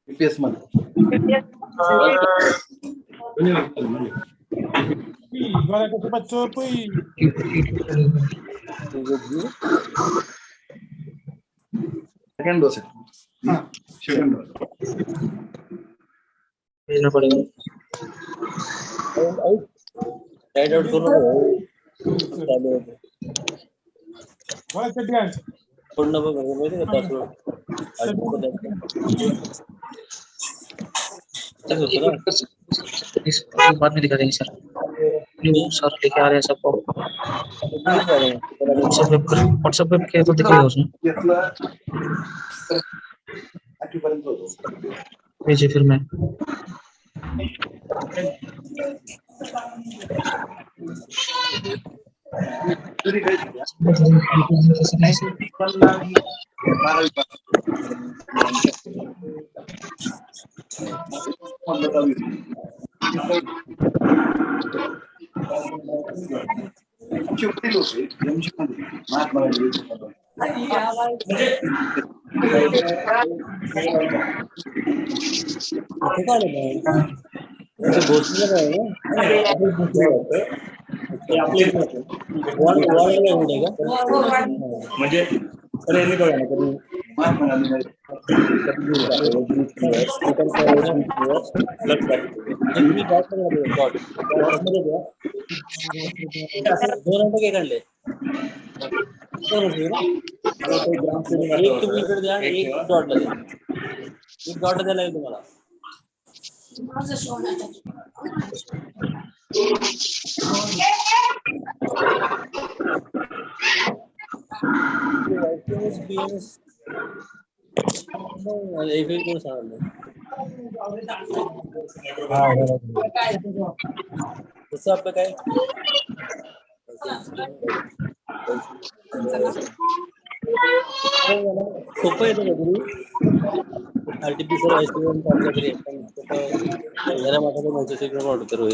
EPS man. Agora que eu passou foi Second dose. Second dose. भेजना पड़ेगा add out करना Olha que adiante. छोड़ना पड़ेगा password इस बाद में दिखा देंगे सर न्यू सर लेके आ रहे हैं सबको व्हाट्सएप पे क्या तो दिखेगा उसमें भेजिए फिर मैं आपका क्या सोपं येतं गुरु आर्टिफिशियल आयसीएम आपल्या घरी जरा माझ्याकडे नव्हतं ते ऑर्डर करू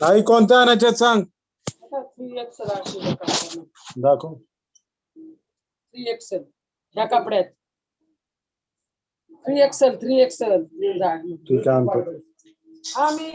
ताई कोणत्या आणायच्यात सांग. 3XL अशी कपड्यात. दाखव. 3XL ह्या कपड्यात 3XL ठीक आहे आणतो. हा मी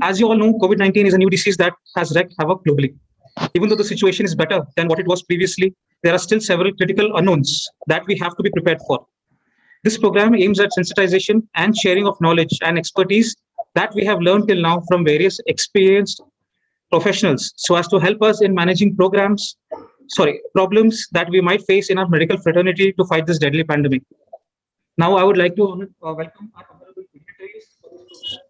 As you all know, COVID-19 is a new disease that has wreaked havoc globally. Even though the situation is better than what it was previously, there are still several critical unknowns that we have to be prepared for. This program aims at sensitization and sharing of knowledge and expertise that we have learned till now from various experienced professionals so as to help us in managing problems that we might face in our medical fraternity to fight this deadly pandemic. Now, I would like to welcome our honorable dignitaries for this program.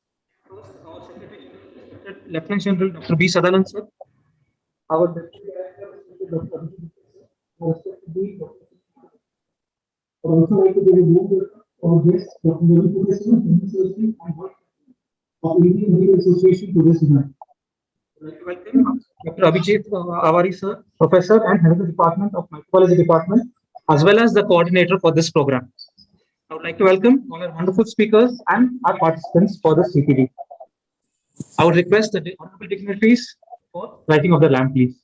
First, our Secretary General, Lieutenant General Dr. B. Sadanand, sir. Our Deputy Director, Dr. Abhijit, sir. Our Respected Dean, Dr. I would also like to give a warm welcome to our guests, Dr. Ravi Professor, University and World of Indian Medical Association to this event. I would like to welcome Dr. Abhijit Avari, sir, Professor and Head of the Department of Microbiology Department, as well as the coordinator for this program. I would like to welcome all our wonderful speakers and our participants for this CPD. I would request the honorable dignitaries for lighting of the lamp, please.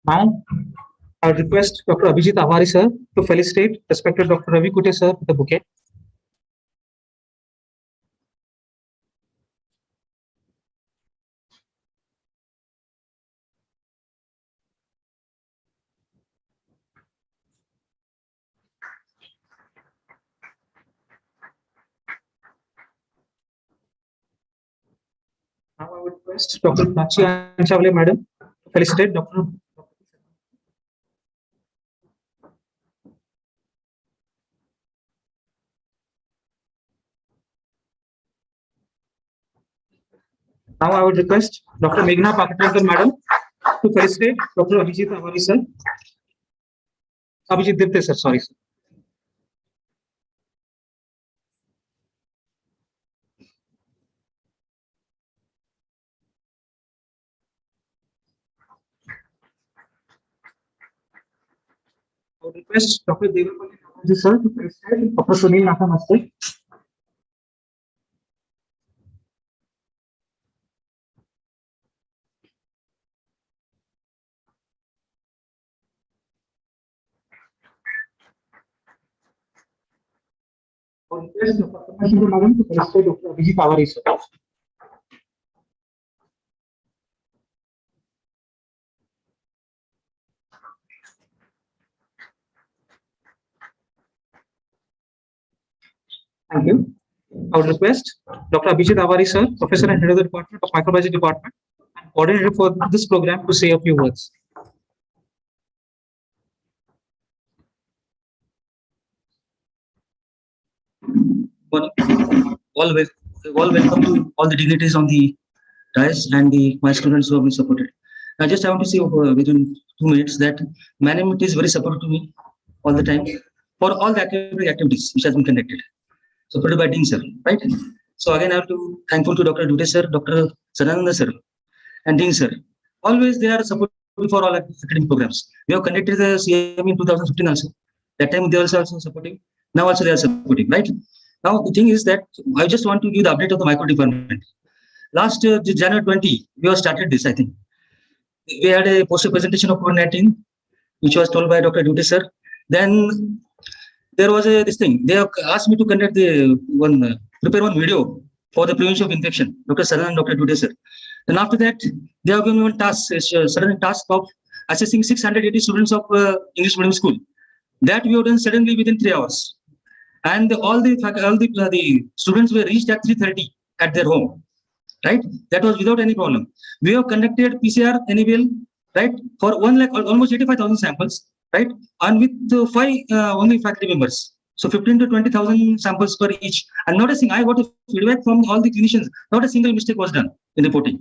Now, I request Dr. Abhijit Avari sir to felicitate respected Dr. Ravi Kute sir with the bouquet. Now I would request Dr. Nachi Anchavale madam to felicitate Dr. Now I would request Dr. Meghna Pakatankar madam to felicitate Dr. Abhijit Avari sir. Abhijit Dipte sir, sorry sir. I would request Dr. Devapati sir to felicitate Dr. Sunil Nakamaste. I would request Dr. Paramashwari madam to felicitate Dr. Abhijit Avari sir. Thank you. I would request Dr. Abhijit Avari sir, Professor and Head of the Department of Microbiology Department and Coordinator for this program to say a few words. Well, all welcome to all the dignitaries on the dais and my students who have been supported. I just want to say within 2 minutes that management is very supportive to me all the time for all the activities which has been conducted. Supported by Dean sir, right? So again, I have to thankful to Dr. Dute sir, Dr. Sadananda sir, and Dean sir always they are supportive for all academic programs. We have conducted the CM in 2015 also. That time they were also supportive. Now also they are supportive, right? Now the thing is that I just want to give the update of the micro department. Last January 20, we have started this, I think. We had a poster presentation of COVID-19, which was told by Dr. Duty sir. Then there was this thing. They have asked me to conduct prepare one video for the prevention of infection, Dr. Saran and Dr. Duty sir. And after that, they have given me one task, sudden task of assessing 680 students of English medium school. That we have done suddenly within 3 hours. And all the students were reached at 3:30 at their home, right? That was without any problem. We have conducted PCR NABL, right, for almost 85,000 samples, right, and with only faculty members. So 15 to 20,000 samples per each. And not a single, I got a feedback from all the clinicians. Not a single mistake was done in reporting.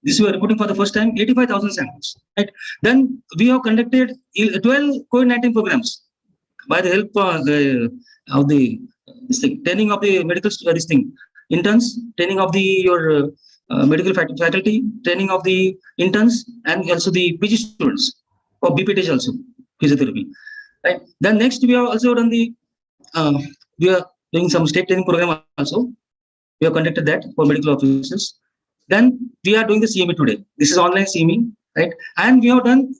This we are reporting for the first time, 85,000 samples, right? Then we have conducted 12 COVID-19 programs by the help of the training of the medical interns, training of your medical faculty, training of the interns, and also the PG students for BPT also physiotherapy. Right. Then next we have also done we are doing some state training program also. We have conducted that for medical officers. Then we are doing the CME today. This is online CME, right? And we have done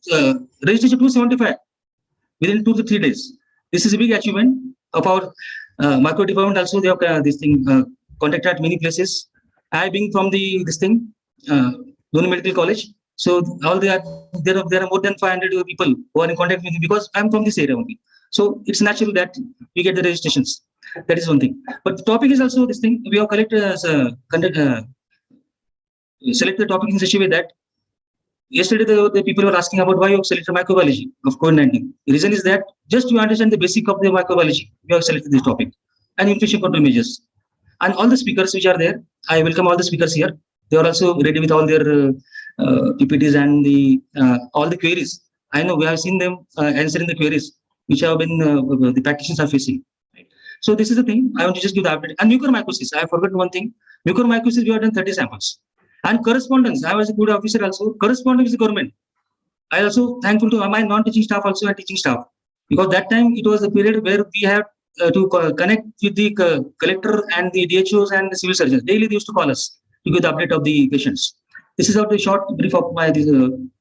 registration 275 within 2 to 3 days. This is a big achievement of our micro department. Also, they have this thing contacted at many places. I being from Doni Medical College, so there are more than 500 people who are in contact with me because I'm from this area only. So it's natural that we get the registrations. That is one thing. But the topic is also this thing. We have collected select the topic in such a way that yesterday the people were asking about why you have selected microbiology of COVID-19. The reason is that just to understand the basic of the microbiology, we have selected this topic and infection control measures. And all the speakers which are there, I welcome all the speakers here. They are also ready with all their PPTs and all the queries. I know we have seen them answering the queries which have been the practitioners are facing. Right? So this is the thing. I want to just give the update. And mucormycosis, I forgot one thing. Mucormycosis, we have done 30 samples. And correspondence, I was a good officer also. Corresponding with the government. I also thankful to my non-teaching staff also and teaching staff. Because that time it was a period where we had to connect with the collector and the DHOs and the civil surgeons. Daily they used to call us to give the update of the patients. This is a short brief of my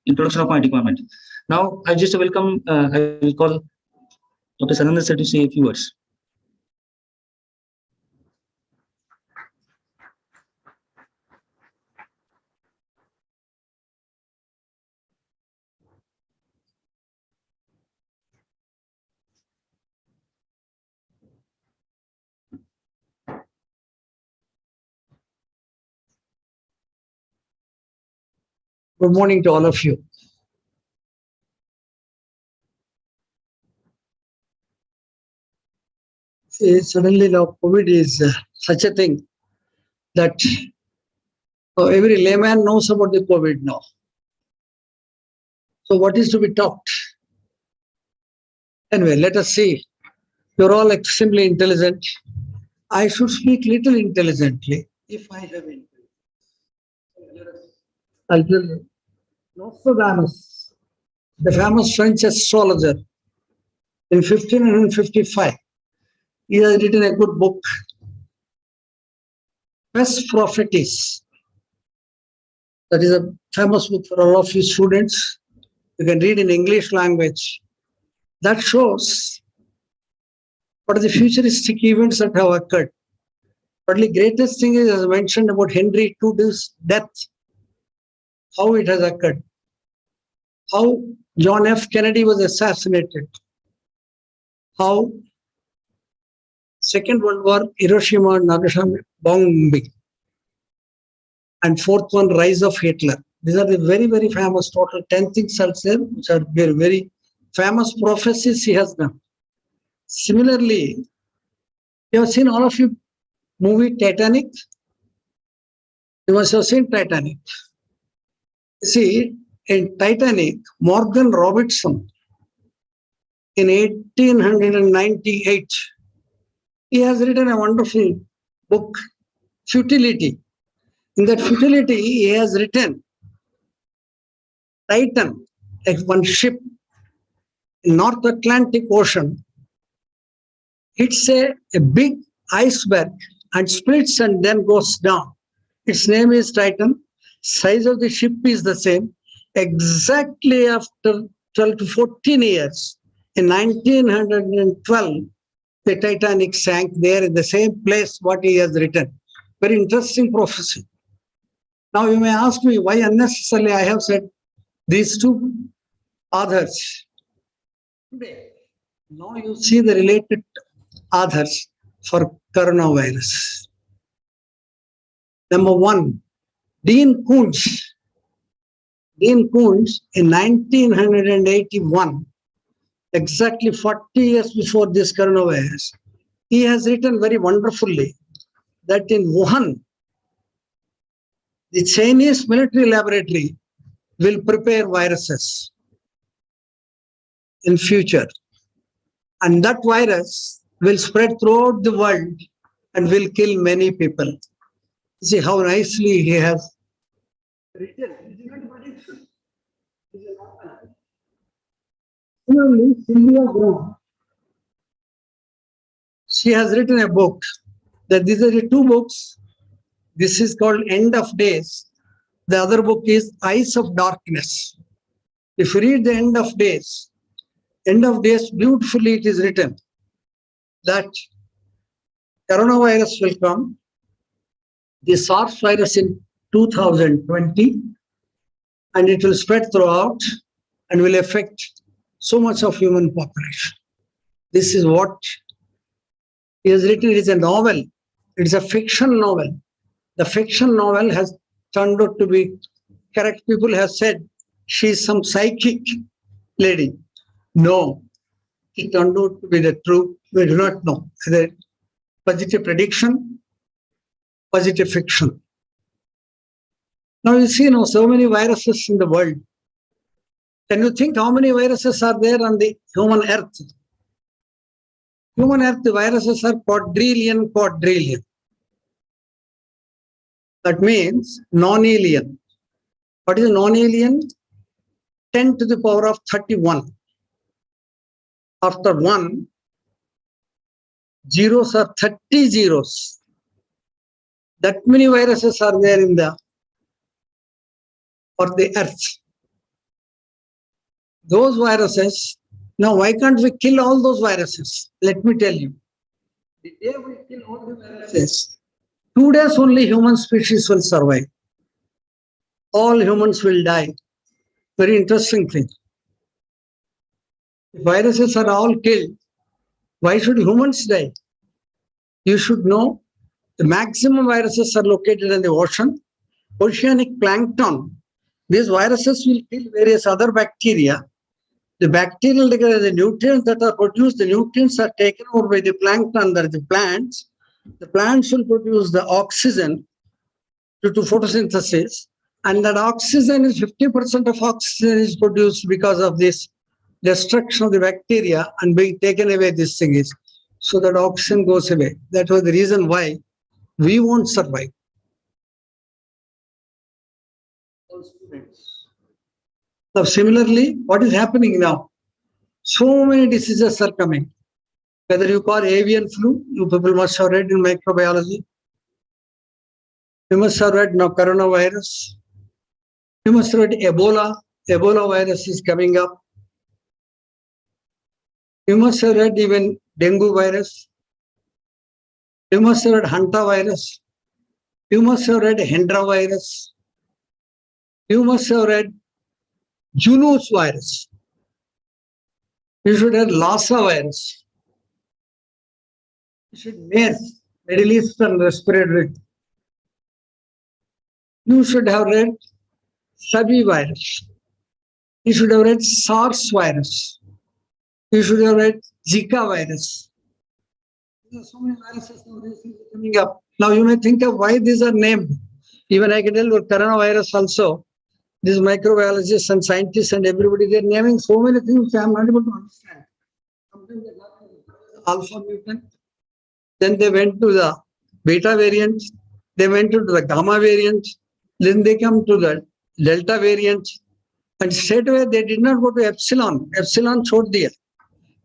introduction of my department. Now I just welcome, I will call Dr. Sananda sir to say a few words. Good morning to all of you. See, suddenly now COVID is such a thing that every layman knows about the COVID now. So what is to be talked? Anyway, let us see. You're all extremely intelligent. I should speak little intelligently if I have intelligence. I'll tell you. Nostradamus, the famous French astrologer, in 1555, he has written a good book, Pes Prophetis. That is a famous book for all of you students. You can read in English language. That shows what are the futuristic events that have occurred. But the greatest thing is, as mentioned about Henry II's death, how it has occurred, how John F. Kennedy was assassinated, how Second World War, Hiroshima and Nagasaki bombing, and fourth one, rise of Hitler. These are the very, very famous total 10 things are there, which are very, very famous prophecies he has done. Similarly, you have seen all of you movie Titanic. You must have seen Titanic. See, in Titanic, Morgan Robertson, in 1898, he has written a wonderful book, Futility. In that Futility, he has written Titan, like one ship in North Atlantic Ocean, hits a big iceberg and splits and then goes down. Its name is Titan. Size of the ship is the same. Exactly after 12 to 14 years, in 1912, the Titanic sank there in the same place what he has written. Very interesting prophecy. Now you may ask me why unnecessarily I have said these two authors. Today, now you see the related authors for coronavirus. Number one, Dean Koontz. Dean Koontz in 1981, exactly 40 years before this coronavirus, he has written very wonderfully that in Wuhan, the Chinese military laboratory will prepare viruses in future. And that virus will spread throughout the world and will kill many people. See how nicely he has written. Similarly, Sylvia Brown, she has written a book. That these are the two books. This is called End of Days. The other book is Eyes of Darkness. If you read the End of Days, beautifully it is written that coronavirus will come, the SARS virus in 2020, and it will spread throughout and will affect so much of human population. This is what he has written. It is a novel. It is a fiction novel. The fiction novel has turned out to be correct. People have said she is some psychic lady. No, it turned out to be the truth. We do not know. The positive prediction, positive fiction. Now you see now so many viruses in the world. Can you think how many viruses are there on the human earth? Human earth, the viruses are quadrillion. That means non-alien. What is non-alien? 10 to the power of 31. After 1, zeros are 30 zeros. That many viruses are there in the earth. Those viruses, now why can't we kill all those viruses? Let me tell you. The day we kill all the viruses, 2 days only human species will survive. All humans will die. Very interesting thing. If viruses are all killed, why should humans die? You should know the maximum viruses are located in the ocean. Oceanic plankton. These viruses will kill various other bacteria. The bacterial, the nutrients that are produced, the nutrients are taken over by the plankton, that is the plants. The plants will produce the oxygen due to photosynthesis, and that oxygen is 50% of oxygen is produced because of this destruction of the bacteria and being taken away. This thing is so that oxygen goes away. That was the reason why we won't survive. Now, similarly, what is happening now? So many diseases are coming. Whether you call avian flu, you people must have read in microbiology. You must have read now coronavirus. You must have read Ebola. Ebola virus is coming up. You must have read even dengue virus. You must have read Hanta virus. You must have read Hendra virus. You must have read Juno's virus. You should have Lassa virus. You should MERS, Middle Eastern Respiratory. You should have read Sabi virus. You should have read SARS virus. You should have read Zika virus. There are so many viruses nowadays coming up. Now you may think of why these are named. Even I can tell you coronavirus also. These microbiologists and scientists and everybody, they're naming so many things I'm not able to understand. Sometimes they got alpha mutant, then they went to the beta variant, they went to the gamma variant, then they come to the delta variant, And straight away they did not go to epsilon. Epsilon chhod diya.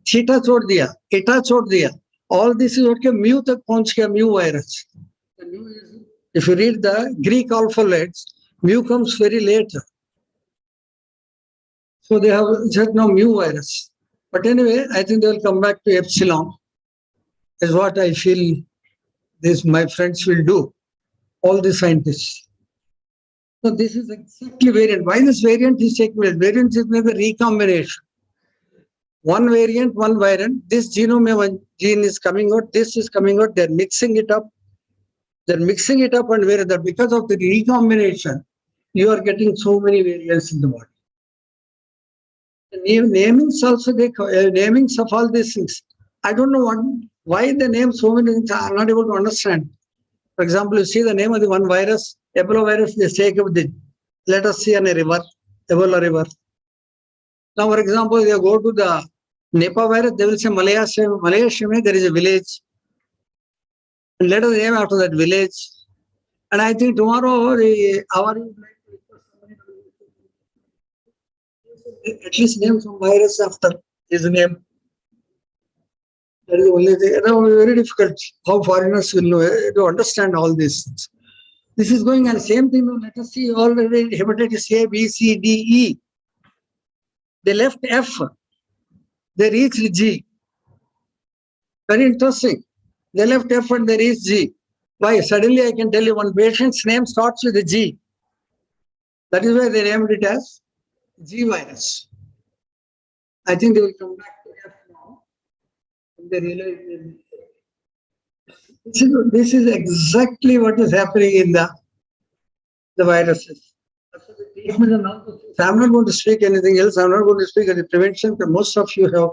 Theta chhod diya. Eta chhod diya. All this is what mu tak pahunch gaya, mu virus. If you read the Greek alphabets, mu comes very late. So they have said no mu virus. But anyway, I think they will come back to epsilon, is what I feel this my friends will do, all the scientists. So this is exactly variant. Why this variant is taking place? Variant is maybe recombination. One variant, one variant. This genome, one gene is coming out, this is coming out, they're mixing it up. They're mixing it up, and where that because of the recombination, you are getting so many variants in the body. Namings also, namings of all these things. I don't know why they name so many things. I'm not able to understand. For example, you see the name of the one virus, Ebola virus, they say, let us see on a river, Ebola river. Now, for example, they go to the Nipah virus, they will say Malaysia, there is a village. And let us name after that village. And I think tomorrow, at least name some virus after his name. That is the only thing. It will be very difficult how foreigners will know to understand all these things. This is going on. Same thing. Let us see already hepatitis A, B, C, D, E. They left F. They reached G. Very interesting. They left F and they reached G. Why? Suddenly I can tell you one patient's name starts with a G. That is why they named it as G virus. I think they will come back to F now. They realize this is exactly what is happening in the viruses. I'm not going to speak anything else. I'm not going to speak of the prevention, because most of you have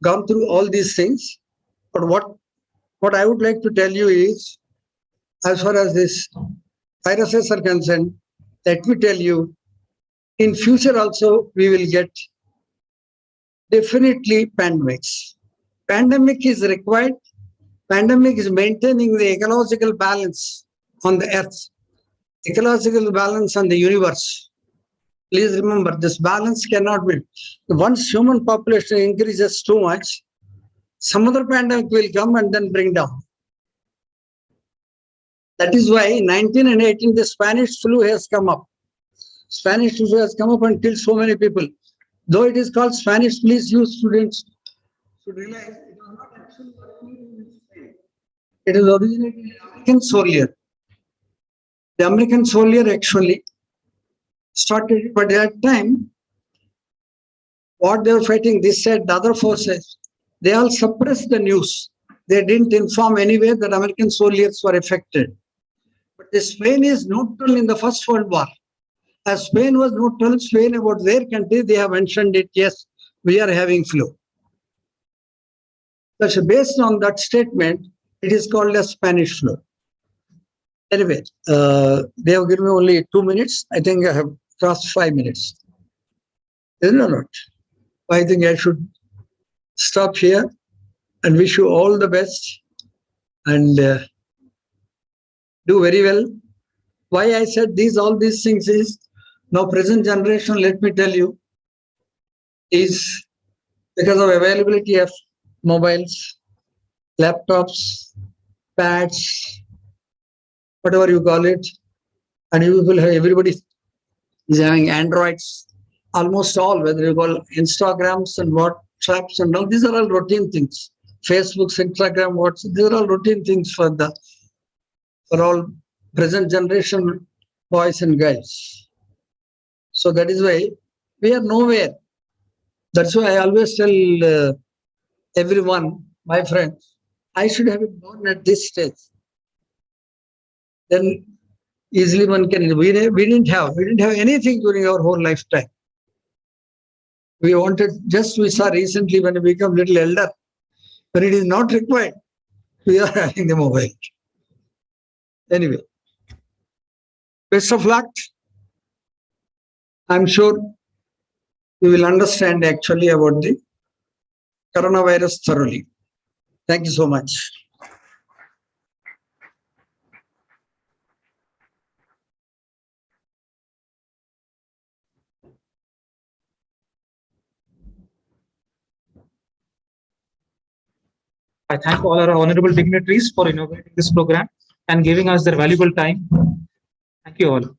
gone through all these things. But what I would like to tell you is, as far as this viruses are concerned, let me tell you, in future also we will get definitely pandemics. Pandemic is required. Pandemic is maintaining the ecological balance on the earth, ecological balance on the universe. Please remember, this balance cannot be. Once human population increases too much, some other pandemic will come and then bring down. That is why in 19 and 18, the Spanish flu has come up. Spanish flu has come up and killed so many people. Though it is called Spanish, please you students should realize it was not actually originated in Spain. It is originated in American soldier. The American soldier actually started, but at that time, what they were fighting, this side, the other forces, they all suppressed the news. They didn't inform anywhere that American soldiers were affected. But the Spain is neutral in the First World War. As Spain was neutral, Spain about their country, they have mentioned it, yes, we are having flu. So based on that statement, it is called as Spanish flu. Anyway, they have given me only 2 minutes. I think I have crossed 5 minutes. Isn't it not? I think I should stop here and wish you all the best and do very well. Why I said all these things is, now present generation, let me tell you, is because of availability of mobiles, laptops, pads, whatever you call it, and you will have everybody is having Androids, almost all, whether you call Instagrams and WhatsApps and all, these are all routine things. Facebooks, Instagram, WhatsApp, these are all routine things for all present generation boys and girls. So that is why we are nowhere. That's why I always tell everyone, my friends, I should have been born at this stage. Then easily one can. We didn't have anything during our whole lifetime. We wanted, just we saw recently when we become little elder, but it is not required. We are having the mobile. Anyway, best of luck. I'm sure you will understand actually about the coronavirus thoroughly. Thank you so much. I thank all our honorable dignitaries for inaugurating this program and giving us their valuable time. Thank you all.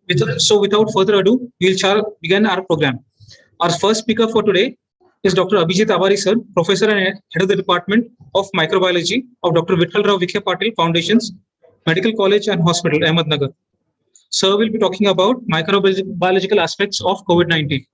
So without further ado, we'll begin our program. Our first speaker for today is Dr. Abhijit Avari sir, Professor and Head of the Department of Microbiology of Dr. Vittal Rao Vikhe Patil Foundation's Medical College and Hospital, Ahmednagar. Sir will be talking about microbiological aspects of COVID-19.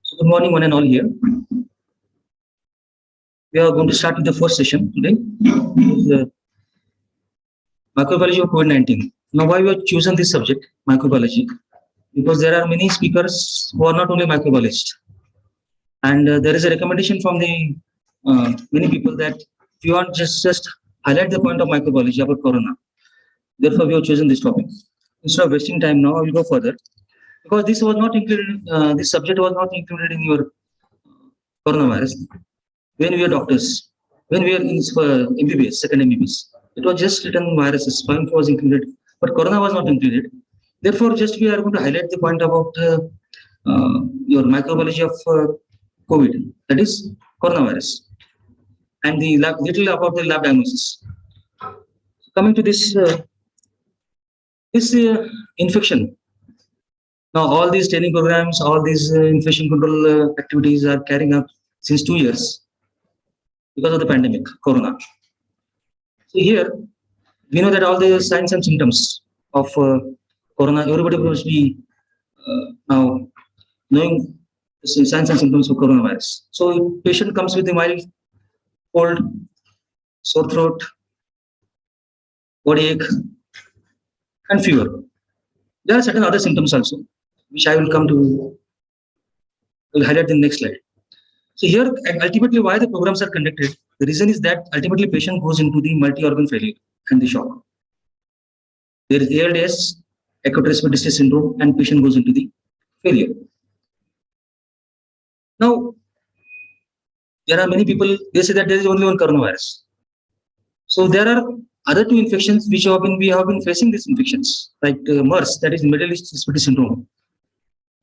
So good morning, one and all here. We are going to start with the first session today. The microbiology of COVID-19. Now, why we have chosen this subject, microbiology? Because there are many speakers who are not only microbiologists. And there is a recommendation from the many people that if you want just highlight the point of microbiology about corona. Therefore, we have chosen this topic. Instead of wasting time now, I will go further. Because this was not included, this subject was not included in your coronavirus. When we are doctors, when we are in MBBS, second MBBS, it was just written viruses, swine flu was included, but corona was not included. Therefore, just we are going to highlight the point about your microbiology of COVID, that is coronavirus, and the little about the lab diagnosis. Coming to this infection. Now, all these training programs, all these infection control activities are carrying out since 2 years because of the pandemic, corona. So here, we know that all the signs and symptoms of corona, everybody must be now knowing the signs and symptoms of coronavirus. So patient comes with a mild cold, sore throat, body ache, and fever. There are certain other symptoms also, which I will come to, will highlight in the next slide. So here, ultimately, why the programs are conducted, the reason is that ultimately patient goes into the multi-organ failure and the shock. There is ALDS, acute respiratory distress syndrome, and patient goes into the failure. Now, there are many people, they say that there is only one coronavirus. So there are other two infections which we have been facing these infections, like MERS, that is Middle East Respiratory Syndrome,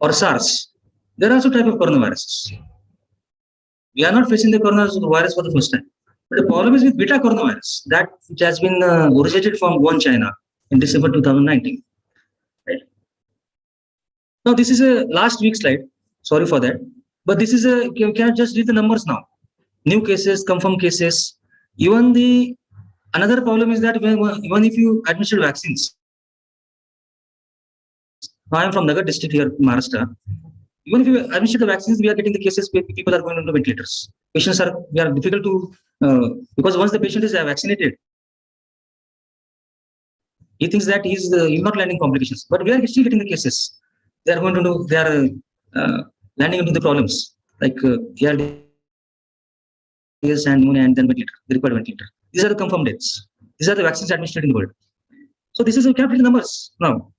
or SARS. There are also type of coronaviruses. We are not facing the coronavirus for the first time. But the problem is with beta coronavirus, that which has been originated from Wuhan, China in December 2019. Right? Now, this is a last week slide. Sorry for that. But this is you can just read the numbers now. New cases, confirmed cases. Even another problem is that even if you administer vaccines, I am from Nagar district here in Maharashtra. Even if you administer the vaccines, we are getting the cases where people are going into ventilators. Patients are difficult to, because once the patient is vaccinated, he thinks that he's not landing complications. But we are still getting the cases. They are going to do, they are landing into the problems like ARDS and pneumonia and then ventilator, the required ventilator. These are the confirmed deaths. These are the vaccines administered in the world. So this is we can't read the numbers now.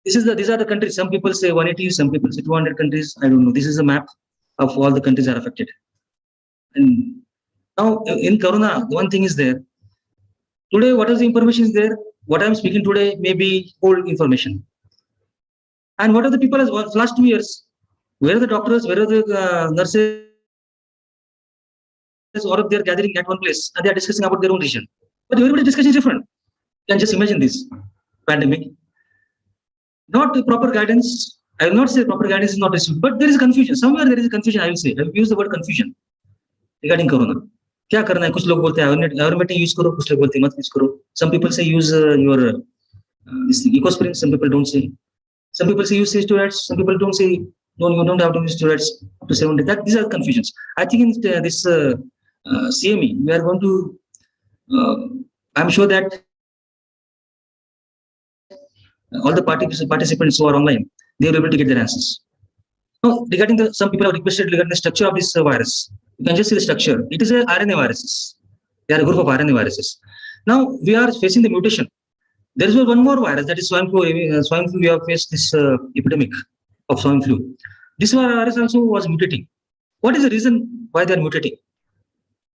These are the countries. Some people say 180, some people say 200 countries. I don't know. This is a map of all the countries that are affected. And now in Corona, one thing is there. Today, what is the information is there? What I'm speaking today may be old information. And what are the people as last 2 years? Where are the doctors? Where are the nurses? All of them are gathering at one place and they are discussing about their own region. But everybody's discussion is different. You can just imagine this pandemic. Not proper guidance. I will not say proper guidance is not received, but there is confusion. Somewhere there is confusion, I will say. I will use the word confusion regarding corona. क्या करना है? कुछ लोग बोलते हैं ivermectin use करो, कुछ लोग बोलते हैं मत use करो. Some people say use your Ecosprin. Some people don't say. Some people say use steroids. Some people don't say no. You don't have to use steroids up to 7 days. These are confusions. I think in this CME we are going to. I'm sure that all the participants who are online, they will be able to get their answers. Now, regarding some people have requested regarding the structure of this virus. You can just see the structure. It is a RNA viruses. They are a group of RNA viruses. Now, we are facing the mutation. There is one more virus, that is swine flu. Swine flu, we have faced this epidemic of swine flu. This virus also was mutating. What is the reason why they are mutating?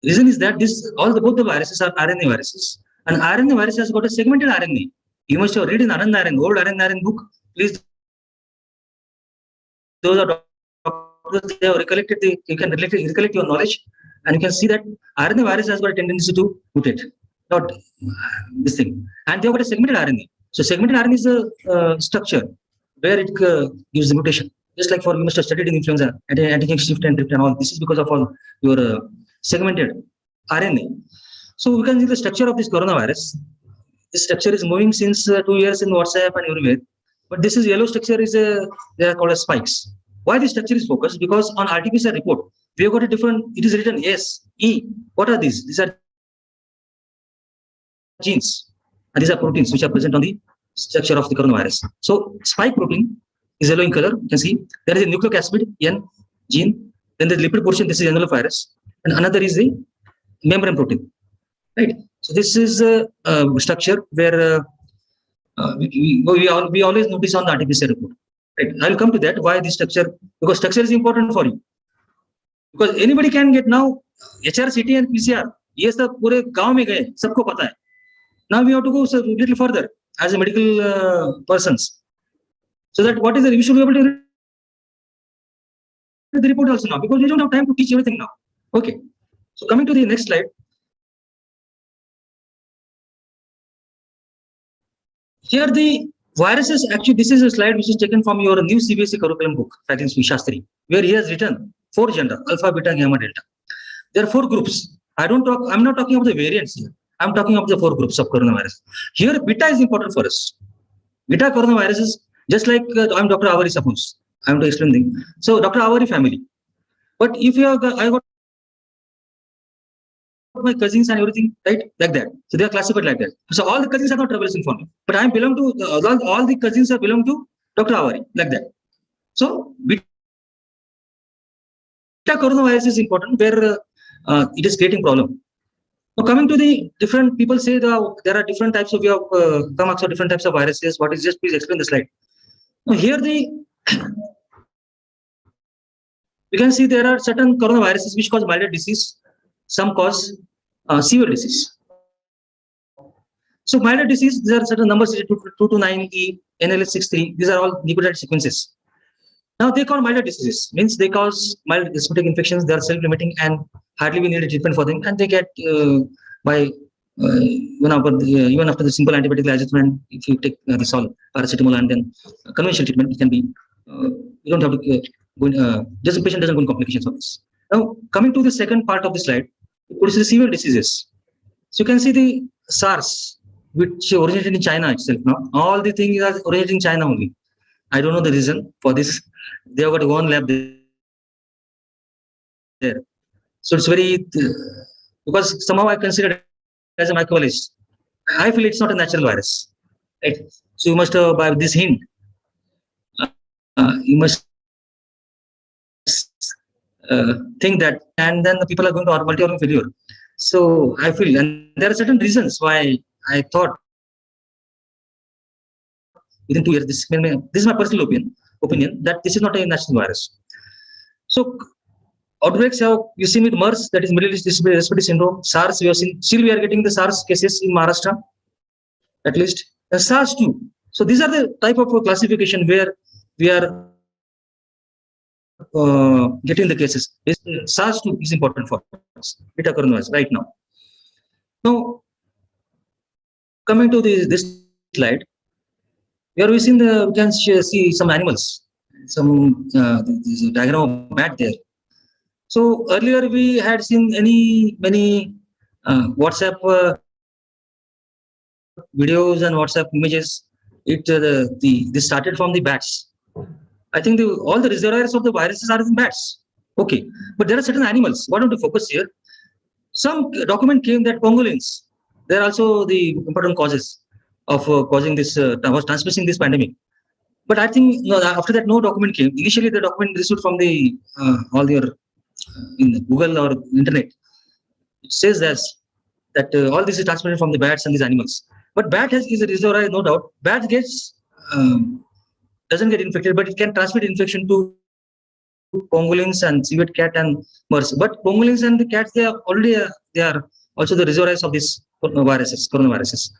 The reason is that both the viruses are RNA viruses. And RNA virus has got a segmented RNA. You must have read in Anand Narayan, old Anand Narayan book. Please, those are doctors, they have recollected, you can recollect your knowledge, and you can see that RNA virus has got a tendency to mutate, not this thing. And they have got a segmented RNA. So segmented RNA is a structure where it gives the mutation. Just like you must have studied in influenza, antigen shift and drift and all. This is because of all your segmented RNA. So we can see the structure of this coronavirus. This structure is moving since 2 years in WhatsApp and everywhere. But this is yellow structure is they are called as spikes. Why this structure is focused? Because on RT-PCR report, we have got a different, it is written S, E. What are these? These are genes. And these are proteins which are present on the structure of the coronavirus. So spike protein is yellow in color. You can see there is a nucleic acid, N, gene. Then the lipid portion, this is envelopvirus. And another is the membrane protein. Right. So this is a structure where we always notice on the RT-PCR report. Right. I'll come to that. Why this structure? Because structure is important for you. Because anybody can get now HR, CT, and PCR. ये सब पूरे गांव में गए, सबको पता है. Now we have to go a little further as a medical persons. So that what is the, we should be able to read the report also now, because we don't have time to teach everything now. Okay. So coming to the next slide. Here the viruses, actually this is a slide which is taken from your new CBSE curriculum book, Fraternity Shastri, where he has written 4 gender, alpha, beta, gamma, delta. There are 4 groups. I'm not talking about the variants here. I'm talking about the 4 groups of coronavirus. Here beta is important for us. Beta coronavirus is just like I'm Dr. Avari, suppose. I'm to explain things. So Dr. Avari family. But if you have, I got my cousins and everything, right? Like that. So they are classified like that. So all the cousins are not troublesome for me. But I belong to, all the cousins are belong to Dr. Avari, like that. So beta coronavirus is important where it is creating problem. Now coming to the different, people say there are different types of, come across different types of viruses. What is just, please explain the slide. Now here you can see there are certain coronaviruses which cause milder disease. Some cause severe disease. So milder disease, there are certain numbers 229E, NLS63. These are all nucleotide sequences. Now they call milder diseases, means they cause mild respiratory infections. They are self-limiting and hardly we need a treatment for them, and they get by even after the simple antibiotic adjustment. If you take this all paracetamol and then conventional treatment, it can be you don't have to go in, just the patient doesn't go in complications of this. Now coming to the second part of the slide, what is the severe diseases? So you can see the SARS, which originated in China itself. Now all the things are originated in China only. I don't know the reason for this. They have got one lab there. So it's very, because somehow I consider it as a microbiologist. I feel it's not a natural virus. Right? So you must, by this hint, you must think that, and then the people are going to multi-organ failure. So I feel, and there are certain reasons why I thought within 2 years, this is my personal opinion that this is not a natural virus. So outbreaks have, you see with MERS, that is Middle East Respiratory Syndrome. SARS, we have seen, still we are getting the SARS cases in Maharashtra, at least. And SARS too. So these are the type of classification where we are getting the cases. SARS too is important for us, beta coronavirus right now. Now, coming to this slide, here we can see some animals, some there's a diagram of bat there. So earlier we had seen many WhatsApp videos and WhatsApp images. This started from the bats. I think all the reservoirs of the viruses are in bats. Okay, but there are certain animals. Why don't we focus here? Some document came that pangolins, they are also the important causes of causing this, transmitting this pandemic. But I think after that no document came. Initially the document received from the all your in Google or internet. It says that all this is transmitted from the bats and these animals. But bat is a reservoir, no doubt. Bat doesn't get infected, but it can transmit infection to pangolins and civet cat and MERS. But pangolins and the cats, they are also the reservoirs of these coronaviruses.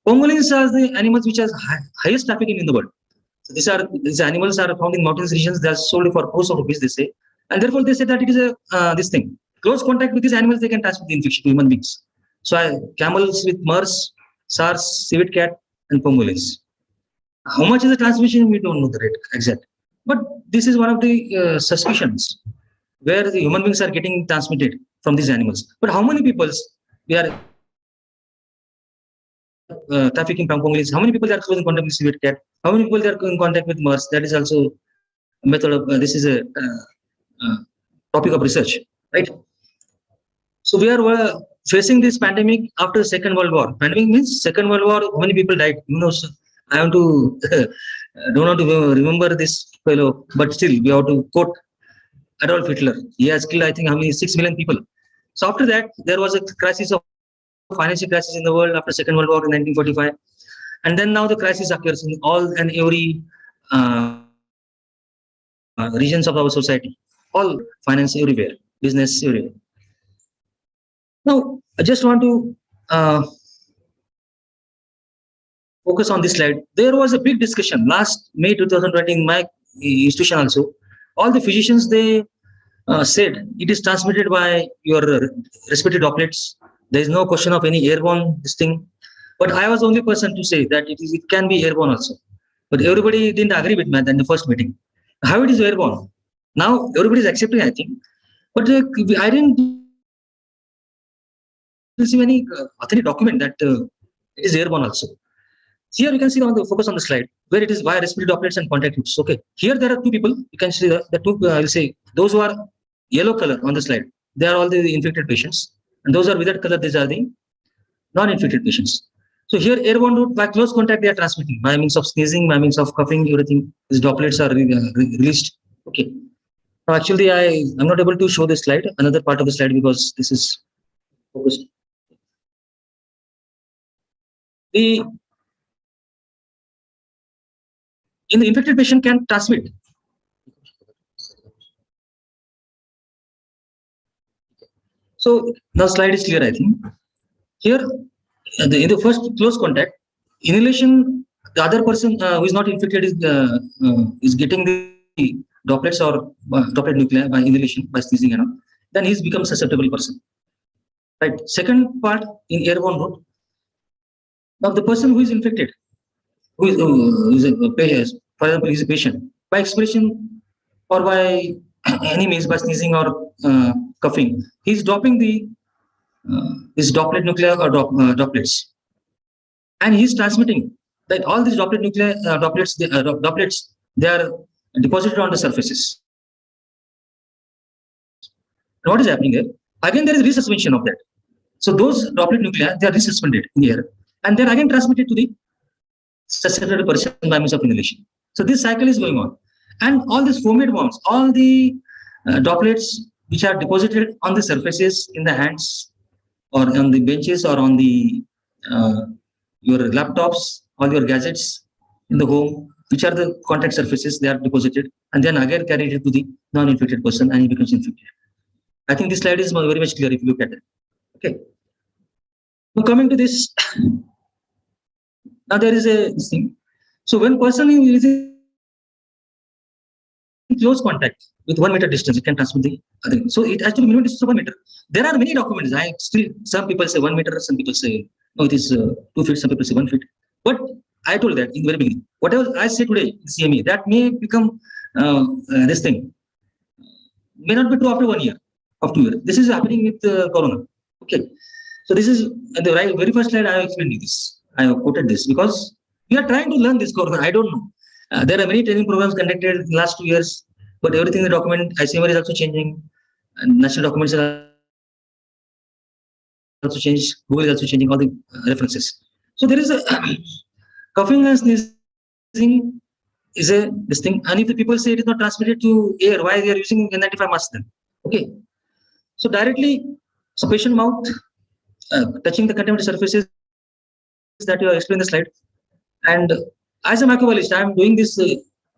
Pangolins are the animals which has highest trafficking in the world. So these animals are found in mountainous regions. They are sold for crores of rupees, they say, and therefore they say that it is a this thing. Close contact with these animals, they can transmit the infection to human beings. So camels with MERS, SARS, civet cat, and pangolins. How much is the transmission? We don't know the rate exact. But this is one of the suspicions where the human beings are getting transmitted from these animals. But how many people we are trafficking from pangolins? How many people are close in contact with civet cat? How many people are in contact with MERS? That is also a method of this is a topic of research, right? So we are facing this pandemic after the Second World War. Pandemic means Second World War. How many people died? You know, so I want to don't want to remember this fellow, but still we have to quote Adolf Hitler. He has killed, I think, how many 6 million people. So after that, there was a crisis of financial crisis in the world after Second World War in 1945, and then now the crisis occurs in all and every regions of our society, all finance everywhere, business everywhere. Now, I just want to focus on this slide. There was a big discussion last May 2020 in my institution also. All the physicians, they said it is transmitted by your respiratory droplets. There is no question of any airborne this thing. But I was the only person to say that it can be airborne also. But everybody didn't agree with me in the first meeting. How it is airborne? Now everybody is accepting, I think. But I didn't receive any authentic document that it is airborne also. Here you can see on the focus on the slide where it is via respiratory droplets and contact roots. Okay, here there are two people. You can see the two. I'll say those who are yellow color on the slide. They are all the infected patients, and those are without color. These are the non-infected patients. So here airborne route by close contact they are transmitting by means of sneezing, by means of coughing, everything. These droplets are released. Okay. Now actually I'm not able to show this slide, another part of the slide, because this is focused. In the infected patient can transmit. So now slide is clear, I think. Here, in the first close contact, inhalation, the other person who is not infected is getting the droplets or droplet nuclei by inhalation, by sneezing, then he's become susceptible person. Right. Second part in airborne route. Now the person who is infected, who is a patient, for example, is a patient, by expiration or by any means, by sneezing or coughing, he's dropping the this droplet nuclei or droplets, and he's transmitting that all these droplet nuclei droplets they are deposited on the surfaces. And what is happening here? Again, there is resuspension of that. So those droplet nuclei, they are resuspended in the air, and they're again transmitted to the susceptible person by means of inhalation. So this cycle is going on, and all these foamate bombs, all the droplets which are deposited on the surfaces in the hands or on the benches or on the your laptops, all your gadgets in the home, which are the contact surfaces, they are deposited and then again carried to the non-infected person, and he becomes infected. I think this slide is very much clear if you look at it. Okay. Now coming to this, now there is this thing. So when person is in close contact with 1 meter distance, it can transmit the other. So it actually minimum distance of 1 meter. There are many documents. Some people say 1 meter, some people say no, it is 2 feet, some people say 1 feet. But I told that in the very beginning. Whatever I say today in CME, that may become this thing. May not be true after 1 year, of 2 years. This is happening with Corona. Okay. So this is the very first slide I have explained this. I have quoted this because we are trying to learn this Corona. I don't know. There are many training programs conducted in the last 2 years, but everything in the document, ICMR is also changing, and national documents are also changed, Google is also changing all the references. So there is a coughing and sneezing is this thing, and if the people say it is not transmitted to air, why they are using N95 mask then? Okay. So directly, so patient mouth touching the contaminated surfaces that you have explained in the slide. And as a microbiologist, I am doing this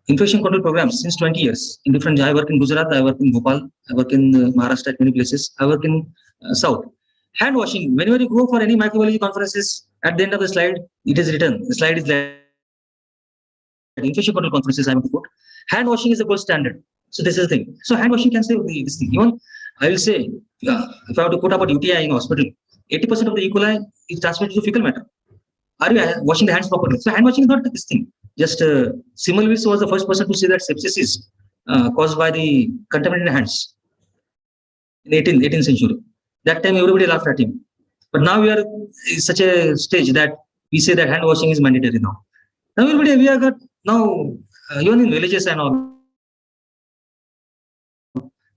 infection control programs since 20 years in different. I work in Gujarat, I work in Bhopal, I work in Maharashtra at many places, I work in South. Hand washing, whenever you go for any microbiology conferences, At the end of the slide, it is written. The slide is like infection control conferences I want to put. Hand washing is the gold standard. So this is the thing. So hand washing can save this thing. Even I will say, if I have to put about UTI in hospital, 80% of the E. coli is transmitted to fecal matter. Are you washing the hands properly? So hand washing is not this thing. Just Simulvis was the first person to say that sepsis is caused by the contaminated hands in 18th century. That time everybody laughed at him. But now we are in such a stage that we say that hand washing is mandatory now. Now everybody, we have got now even in villages and all.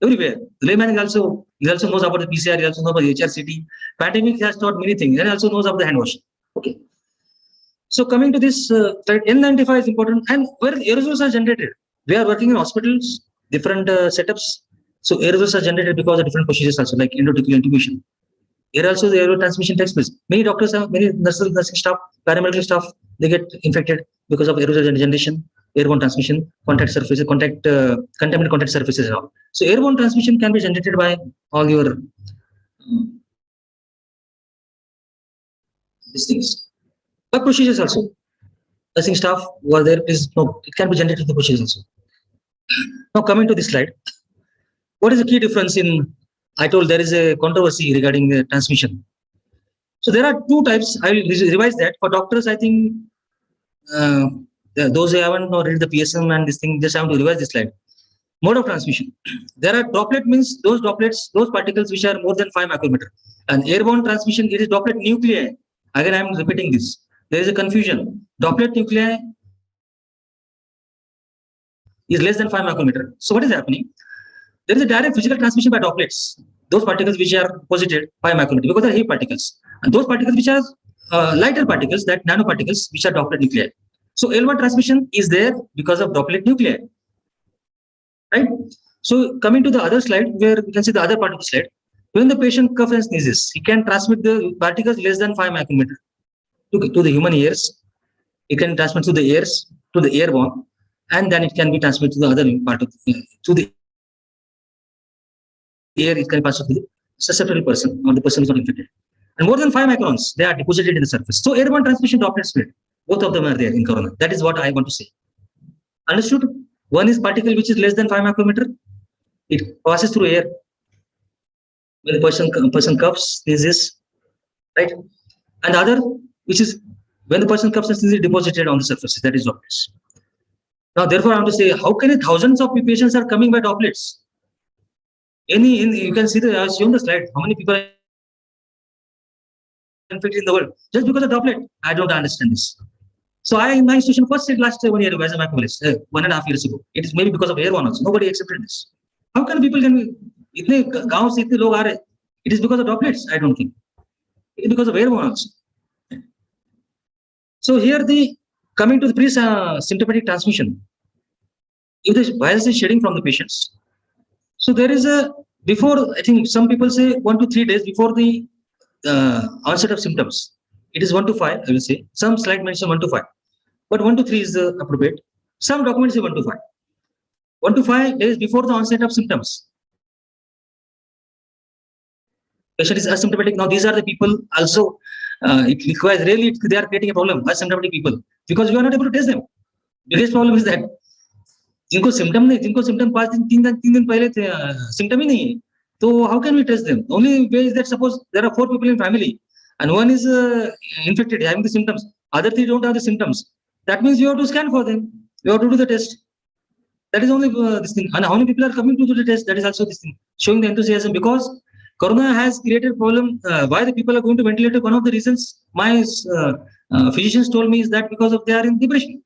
Everywhere. The layman is also knows about the PCR, he also knows about the HRCT. Pandemic has taught many things, and he also knows about the hand washing. Okay. So coming to this, N95 is important, and where aerosols are generated. We are working in hospitals, different setups. So aerosols are generated because of different procedures also, like endotracheal intubation. Here also the aerosol transmission takes place. Many doctors have, many nursing staff, paramedical staff, they get infected because of aerosol generation, airborne transmission, contact surfaces, contaminated contact surfaces and all. So airborne transmission can be generated by all your these things. But procedures also. Nursing staff who are there, please no, it can be generated through procedures also. Now coming to this slide, what is the key difference in? I told there is a controversy regarding the transmission. So there are two types. I will revise that. For doctors, I think those who haven't read the PSM and this thing, just have to revise this slide. Mode of transmission. There are droplet means those droplets, those particles which are more than 5 micrometer. And airborne transmission, it is droplet nuclei. Again, I am repeating this. There is a confusion. Droplet nuclei is less than 5 micrometer. So what is happening? There is a direct physical transmission by droplets. Those particles which are posited 5 micrometer because they are heavy particles. And those particles which are lighter particles, that nanoparticles, which are droplet nuclei. So L1 transmission is there because of droplet nuclei. Right? So coming to the other slide, where we can see the other part of the slide. When the patient coughs and sneezes, he can transmit the particles less than 5 micrometer to the human ears. It can transmit to the ears, to the airborne, and then it can be transmitted to the other part of to the air. It can pass to the susceptible person or the person is not infected. And more than 5 microns, they are deposited in the surface. So airborne transmission droplet split, both of them are there in corona. That is what I want to say. Understood? One is particle which is less than 5 micrometer. It passes through air. When the person coughs, sneezes, right? And the other, which is when the person coughs and sneezes, deposited on the surfaces. That is droplets. Now, therefore, I want to say, how can thousands of patients are coming by droplets? You can see I have shown the slide. How many people are infected in the world just because of droplet? I don't understand this. So I, in my institution, first said last 1 year as a microbiologist, 1.5 years ago. It is maybe because of airborne also. Nobody accepted this. How can people itne gaon se itne log aa rahe? It is because of droplets? I don't think. It is because of airborne also. So here coming to the pre-symptomatic transmission. If the virus is shedding from the patients, so there is before, I think some people say 1 to 3 days before the onset of symptoms. It is 1 to 5, I will say. Some slide mention 1 to 5. But 1 to 3 is appropriate. Some documents say 1 to 5. 1 to 5 days before the onset of symptoms. Patient is asymptomatic. Now these are the people also, it requires really, they are creating a problem, asymptomatic people. Because we are not able to test them. Biggest problem is that. जिनको symptom नहीं, जिनको symptom 3 दिन पहले symptom ही नहीं है, तो how can we test them? Only way is that suppose there are 4 people in family and one is infected having the symptoms, other 3 don't have the symptoms. That means you have to scan for them. You have to do the test. That is only this thing. And how many people are coming to do the test? That is also this thing. Showing the enthusiasm because Corona has created a problem. Why the people are going to ventilator? One of the reasons my physicians told me is that because of they are in depression.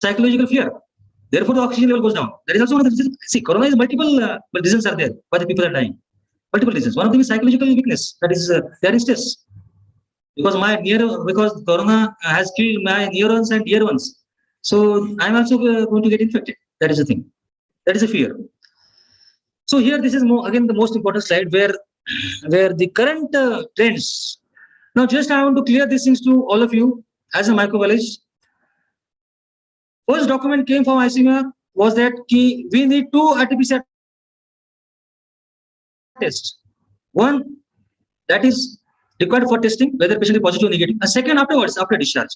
Psychological fear. Therefore, the oxygen level goes down. That is also one of the reasons. See, Corona is multiple reasons are there why the people are dying. Multiple reasons. One of them is psychological weakness. That is, they are in stress. Because because Corona has killed my near ones and dear ones. So I'm also going to get infected. That is the thing. That is a fear. So here, this is again the most important slide where the current trends. Now, just I want to clear these things to all of you as a microbiologist. First document came from ICMR was that we need 2 RT-PCR tests. One that is required for testing whether patient is positive or negative. A second afterwards, after discharge.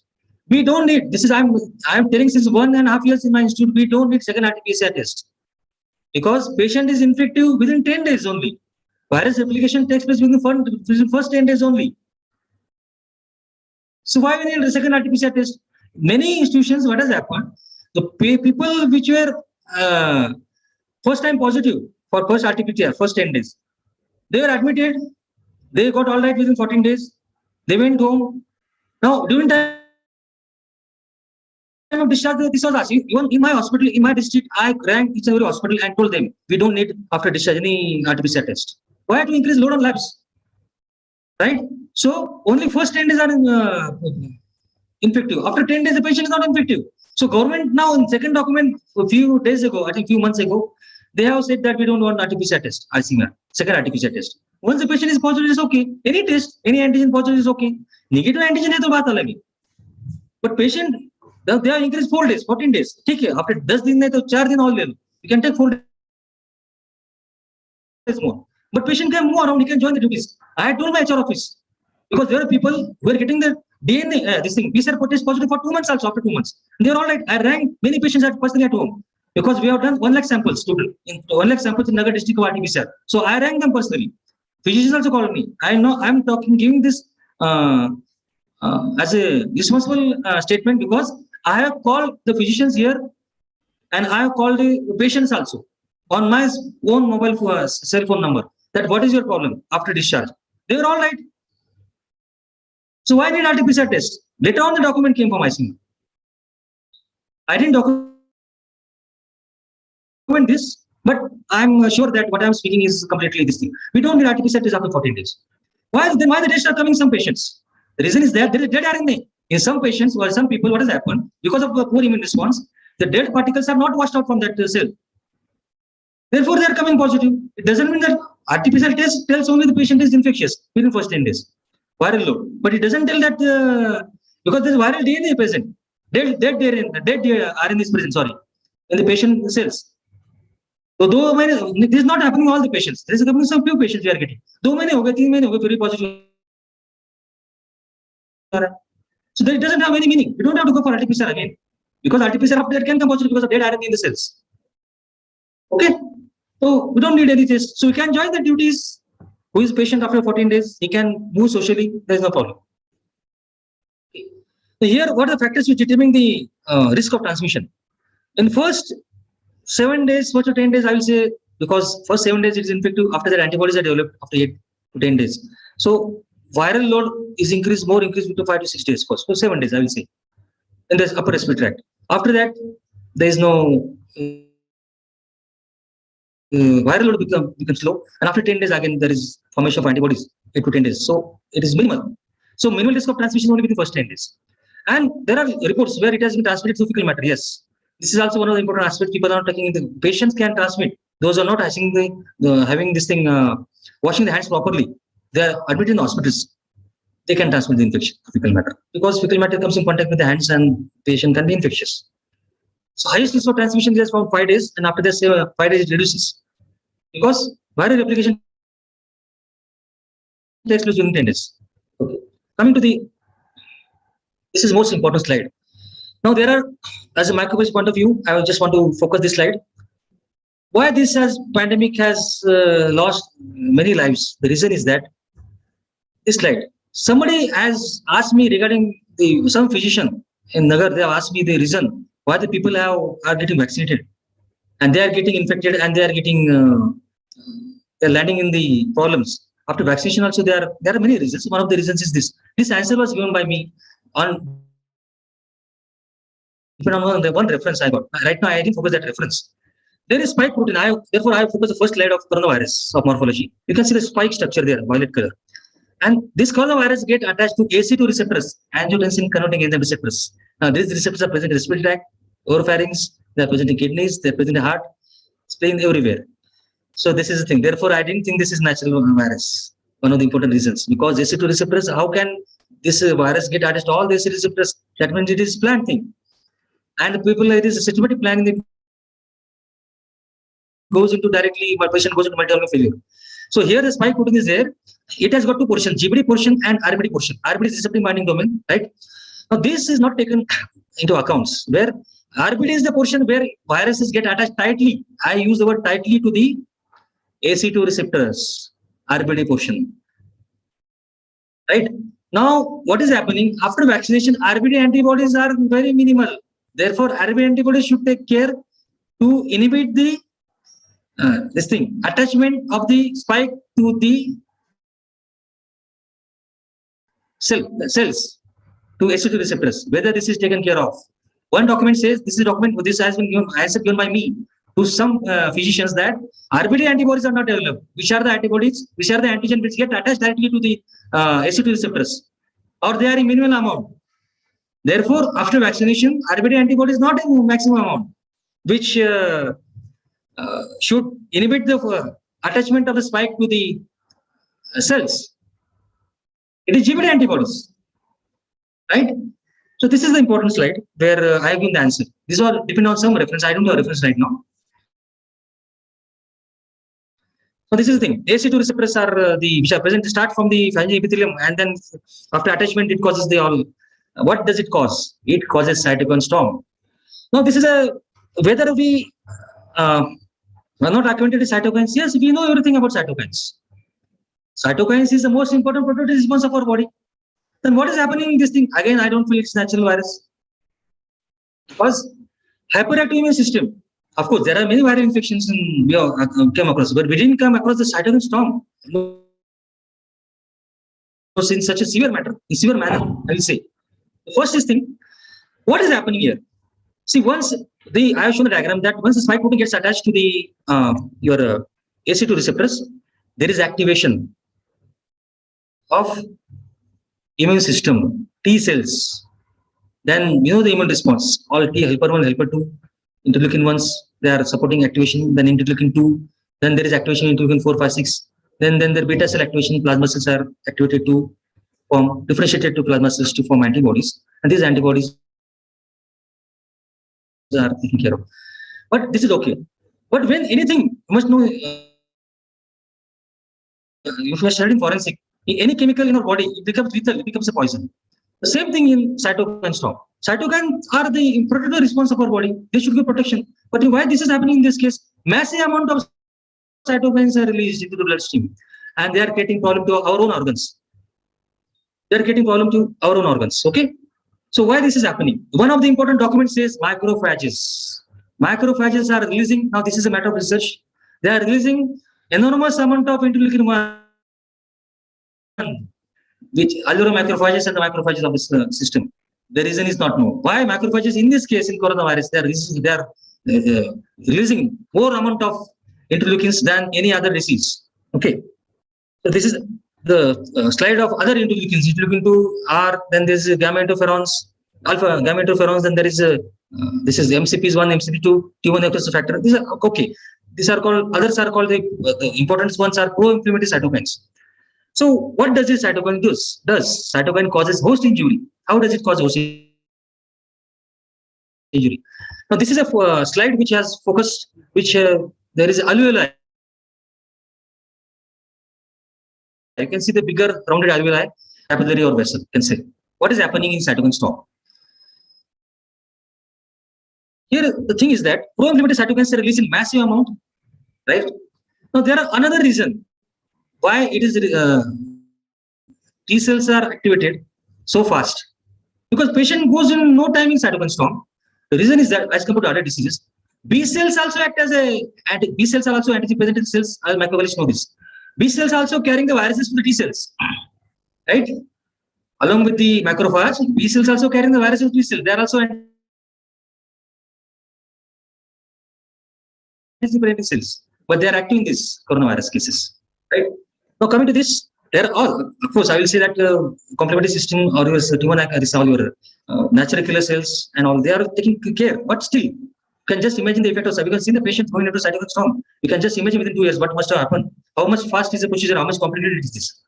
We don't need, this is, I'm telling since 1.5 years in my institute, we don't need second RT-PCR test. Because patient is infective within 10 days only. Virus replication takes place within the first 10 days only. So why we need a second RT-PCR test? Many institutions, what has happened? The people which were first time positive for first RT-PCR, first 10 days, they were admitted, they got all right within 14 days, they went home. Now, during time of discharge, this was asked. Even in my hospital, in my district, I rang each and every hospital and told them, we don't need after discharge any RT-PCR test. Why? To increase load on labs, right? So only first 10 days are infective. After 10 days, the patient is not infective. So government now in second document a few days ago, I think few months ago, they have said that we don't want RT-PCR test, ICMR, second RT-PCR test. Once the patient is positive, it's okay. Any test, any antigen positive is okay. Negative antigen है तो बात अलग है. But patient, they have increased 4 days, 14 days. ठीक है, after 10 दिन नहीं तो 4 दिन और ले लो. You can take 4 days more. But patient can move around, he can join the duties. I had told my HR office, because there are people who are getting their DNA, this thing, PCR test positive for 2 months also, after 2 months. They are all right. I rang many patients personally at home, because we have done 1 lakh samples total, in 1 lakh samples in Nagar district of RT-PCR. So I rang them personally. Physicians also called me. I know I'm giving this as a responsible statement, because I have called the physicians here and I have called the patients also on my own mobile cell phone number, that what is your problem after discharge. They were all right. So why need RT-PCR test? Later on the document came from ICMR. I didn't document this, but I'm sure that what I'm speaking is completely this thing. We don't need RT-PCR test after 14 days. Why then? Why the deaths are coming in some patients? The reason is that there is dead RNA in some patients or some people. What has happened? Because of the poor immune response, the dead particles are not washed out from that cell. Therefore, they are coming positive. It doesn't mean that RT-PCR test tells only the patient is infectious within first 10 days. Viral load, but it doesn't tell that because there is viral DNA present, dead RNA is present. Sorry, in the patient cells. So this is not happening in all the patients. This is happening in some few patients we are getting. 2 महीने हो गए, 3 महीने हो गए, very positive. So that it doesn't have any meaning. We don't have to go for RT-PCR again, because RT-PCR after that can come positive because of dead RNA in the cells. Okay, so we don't need any test. So we can join the duties. Who is patient after 14 days? He can move socially. There is no problem. Okay. So here, what are the factors which determine the risk of transmission? In first 7 days, first to 10 days, I will say, because first 7 days it is infective. After that, antibodies are developed after 8 to 10 days. So viral load is increased to 5 to 6 days first. So 7 days, I will say, in the upper respiratory tract. After that, there is no viral load becomes low, and after 10 days again there is formation of antibodies, 8 to 10 days. So it is minimal. So minimal risk of transmission only within the first 10 days. And there are reports where it has been transmitted through fecal matter. Yes, this is also one of the important aspects. People are not taking into. Patients can transmit. Those are not having this thing, washing the hands properly. They are admitted in the hospitals. They can transmit the infection through fecal matter, because fecal matter comes in contact with the hands and patient can be infectious. So highest risk of transmission is from 5 days, and after that 5 days it reduces, because viral replication takes place within 10 days. Okay. Coming to this is most important slide. Now there are, as a microbiologist point of view, I just want to focus this slide. Why this pandemic has lost many lives? The reason is that this slide. Somebody has asked me regarding some physician in Nagar. They have asked me the reason why the people are getting vaccinated and they are getting infected and they are getting they're landing in the problems after vaccination. Also, there are many reasons. One of the reasons is this. This answer was given by me on the one reference I got. Right now, I didn't focus that reference. There is spike protein. Therefore, I focus the first slide of coronavirus of morphology. You can see the spike structure there, violet color. And this coronavirus get attached to AC2 receptors, angiotensin converting enzyme receptors. Now, these receptors are present in respiratory tract, oropharynx, they are present in kidneys, they are present in heart, spleen, everywhere. So this is the thing. Therefore, I didn't think this is natural virus. One of the important reasons, because AC2 receptors, how can this virus get attached to all these receptors? That means it is plant thing. And the people, it is a systematic planning. Goes into directly, my patient goes into mitochondrial failure. So here the spike protein is there. it has got two portions, GBD portion and RBD portion. RBD is receptive binding domain, right? Now this is not taken into accounts, where RBD is the portion where viruses get attached tightly. I use the word tightly to the AC2 receptors, RBD portion, right? Now, what is happening after vaccination? RBD antibodies are very minimal. Therefore, RBD antibodies should take care to inhibit the attachment of the spike to the cells to AC2 receptors. Whether this is taken care of. One document says this has been given by me to some physicians that RBD antibodies are not developed. Which are the antibodies? Which are the antigen which get attached directly to the AC2 receptors, or they are in minimal amount. Therefore, after vaccination, RBD antibody is not in maximum amount, which should inhibit the attachment of the spike to the cells. It is GBD antibodies, right? So this is the important slide where I have given the answer. These all depend on some reference. I don't have a reference right now. So this is the thing. AC2 receptors are which are present. Start from the phalangeal epithelium, and then after attachment, it causes the all. What does it cause? It causes cytokine storm. Now this is whether we are not acquainted with cytokines. Yes, we know everything about cytokines. Cytokines is the most important protective response of our body. Then what is happening in this thing? Again, I don't feel it's natural virus. Because hyperactive immune system. Of course, there are many viral infections we came across, but we didn't come across the cytokine storm in such a severe manner, I will say. The first is thing, what is happening here? See, once I have shown a diagram that once the spike protein gets attached to the your AC2 receptors, there is activation of immune system, T cells. Then the immune response, all T helper 1, helper 2, interleukin 1s, they are supporting activation, then interleukin 2, then there is activation interleukin 4, 5, 6, then their beta cell activation, plasma cells are activated to form, differentiated to plasma cells to form antibodies, and these antibodies are taken care of. But this is okay. But when anything, you must know, if you are studying forensic, any chemical in our body, it becomes lethal, it becomes a poison. The same thing in cytokine storm. Cytokines are the protective response of our body. They should give protection. But why this is happening in this case? Massive amount of cytokines are released into the bloodstream, and they are getting problem to our own organs. Okay. So why this is happening? One of the important documents says macrophages. Macrophages are releasing. Now this is a matter of research. They are releasing enormous amount of interleukin 1, which alluring macrophages and the macrophages of this system. The reason is not known. Why macrophages in this case in coronavirus they are releasing more amount of interleukins than any other disease. Okay, so this is the slide of other interleukins. Interleukin 2 R, then there is gamma interferons, alpha gamma interferons. Then there is this is MCP 1, MCP 2, T1 necrosis factor. These are okay. These are called, others are called the important ones are pro-inflammatory cytokines. So what does this cytokine do? Does cytokine causes host injury? How does it cause host injury? Now this is a slide which has focused, which there is alveoli. You can see the bigger rounded alveoli, capillary or vessel. You can say what is happening in cytokine storm. Here the thing is that pro-inflammatory cytokines are released in massive amount, right? Now there are another reason why it is T cells are activated so fast, because patient goes in no time in cytokine storm. The reason is that as compared to other diseases, B cells also act as B cells are also antigen-presenting cells. As microbiologists know this. B cells also carrying the viruses to the T cells, right? Along with the macrophage, B cells also carrying the viruses to T cells. They are also antigen-presenting cells, but they are active in these coronavirus cases, right? Now coming to this, there are, of course, I will say that complementary system or your T1 all your natural killer cells and all, they are taking care. But still, you can just imagine the effect of, because see the patient going into cytokine storm, you can just imagine within 2 years what must have happened. How much fast is the procedure? How much complicated is this?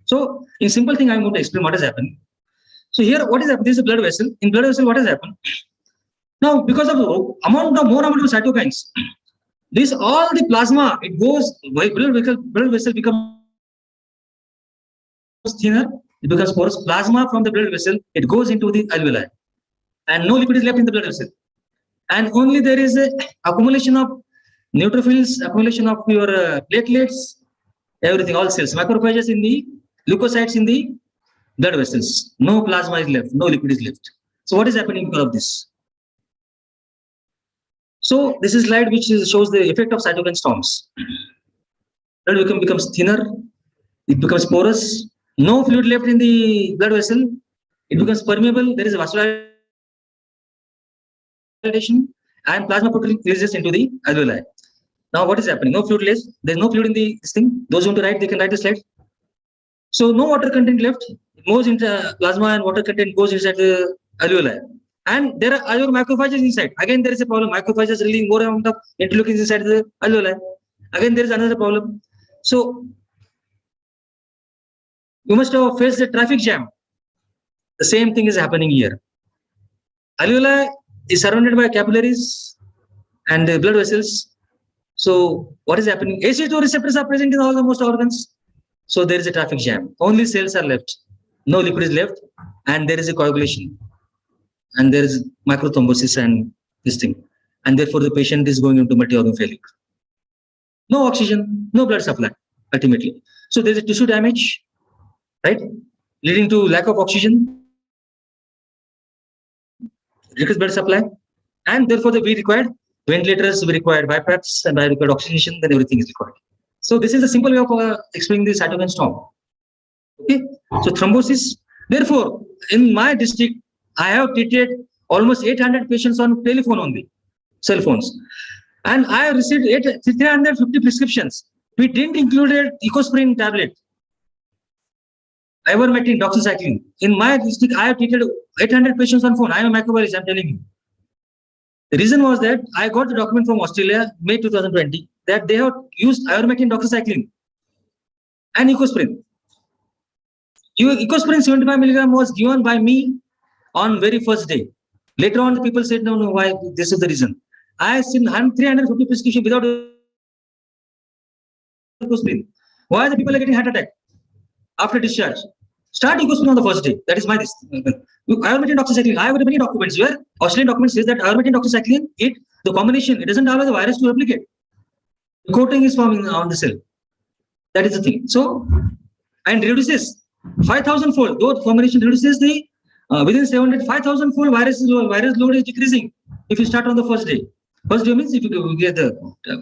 So, in simple thing, I'm going to explain what has happened. So here, what is happening? This is a blood vessel. In blood vessel, what has happened? Now, because of the more amount of cytokines, this all the plasma, it goes, blood vessel become becomes thinner, it becomes porous. Plasma from the blood vessel, it goes into the alveoli, and no liquid is left in the blood vessel. And only there is a accumulation of neutrophils, accumulation of your platelets, everything, all cells, macrophages in the leukocytes in the blood vessels. No plasma is left, no liquid is left. So what is happening because of this? So this is slide which shows the effect of cytokine storms. Blood becomes thinner, it becomes porous, no fluid left in the blood vessel, it becomes permeable, there is a vascularization, and plasma protein releases into the alveoli. Now what is happening? No fluid left, there is no fluid in this thing. Those who want to write, they can write the slide. So no water content left, it moves into plasma, and water content goes inside the alveoli. And there are other macrophages inside. Again, there is a problem. Macrophages releasing more amount of interleukins inside the alveoli. Again, there is another problem. So you must have faced the traffic jam. The same thing is happening here. Alveoli is surrounded by capillaries and the blood vessels. So what is happening? ACE2 receptors are present in all the most organs. So there is a traffic jam. Only cells are left. No liquid is left, and there is a coagulation. And there is microthrombosis and this thing. And therefore the patient is going into multi-organ failure. No oxygen, no blood supply, ultimately. So there is a tissue damage, right? Leading to lack of oxygen, decreased blood supply, and therefore we required ventilators, we required BiPAPs, and I required oxygenation, then everything is required. So this is a simple way of explaining the cytokine storm. Okay, so thrombosis. Therefore, in my district, I have treated almost 800 patients on telephone only, cell phones, and I have received 350 prescriptions. We didn't include ecosprin tablet, ivermectin, doxycycline. In my district, I have treated 800 patients on phone. I am a microbiologist, I'm telling you. The reason was that I got the document from Australia, May 2020, that they have used ivermectin, doxycycline, and ecosprin. Ecosprin 75 milligram was given by me on very first day. Later on, the people said, no, why? This is the reason. I have seen 350 prescriptions without ecosprin. Why are the people are getting heart attack after discharge? Start ecosprin on the first day. That is my ivermectin, doxycycline. I have many documents where Australian document says that ivermectin, doxycycline, the combination, it doesn't allow the virus to replicate. The coating is forming on the cell. That is the thing. So, and reduces 5,000 fold. Though combination reduces the within 700, 5,000 fold virus load is decreasing if you start on the first day. First day means if you get the,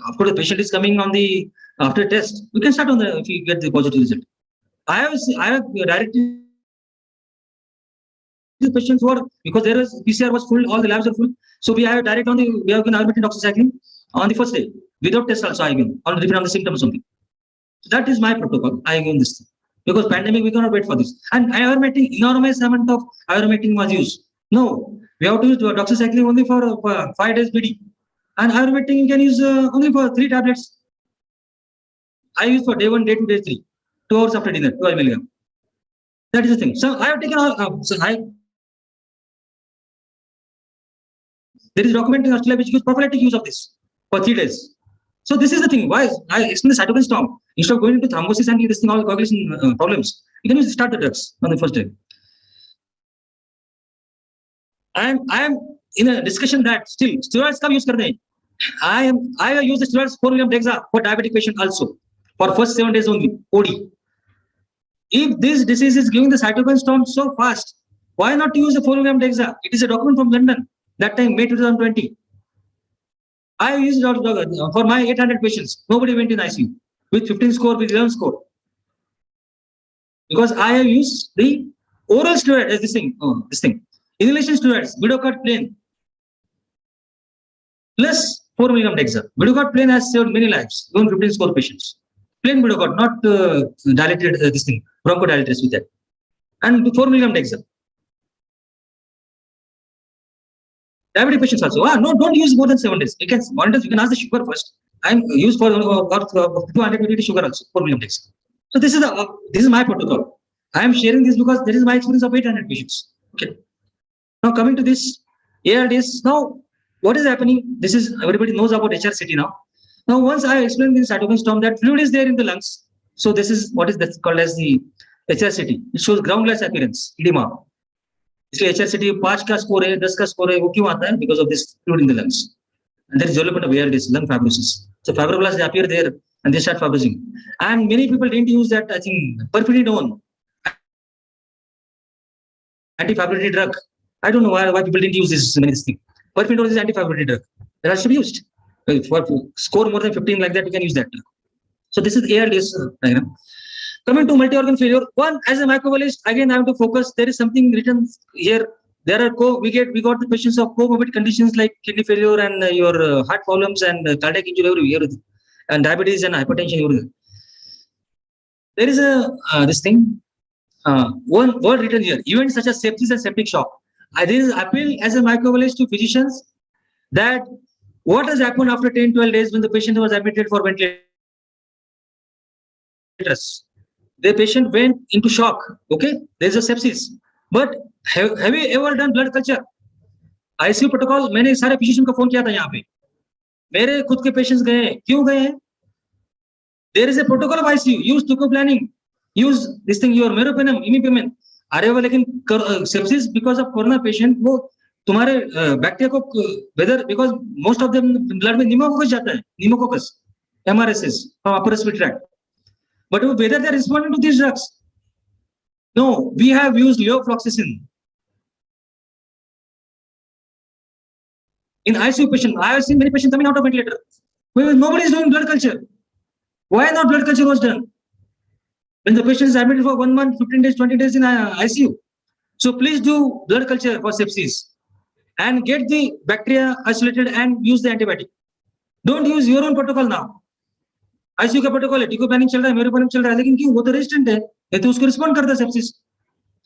of course, the patient is coming on the after test, we can start on the if you get the positive result. I have directed the patients who are, because there is PCR was full, all the labs are full. So we have direct on the we have given ivermectin, doxycycline on the first day without test also. I given on depending on the symptoms only. So that is my protocol. I given this thing. Because pandemic, we cannot wait for this. And ivermectin, enormous amount of ivermectin was used. No, we have to use doxycycline only for 5 days BD. And ivermectin you can use only for 3 tablets. I use for day 1, day 2, day 3. 2 hours after dinner, 12 milligram. That is the thing. So I have taken there is document in Australia which gives prophylactic use of this for 3 days. So this is the thing. Why I explain the cytokine storm. Instead of going into thrombosis and this thing, all coagulation problems, you can use start the drugs on the first day. And I am in a discussion that still steroids come use karne. I have used the steroids 4 milligram dexa for diabetic patient also for first 7 days only OD. If this disease is giving the cytokine storm so fast, why not use the 4 milligram dexa? It is a document from London that time May 2020. I used it for my 800 patients. Nobody went in ICU with 15 score, with 11 score. Because I have used the oral steroid as this thing. Inhalation steroids, Vidocort plain, plus 4 milligram dexa. Vidocort plain has saved many lives, even 15 score patients. Plain Vidocort, not dilated this thing, bronchodilators with that. And 4 milligram dexa. Diabetic patients also. No, don't use more than 7 days. You can monitor. You can ask the sugar first. I'm used for 200 ml sugar also 4 milligram dexa. So this is my protocol. I am sharing this because this is my experience of 800 patients. Okay. Now coming to this ARDS. Now what is happening? This is everybody knows about HRCT now. Now once I explained in cytokine storm that fluid is there in the lungs. So this is what is called as the HRCT. It shows ground glass appearance, edema. इसलिए HRCT 5 का score है, 10 का score है, वो क्यों आता है? Because of this fluid in the lungs. And there is development of ALDS, lung fibrosis. So fibroblasts, they appear there and they start fibrosing. And many people didn't use that, I think, pirfenidone, antifibrillary drug. I don't know why people didn't use this thing. Pirfenidone is antifibrillary drug. It has to be used. For score more than 15 like that, you can use that drug. So this is ALDS diagram. Coming to multi-organ failure, one, as a microbiologist, again I have to focus. There is something written here. There are we got the patients of comorbid conditions like kidney failure and your heart problems and cardiac injury and diabetes and hypertension. There is a this thing. One word written here: events such as sepsis and septic shock. This is appeal as a microbiologist to physicians that what has happened after 10-12 days when the patient was admitted for ventilators. The patient went into shock. Okay, there's a sepsis. But have you ever done blood culture? ICU protocol. मैंने सारे physician को phone किया था यहाँ पे. मेरे खुद के patients गए हैं. क्यों गए हैं? There is a protocol of ICU. Use tocoplanning. Use this thing. Your meropenem, imipenem. अरे वो लेकिन sepsis because of corona patient वो तुम्हारे bacteria को whether because most of them blood में pneumococcus जाता है. Pneumococcus, MRSs from upper respiratory tract. But whether they are responding to these drugs. No, we have used levofloxacin. In ICU patient, I have seen many patients coming out of ventilator. Nobody is doing blood culture. Why not blood culture was done? When the patient is admitted for 1 month, 15 days, 20 days in ICU. So please do blood culture for sepsis and get the bacteria isolated and use the antibiotic. Don't use your own protocol now. ICU का protocol है, टिकोप्लानिंग चल रहा है, meropenem चल रहा है, लेकिन क्यों? वो तो रेजिस्टेंट है, ये तो उसको रिस्पॉन्ड करता है सेप्सिस.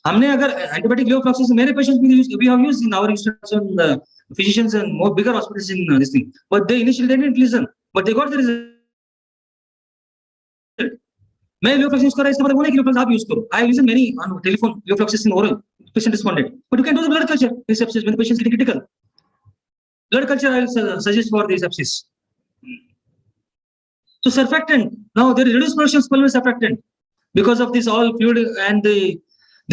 हमने अगर एंटीबायोटिक लेवोफ्लॉक्सासिन मेरे पेशेंट्स में use we have used in our institution physicians and more bigger hospitals in this thing, but they initially didn't listen, but they got the result. मैं लेवोफ्लॉक्सासिन यूज कर रहा इसका मतलब वो नहीं कि लेवोफ्लॉक्स आप यूज करो. I listen many on telephone levofloxacin oral patient responded, but you can do the blood culture in sepsis when the patient is getting critical. Blood culture I will suggest for the sepsis. So surfactant, now there is reduced production of pulmonary surfactant because of this all fluid and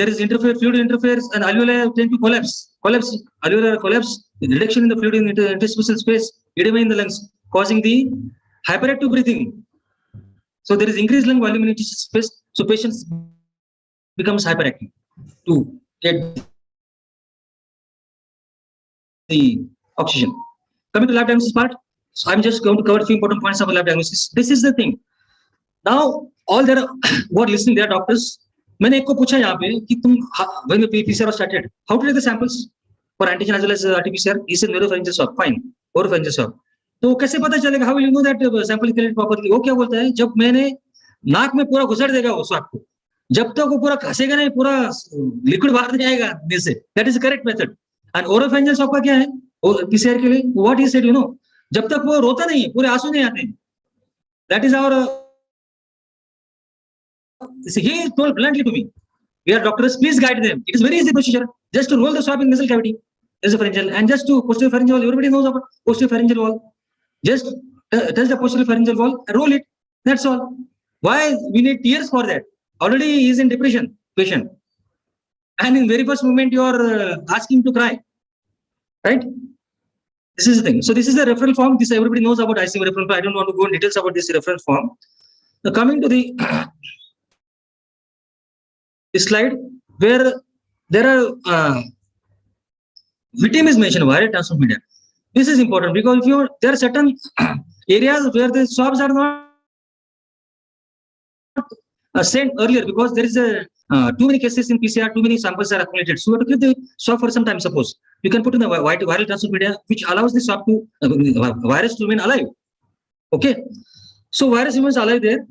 there is fluid interferes and alveoli tend to collapse, alveolar collapse, reduction in the fluid in interstitial space, edema in the lungs, causing the hyperactive breathing. So there is increased lung volume in interstitial space, so patients becomes hyperactive to get the oxygen. Coming to lab diagnosis part. So I'm just going to cover a few important points of lab diagnosis. This is the thing. Now, all there who are listening, there are doctors. मैंने एक को पूछा यहाँ पे कि तुम when the PCR was started, how to take the samples for antigen as well as RT-PCR? He said neuropharyngeal swab, fine, oropharyngeal swab. तो कैसे पता चलेगा? How will you know that sample is collected properly? वो क्या बोलता है? जब मैंने नाक में पूरा घुसड़ देगा वो स्वाब को, जब तक वो पूरा घसेगा नहीं, पूरा लिक्विड बाहर नहीं आएगा मुंह से. That is the correct method. And oropharyngeal swab का क्या है? PCR के लिए what he said, you know, जब तक वो रोता नहीं, पूरे आंसू नहीं आते. That is our. He told bluntly to me, "We are doctors. Please guide them. It is very easy procedure. Just to roll the swab in nasal cavity, nasopharyngeal, and just to posterior pharyngeal wall. Everybody knows about posterior pharyngeal wall. Just touch the posterior pharyngeal wall and roll it. That's all. Why we need tears for that? Already he is in depression, patient, and in very first moment you are asking to cry, right?" This is the thing. So this is the referral form. This everybody knows about ICU referral form. I don't want to go in details about this reference form. Now coming to the this slide where there are VTM is mentioned, viral transmission media. This is important because if you there are certain areas where the swabs are not sent earlier because there is a too many cases in PCR, too many samples are accumulated. So you have to keep the swab for some time. Suppose you can put in the viral transmission media, which allows the swab to virus to remain alive. Okay, so virus remains alive there.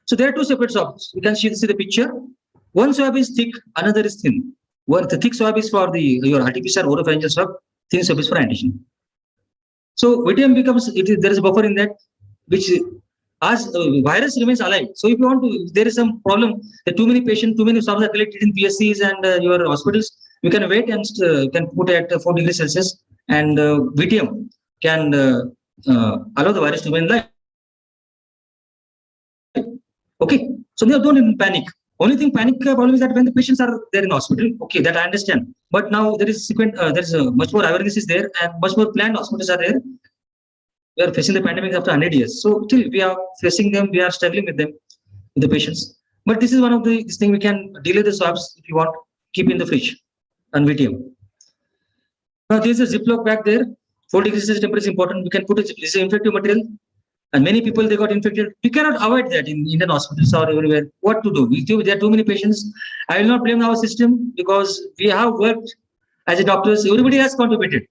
So there are two separate swabs. You can see the picture. One swab is thick, another is thin. One the thick swab is for the your RT-PCR oropharyngeal swab. Thin swab is for antigen. So VTM becomes there is a buffer in that which as virus remains alive. So if you want to, if there is some problem, too many patients, too many swabs are collected in PSCs and your hospitals, you can wait and can put at 4 degrees Celsius and VTM can allow the virus to remain alive. Okay, so don't panic. Only thing panic problem is that when the patients are there in hospital, okay, that I understand. But now there is much more awareness is there and much more planned hospitals are there. We are facing the pandemic after 100 years. So still we are facing them, we are struggling with them, with the patients. But this is one of this thing we can delay the swabs if you want, keep in the fridge and VTM. Now there is a Ziploc back there. 4 degrees Celsius temperature is important. We can put this is infective material. And many people they got infected. We cannot avoid that in Indian hospitals or everywhere. What to do? There are too many patients. I will not blame our system because we have worked as a doctors. Everybody has contributed.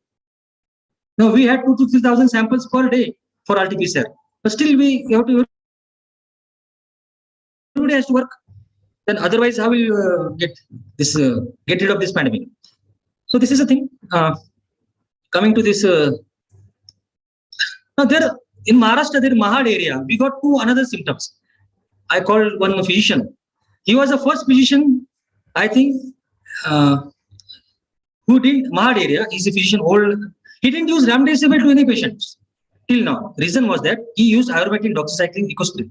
Now we had 2,000 to 3,000 samples per day for RT-PCR, but still we have to. Everybody has to work. Then otherwise, how will get rid of this pandemic? So this is a thing. Coming to this. Now there. In Maharashtra, there Mahad area, we got another symptoms. I called one physician. He was the first physician, I think, who did Mahad area. He's a physician old. He didn't use remdesivir to any patients till now. Reason was that he used ivermectin, doxycycline, ecosprin,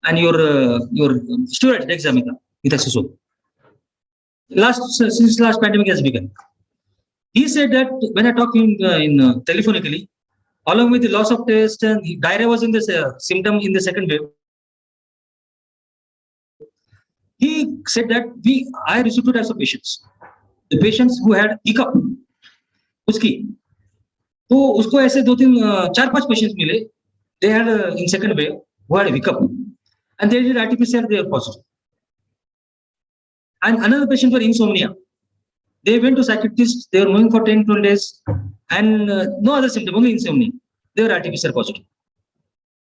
and your steroid dexamethasone, methoxazole. Since last pandemic has begun, he said that when I talked to him telephonically. Along with the loss of taste and diarrhea was in the symptom in the second wave. He said that I received 2 types of patients. The patients who had hiccup, उसकी, तो उसको ऐसे 4-5 patients मिले. They had in second wave who had hiccup, and they did RT-PCR, they are positive. And another patient for insomnia. They went to psychiatrist. They were moving for 10-12 days, and no other symptom, only insomnia. They were RT-PCR positive.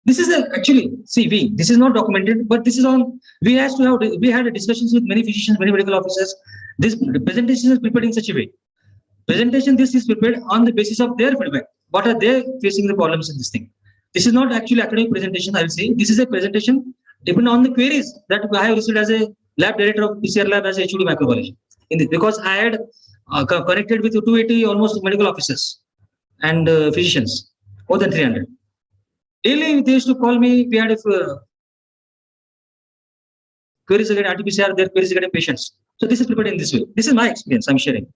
This is actually this is not documented, but this is on. We had discussions with many physicians, many medical officers. This presentation is prepared in such a way. Presentation this is prepared on the basis of their feedback. What are they facing the problems in this thing? This is not actually academic presentation. I will say this is a presentation depending on the queries that I have received as a lab director of PCR lab as a HOD microbiology. In this, because I had connected with 280 almost medical officers and physicians, more than 300. Daily they used to call me. We had queries regarding RT-PCR, their queries regarding patients. So this is prepared in this way. This is my experience I'm sharing.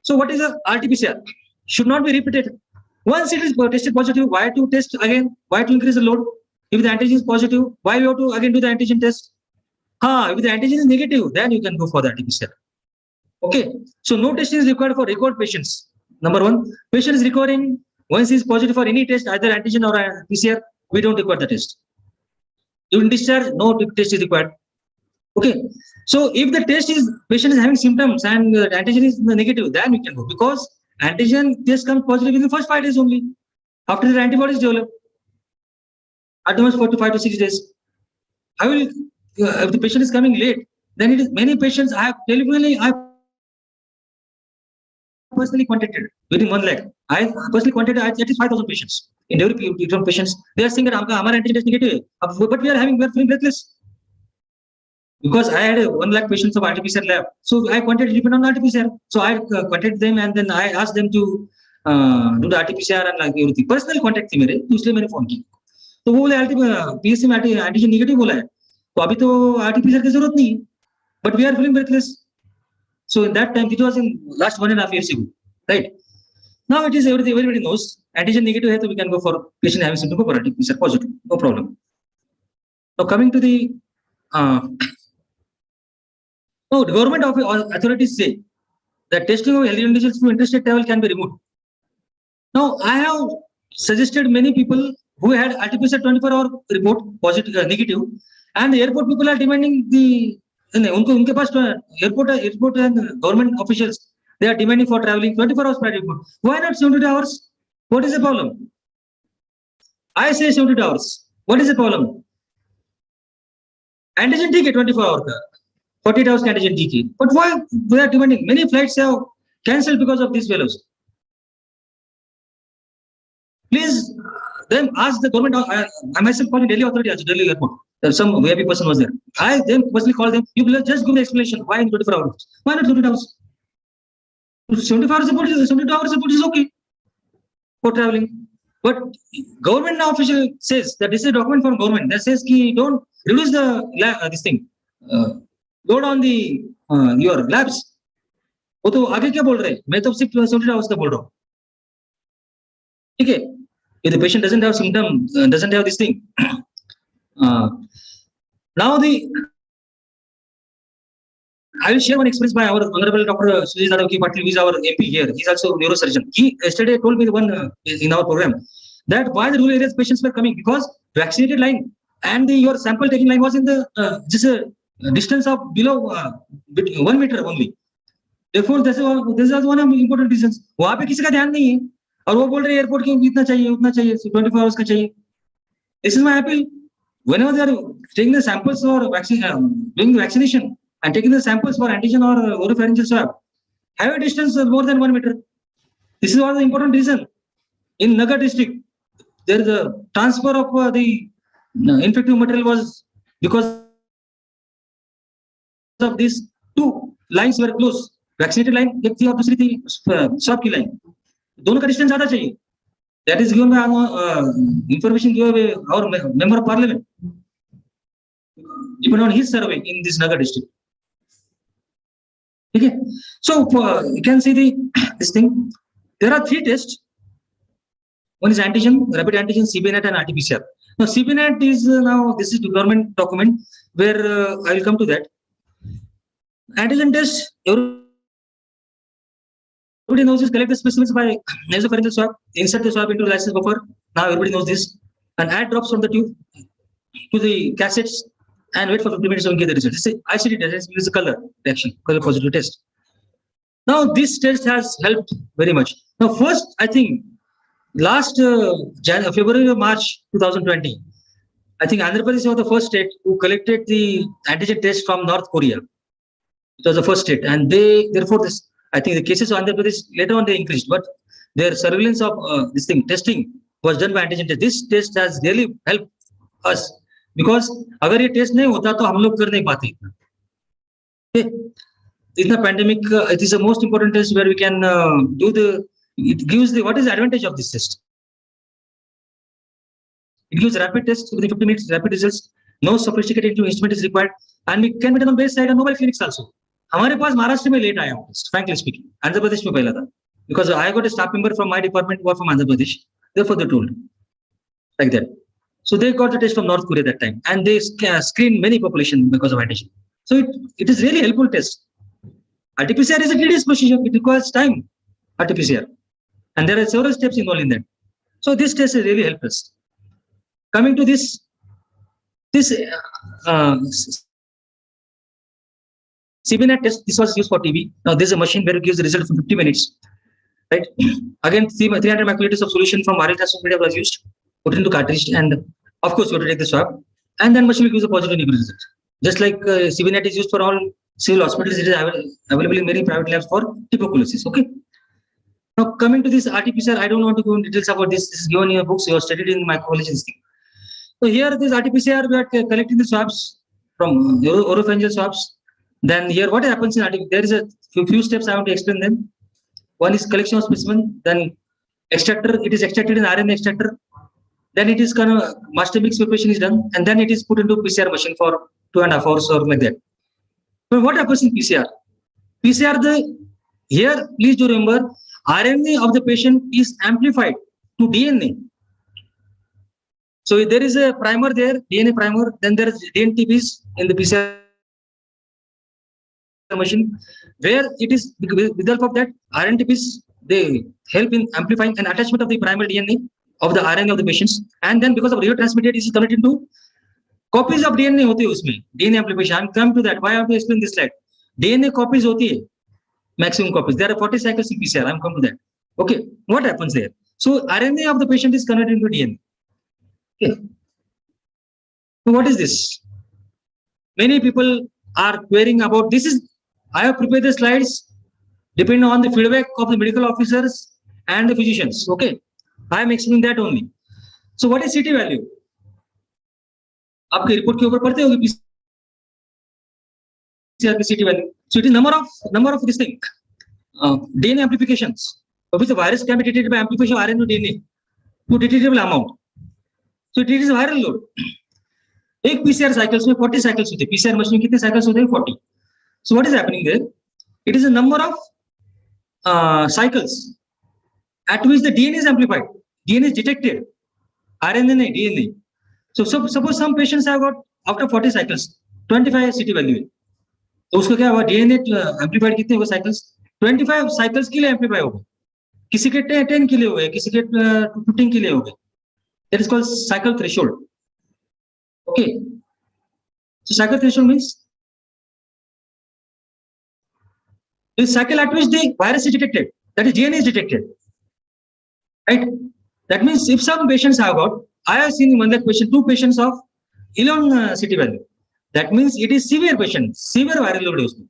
So what is a RT-PCR? Should not be repeated. Once it is tested positive, why to test again? Why to increase the load? If the antigen is positive, why we have to again do the antigen test? If the antigen is negative, then you can go for the RT-PCR. Okay, so no testing is required for recovered patients. Number one, patient is recovering. Once he is positive for any test, either antigen or PCR, we don't require the test. During discharge, no test is required. Okay, so if the patient is having symptoms and antigen is negative, then we can go, because antigen test comes positive in the first 5 days only. After the antibodies develop, at the most 4 to 5 to 6 days. I will if the patient is coming late, then it is many patients I have personally contacted within 1 lakh. I personally contacted at least 5,000 patients. In every different patients, they are saying that our antigen is negative, but we are feeling breathless. Because I had 1 lakh patients of RT-PCR lab, so I contacted depending on RT-PCR. So I contacted them and then I asked them to do the RT-PCR and like everything. Personally contact थी मेरे, इसलिए मैंने phone की. तो वो बोले PSC में antigen negative बोला है, तो अभी तो RT-PCR की जरूरत नहीं, but we are feeling breathless. So in that time, it was in last 1.5 years ago, right? Now it is everybody knows antigen negative है, so we can go for patient having symptom for RT-PCR positive, no problem. Now coming to the no, the government authorities say that testing of healthy individuals to interstate travel can be removed. Now I have suggested many people who had RT-PCR 24-hour report positive negative, and the airport people are demanding उनके पास airport and government officials, they are demanding for traveling 24 hours prior report. Why not 72 hours? What is the problem? I say 72 hours. What is the problem? Antigen ठीक है 24 hour का, 48 hours antigen ठीक है, but why they are demanding? Many flights have cancelled because of these fellows. Please, then ask the government. I myself called Delhi authority at Delhi airport. Some VIP person was there. I then personally called them. You just give the explanation. Why in 24 hours? Why not 72 hours? 75 hours report is 72 hours report is okay for traveling. But government now official says that this is a document from government that says ki don't reduce the this thing. load on the your labs. वो तो आगे क्या बोल रहे हैं? मैं तो सिर्फ 72 hours का बोल रहा हूँ. ठीक है? If the patient doesn't have symptom, doesn't have this thing. Now I will share one experience by our honorable Dr. Sujit Adavki Patil, who is our MP here. He is also a neurosurgeon. He yesterday told me the one in our program that why the rural areas patients were coming because vaccinated line and your sample taking line was in the just a distance of below 1 meter only. Therefore, this is one of the important reasons. वहाँ पे किसी का ध्यान नहीं है और वो बोल रहे हैं एयरपोर्ट क्यों इतना चाहिए उतना चाहिए 24 hours का चाहिए. This is my appeal. Whenever they are taking the samples for vaccine, doing the vaccination and taking the samples for antigen or oropharyngeal swab, have a distance more than 1 meter. This is one of the important reason. In Nagar district, there is a transfer of the infective material was because of these two lines were close. Vaccinated line एक थी और दूसरी थी swab की line. दोनों का distance ज़्यादा चाहिए. That is given by information given by our member of parliament. Depending on his survey in this Nagar district. Okay. So you can see this thing. There are 3 tests. One is antigen, rapid antigen, CBNet, and RT-PCR. Now CBNet is now this is the government document where I will come to that. Antigen test. Everybody knows this. Collect the specimens by nasopharyngeal swab. Insert the swab into the lysis buffer. Now everybody knows this. And add drops from the tube to the cassettes and wait for 50 minutes to get the result. This is ICD test. This is a color reaction, color positive test. Now this test has helped very much. Now first, I think last February or March 2020, I think Andhra Pradesh was the first state who collected the antigen test from North Korea. It was the first state, and therefore this. I think the cases of Andhra Pradesh later on they increased, but their surveillance of this thing testing was done by antigen test. This test has really helped us because अगर ये test नहीं होता तो हम लोग कर नहीं पाते इतना. Okay, in the pandemic, it is the most important test where we can do the. It gives the what is the advantage of this test? It gives rapid test within 50 minutes, rapid results. No sophisticated instrument is required, and we can be done on base side and mobile clinics also. हमारे पास महाराष्ट्र में late आया हूँ frankly speaking. Andhra Pradesh में पहला था because I got a staff member from my department who are from Andhra Pradesh. Therefore they told like that. So they got the test from North Korea that time and they screened many population because of antigen. So it is really helpful test. RT-PCR is a tedious procedure. It requires time. RT-PCR and there are several steps involved in that. So this test is really helpful. Coming to this CBNet test, this was used for TB. Now this is a machine where it gives the result for 50 minutes. Right? Again, 300 microliters of solution from viral transmission media was used, put into cartridge, and of course, you have to take the swab, and then machine will give a positive negative result. Just like CBNet is used for all civil hospitals, it is available in many private labs for tuberculosis. Okay. Now coming to this RT-PCR, I don't want to go into details about this. This is given in your books. You have studied in microbiology. So here, this RT-PCR, we are collecting the swabs from oropharyngeal swabs. Then here, what happens in RT? There is a few steps I want to explain them. One is collection of specimen, then extractor. It is extracted in RNA extractor. Then it is kind of master mix preparation is done, and then it is put into PCR machine for 2.5 hours or like that. But what happens in PCR? PCR, here please do remember, RNA of the patient is amplified to DNA. So there is a primer there, DNA primer. Then there is DNTPs in the PCR machine, where it is with the help of that RNTPs, they help in amplifying an attachment of the primary DNA of the RNA of the patients, and then because of retransmitted, it is converted into copies of DNA होती है उसमें DNA amplification. I'm come to that. Why I have to explain this slide? DNA copies होती है, maximum copies. There are 40 cycles in PCR. I'm come to that. Okay, what happens there? So RNA of the patient is converted into DNA. Okay. So what is this? Many people are querying about this. I have prepared the slides depending on the feedback of the medical officers and the physicians. Okay, I am explaining that only. So what is CT value? आपके report के ऊपर पढ़ते होंगे PCR की CT value. So it is number of this thing, DNA amplifications. Of which the virus can be detected by amplification of RNA to DNA to detectable amount. So it is a viral load. एक PCR cycles में 40 cycles होते हैं, PCR machine में कितने cycles होते हैं? 40. So what is happening there? It is a number of cycles at which the DNA is amplified. DNA is detected. RNA नहीं, DNA. So suppose some patients have got after 40 cycles 25 CT value. तो उसको क्या हुआ? DNA amplified कितने हो गए cycles? 25 cycles के लिए एम्पलीफाई हो गए. किसी के 10 के लिए हो गए, किसी के 15 के लिए हो गए. That is called cycle threshold. Okay. So cycle threshold means the cycle at which the virus is detected, that is DNA is detected, right? That means if some patients have got, I have seen one like patient, 2 patients of 11 CT value, that means it is severe patient, severe viral load है उसमें.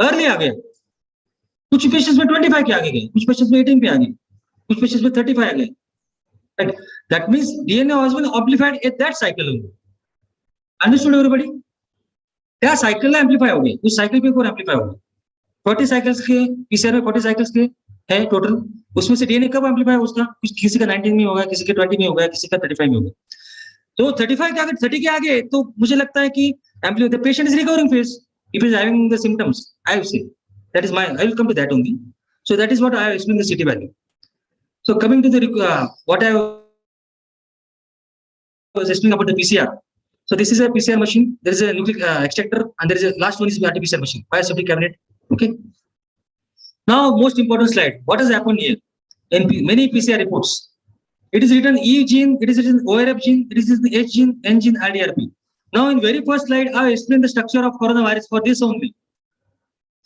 Early आ गया, कुछ patients में 25 के आगे गए, कुछ patients में 18 पे आ गए, कुछ patients में 35 आ गए, right? That means DNA has been amplified at that cycle only. Understood everybody? क्या साइकिल एम्पलीफाई हो गई, उस साइकिल पे एक और एम्पलीफाई हो गई. 40 साइकिल्स के पीसीआर में 40 साइकिल्स के है टोटल, उसमें से डीएनए कब एम्पलीफाई उसका, किसी का 19 में होगा, किसी के 20 में होगा, किसी का 35 में होगा. तो 35 के आगे 30 के आगे तो मुझे लगता है कि the patient is recovering phase if is having the symptoms. I will say that is my, I will come to that only. So that is what I have explain the CT value. So coming to the what I was explaining about the PCR. So this is a PCR machine. There is a nucleic extractor, and there is a last one is the RT-PCR machine, biosafety cabinet. Okay. Now, most important slide. What has happened here? In many PCR reports, it is written E gene, it is written ORF gene, it is written H gene, N gene, LDRP. Now, in very first slide, I explained the structure of coronavirus for this only,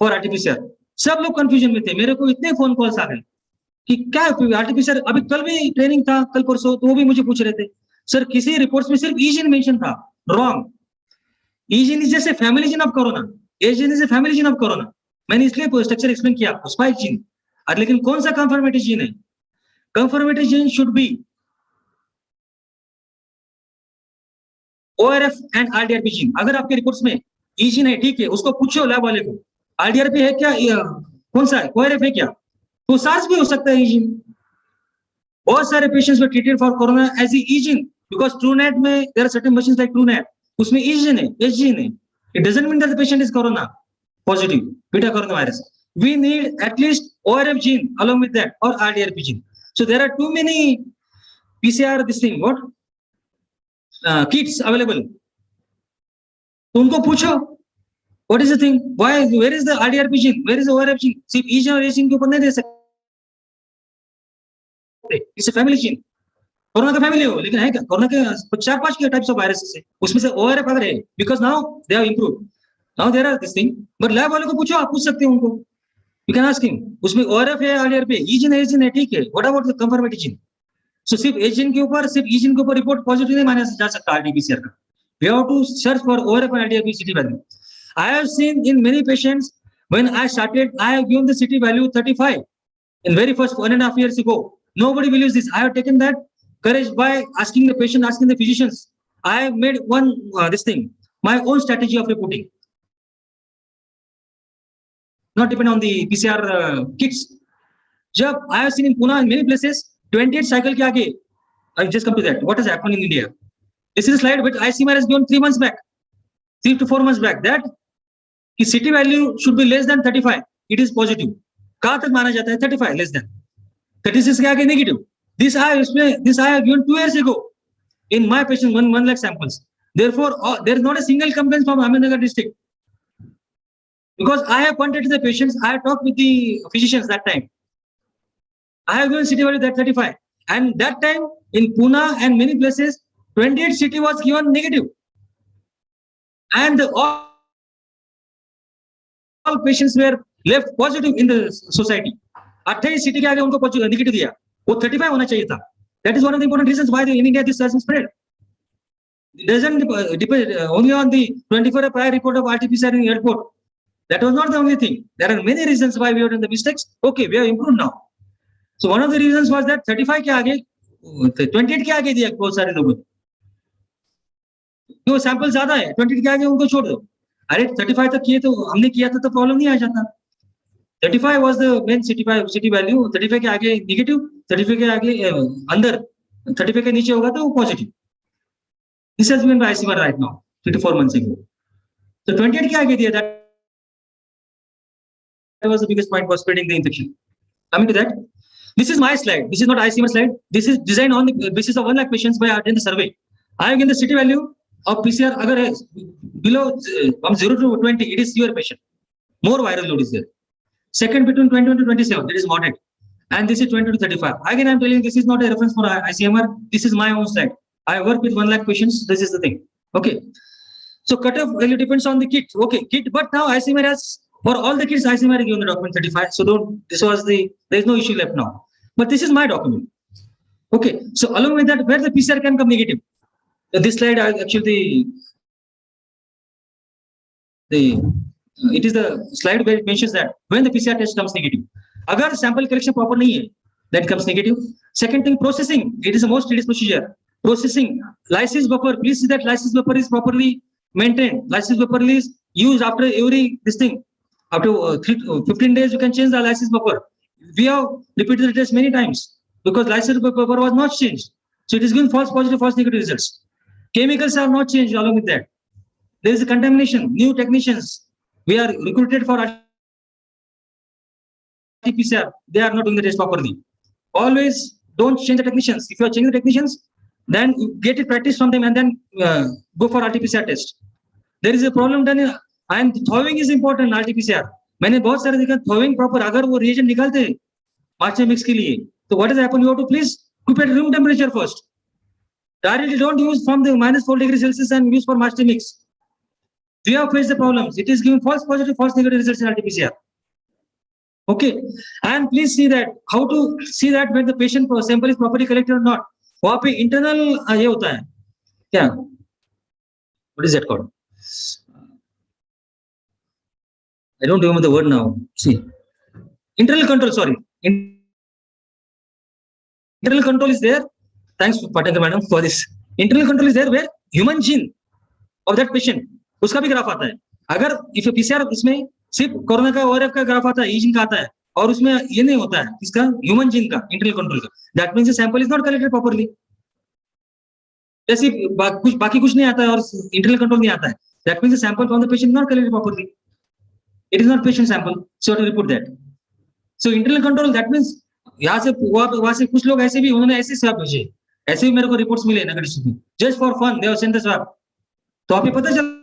for RT-PCR. सब लोग confusion में थे. मेरे को इतने phone calls आ गए कि क्या RT-PCR. अभी कल भी ट्रेनिंग था, कल परसों, तो वो भी मुझे पूछ रहे थे, सर किसी रिपोर्ट्स में सिर्फ ई जीन मेंशन था. रॉन्ग. ई जीन इज जैसे family gene of corona, A gene is a family gene of corona. मैंने इसलिए स्ट्रक्चर एक्सप्लेन किया आपको, स्पाइक जीन. लेकिन कौन सा कंफर्मेटिव जीन है? Confirmative gene should be ORF and RDRP gene. अगर आपके रिपोर्ट्स में ई जीन है, ठीक है, उसको पूछो लैब वाले को, RDRP है क्या, कौन सा है, ORF है क्या, तो सार्स भी हो सकता है ई जीन. बहुत सारे patients were treated for corona as E gene, because Truenat में there are certain machines like Truenat, उसमें ई जीन है, एच जीन है. It doesn't mean that the patient is corona positive, beta corona virus. We need at least ORF gene along with that, or RDRP gene. So there are too many PCR this thing kits available. तो उनको पूछो what is the thing, why, where is the RDRP gene, where is the ORF gene. सिर्फ E gene और H gene के ऊपर नहीं दे सकते. It's a family gene. Corona का फैमिली हो, लेकिन है क्या, कोरोना के 4-5 के टाइप्स ऑफ वायरसेस है, उसमें से ORF अगर है, because now they have improved, now there are this thing. but lab वाले को पूछो, आप पूछ सकते हो उनको, you can ask him, उसमें ORF है, RDRP है, E gene है, H gene है, ठीक है, what about the confirmatory gene. so सिर्फ H gene के ऊपर, सिर्फ E gene के ऊपर रिपोर्ट पॉजिटिव नहीं माना जा सकता RT-PCR का. we have to search for ORF and RDRP CT value. I have seen in many patients, when I started, I have given the CT value 35 in very first 1.5 years ago. Nobody believes this. I have taken that courage by asking the patient, asking the physicians. I have made one this thing, my own strategy of reporting, not depend on the PCR kits. Jab I have seen in Pune in many places 28 cycle ke aage, I just come to that. What has happened in India? This is a slide which ICMR has given 3 months back, 3 to 4 months back, that the CT value should be less than 35. It is positive. कहाँ तक माना जाता है? 35 less than. 36 के आगे negative. This I have given 2 years ago in my patient 1 lakh samples. Therefore, there is not a single complaint from Ahmednagar district, because I have contacted the patients, I have talked with the physicians that time. I have given CT value that 35, and that time in Pune and many places 28 CT was given negative, and all patients were left positive in the society. 28 CT के आगे उनको negative दिया, वो 35 होना चाहिए था. That is one of the important reasons why in India this has spread. It doesn't depend only on the 24-hour prior report of RT-PCR in airport. That was not the only thing. There are many reasons why we have done the mistakes. Okay, we have improved now. So one of the reasons was that 35 के आगे 28 के आगे दिया बहुत सारे लोगों ने. जो सैंपल ज्यादा है, 28 के आगे उनको छोड़ दो. अरे 35 तक किए तो हमने किया था तो प्रॉब्लम नहीं आ जाता. 35 was the main CT value. 35 के आगे नेगेटिव, 35 के आगे अंदर, 35 के नीचे होगा तो positive. This has been by ICMR right now, 3 to 4 months ago. So 28 kya gave that was the biggest point for spreading the infection. Coming to that, this is my slide. This is not ICMR slide. This is designed on the basis of 1 lakh patients by attending the survey. I have given the city value of PCR agar hai below from 0 to 20, it is your patient. More viral load is there. Second, between 21 to 27, it is moderate. And this is 20 to 35. Again, I'm telling you, this is not a reference for ICMR. This is my own slide. I work with 1 lakh patients. This is the thing. Okay. So cutoff value depends on the kit. Okay, kit. But now ICMR has, for all the kits, ICMR given the document 35. So there is no issue left now. But this is my document. Okay. So along with that, where the PCR can come negative. This slide actually it is the slide where it mentions that when the PCR test comes negative. Agar sample collection proper nahi hai, then it comes negative. Second thing, processing. It is the most tedious procedure. Processing. Lysis buffer. Please see that lysis buffer is properly maintained. Lysis buffer is used after every this thing. After 15 days, you can change the lysis buffer. We have repeated the test many times because lysis buffer was not changed. So it is giving false positive, false negative results. Chemicals are not changed along with that. There is a contamination. New technicians. We are recruited for PCR. They are not doing the test properly. Always don't change the technicians. If you are changing the technicians, then you get it practice from them and then go for RT-PCR test. There is a problem then and thawing is important RT-PCR. मैंने बहुत सारे देखा thawing proper अगर वो reagent निकालते हैं मार्च mix के लिए तो what does happen? You have to please keep at room temperature first. Directly don't use from the -4 degrees Celsius and use for master mix. We have faced the problems. It is giving false positive, false negative results in RT-PCR. Okay, and please see that how to see that when the patient sample is properly collected or not. वहाँ पे internal ये होता है क्या? What is that called? I don't remember the word now. See, internal control. Sorry, internal control is there. Thanks, Patanka madam, for this. Internal control is there where human gene of that patient उसका भी graph आता है. अगर if PCR इसमें सिर्फ corona का ORF का graph आता है, ई जीन का आता है और उसमें ये नहीं होता है इसका ह्यूमन जीन का इंटरनल कंट्रोल का, that means the sample is not collected properly. जैसे बाकी कुछ नहीं आता है और इंटरनल कंट्रोल नहीं आता है, that means the sample from the patient not collected properly. It is not patient sample, so to report that. So internal control that means यहाँ से वहां से कुछ लोग ऐसे भी उन्होंने ऐसे स्वैब भेजे, ऐसे भी मेरे को रिपोर्ट्स मिले नगर डिस्ट्रिक्ट में just for fun they have sent the swab. तो आपको पता चल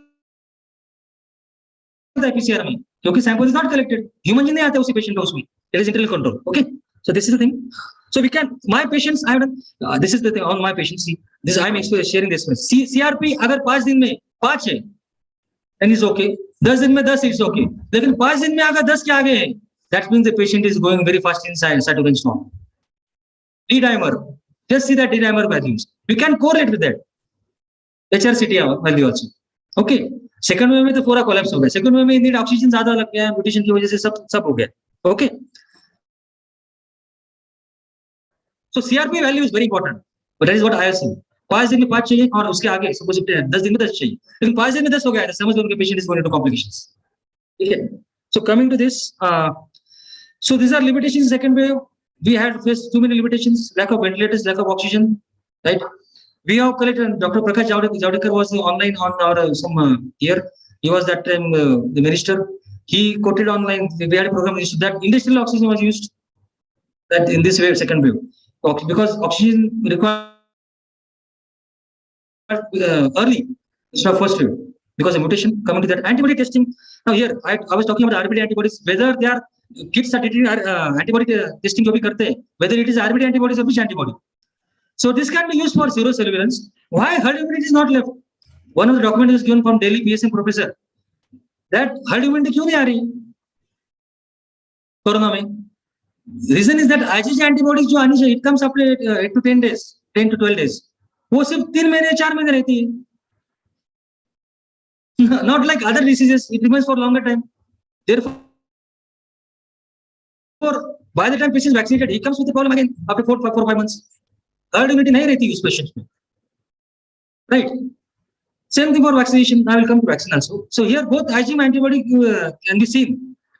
PCR में क्योंकि sample is not collected, human gene नहीं आता उसी पेशेंट का उसमें. It is internal control. Okay, so this is the thing. So we can, my patients, I have done, this is the thing on my patients. See, this I am sharing this with. CRP अगर 5 दिन में 5 है, then is okay. 10 दिन में 10 is okay. लेकिन 5 दिन में अगर 10 के आगे है, that means the patient is going very fast in cytokine storm. D-dimer, just see that D-dimer values. We can correlate with that. HRCT value also. Okay. Second wave में तो पूरा कोलैप्स हो गया. सेकंड वेव में need oxygen ज्यादा लग गया, mutation की वजह से सब हो गया. Okay, so CRP value is very important, but that is what I have seen. 5 दिन में 5 चाहिए और उसके आगे सपोज 10 दिन में 10 चाहिए, लेकिन 5 दिन में 10 हो गया, समझ लो उनके patient is going to complications. ठीक है. So coming to this, so these are limitations. Second wave we had faced too many limitations, lack of ventilators, lack of oxygen, right? We have collected. Dr. Prakash Javadekar was online on our some year. He was that time the minister. He quoted online. We had a program used that industrial oxygen was used. That in this wave, second wave, because oxygen required early instead of first wave because of mutation. Coming to that antibody testing. Now here I was talking about RBD antibodies. Whether they are kits are treating antibody testing जो भी करते हैं, whether it is RBD antibodies or which antibody. So this can be used for serosurveillance. Why herd immunity is not left? One of the documents is given from Delhi PSM professor. That herd immunity क्यों नहीं आ रही corona में? Reason is that IgG antibodies जो आनी चाहिए, it comes after 8 to 10 days, 10 to 12 days. वो सिर्फ 3 महीने 4 महीने रहती है. Not like other diseases, it remains for longer time. Therefore, by the time patient is vaccinated, he comes with the problem again after 4 or 5 months. Herd immunity नहीं रहती उस patient में, right? Same thing for vaccination. I will come to vaccine also. So here both IgM antibody can be seen.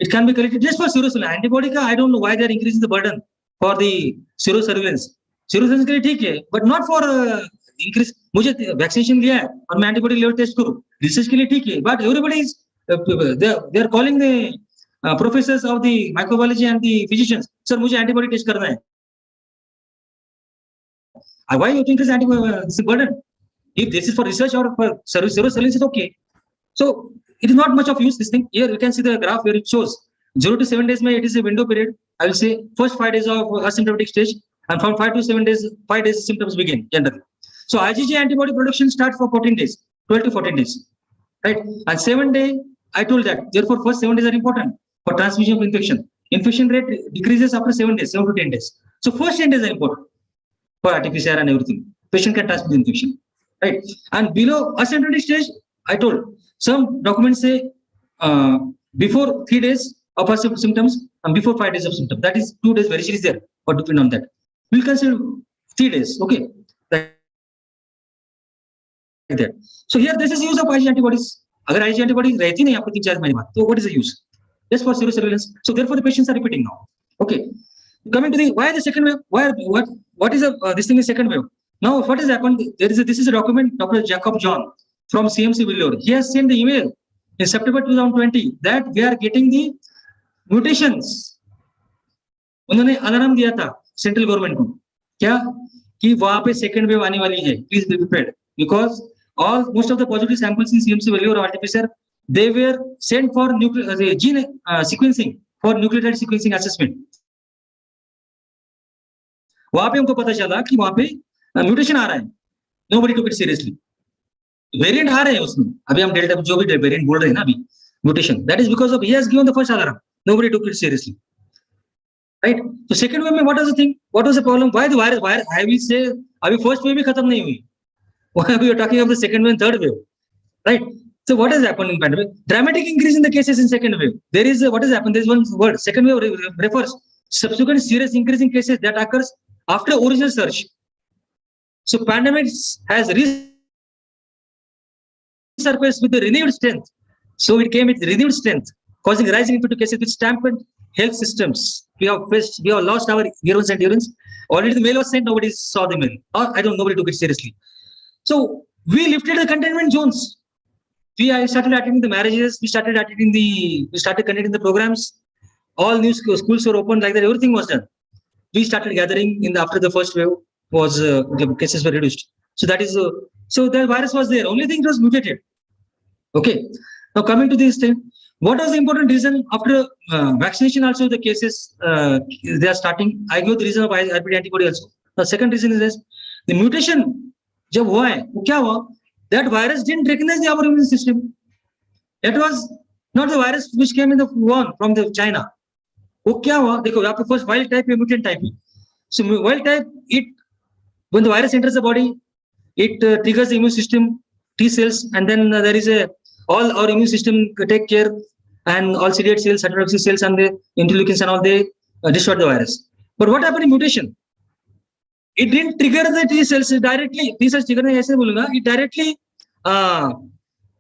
It can be collected just for serosurveillance. Antibody का I don't know why they are increasing the burden for the serosurveillance. Serosurveillance के लिए ठीक है, but not for increase, मुझे vaccination लिया है और मैं एंटीबॉडी लेवल टेस्ट करूं, रिसर्च के लिए ठीक है, but everybody is they are calling the professors of the microbiology and the physicians, sir मुझे एंटीबॉडी टेस्ट करना है. Why you think is this burden? If this is for research or for service surveillance, it's okay. So it is not much of use, this thing. Here you can see the graph where it shows 0 to 7 days, it is a window period. I will say first 5 days of asymptomatic stage, and from 5 to 7 days, 5 days symptoms begin generally. So IgG antibody production starts for 14 days, 12 to 14 days, right? And 7 day, I told that. Therefore, first 7 days are important for transmission of infection. Infection rate decreases after 7 days, 7 to 10 days. So first 10 days are important for RT-PCR and everything. Patient can transmit the infection, right? And below asymptomatic stage, I told some documents say before 3 days of symptoms and before 5 days of symptoms. That is 2 days variation is there, or depend on that. We'll consider 3 days, okay? Like that. So here this is use of IgG antibodies. Agar IgG antibodies रहती नहीं आपको 3-4 महीने बाद, तो what is the use? Just for surveillance. So therefore the patients are repeating now. Okay. Coming to the why the second wave? What is this thing is second wave? Now what has happened? This is a document, Dr. Jacob John from CMC Vellore. He has sent the email in September 2020 that we are getting the mutations. उन्होंने alarm दिया था central government को, क्या कि वहां पे second wave आने वाली है, please be prepared, because most of the positive samples in CMC Vellore or RT-PCR, they were sent for gene sequencing, for nucleotide sequencing assessment. वहां पे उनको पता चला कि वहां पे म्यूटेशन आ रहा है, nobody took it seriously. Variant आ रहे हैं उसमें, अभी हम डेल्टा जो भी वेरिएंट बोल रहे हैं ना अभी, mutation, that is because of he has given the first alarm, nobody took it seriously, right? तो सेकंड वेव में what was the thing, what was the problem, why the virus I will से अभी first wave भी खत्म नहीं हुई, why we are talking of the second wave and third wave, right? So what has happened in pandemic? Dramatic increase in the cases in second wave. There is what has happened, there is one word, second wave refers subsequent serious increase in cases that occurs after original surge. So pandemic has resurfaced with the renewed strength. So it came with renewed strength, causing rising infected cases with stamped health systems. We have lost our heroes and heroines. Already the mail was sent, nobody saw the mail. Or nobody took it seriously. So we lifted the containment zones. We started attending the marriages. We started conducting the programs. All new schools were open, like that. Everything was done. We started gathering after the first wave was the cases were reduced. So that is so the virus was there. Only thing it was mutated. Okay. Now coming to this thing, what was the important reason after vaccination? Also the cases they are starting. I give the reason of RBD antibody also. The second reason is this: the mutation. जब हुआ है वो क्या हुआ, that virus didn't recognize our immune system. It was not the virus which came in the Wuhan from the China. वो क्या हुआ, देखो यहाँ पे first wild type है, mutant type है. So wild type, it when the virus enters the body, it triggers the immune system, T cells, and then there is all our immune system take care, and all CD8 cells, cytotoxic cells, and the interleukins and all, they destroy the virus. But what happened in mutation? It didn't trigger the T cells directly. T cells trigger नहीं ऐसे बोलूँगा. It directly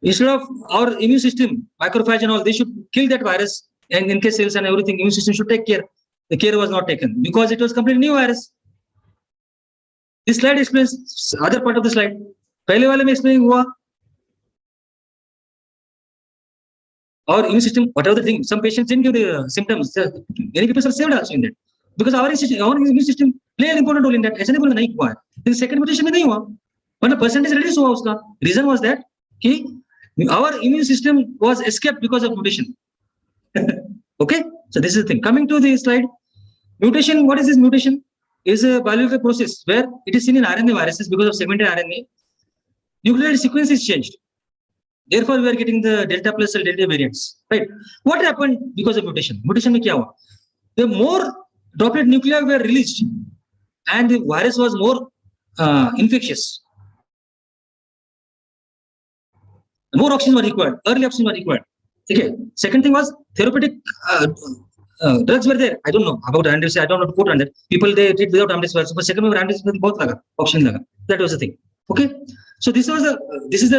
instead of our immune system, macrophage and all, they should kill that virus and NK cells and everything. Immune system should take care. The care was not taken because it was completely new virus. This slide explains other part of the slide. पहले वाले में explain हुआ. Our immune system, whatever the thing, some patients didn't give the symptoms. Many people are saved also in that. Because our immune system play an important role in that. ऐसे नहीं बोलना नहीं हुआ है, लेकिन second mutation में नहीं हुआ, मतलब percentage reduce हुआ उसका. Reason was that कि our immune system was escaped because of mutation. Okay, so this is the thing. Coming to the slide, mutation. What is this mutation? Is a biological process where it is seen in RNA viruses because of segmented RNA. Nucleotide sequence is changed. Therefore, we are getting the delta plus or delta variants. Right? What happened because of mutation? Mutation में क्या हुआ? The more droplet nuclei were released and the virus was more infectious. More oxygen was required. Early oxygen was required. Okay. Second thing was therapeutic drugs were there. I don't know about remdesivir. I don't know to quote on that. People they treat without remdesivir. But second one remdesivir बहुत लगा, oxygen लगा. That was the thing. Okay. So this is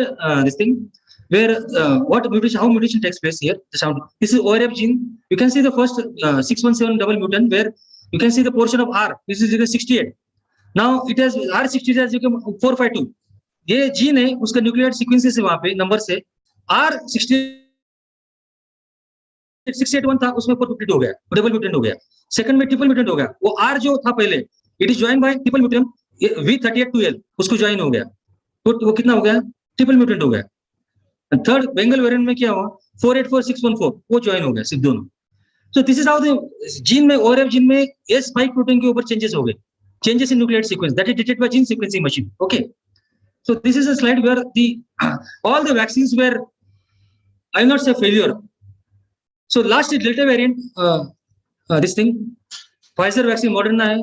this thing where what mutation, how mutation takes place here. This is ORF gene. You can see the first 617 double mutant where you can see the portion of R. This is 68. Now it has R60 has become 452. ये gene है उसका nucleotide sequences है वहां पे number से R60 681 था उसमें 452 हो गया, डबल म्यूटेंट हो गया। सेकंड में ट्रिपल म्यूटेंट हो गया, वो R जो था पहले it is join bye triple mutant V3812 उसको ज्वाइन हो गया, तो वो कितना हो गया, ट्रिपल म्यूटेंट हो गया। थर्ड बेंगल वेरिएंट में क्या हुआ 484614 वो ज्वाइन हो गया सिर्फ दोनों। So this is how the gene में ORF जीन में S स्पाइक प्रोटीन के ऊपर चेंजेस हो गए, changes in nucleotide sequence that is detected by gene sequencing machine. Okay, so this is a slide where the all the vaccines were, I will not say failure. So last is Delta variant, this thing Pfizer vaccine Moderna है,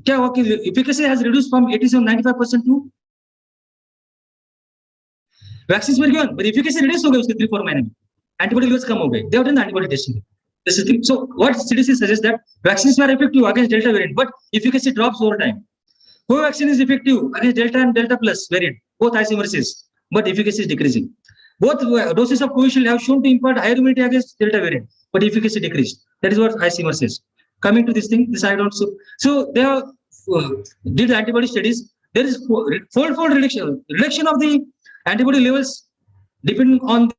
क्या हुआ कि efficacy has reduced from 87-95% to vaccines were given but efficacy reduced हो गए उसके 3-4 महीने में, antibody levels कम हो गए, they have done the antibody testing. This is the thing. So what CDC suggests that vaccines are effective against Delta variant, but efficacy drops over time. Covaxin is effective against Delta and Delta plus variant, both isomers, but efficacy is decreasing. Both doses of Covishield have shown to impart higher immunity against Delta variant, but efficacy decreased. That is what ICMR says. Coming to this thing, this I don't so they have did antibody studies. There is fold reduction of the antibody levels depending on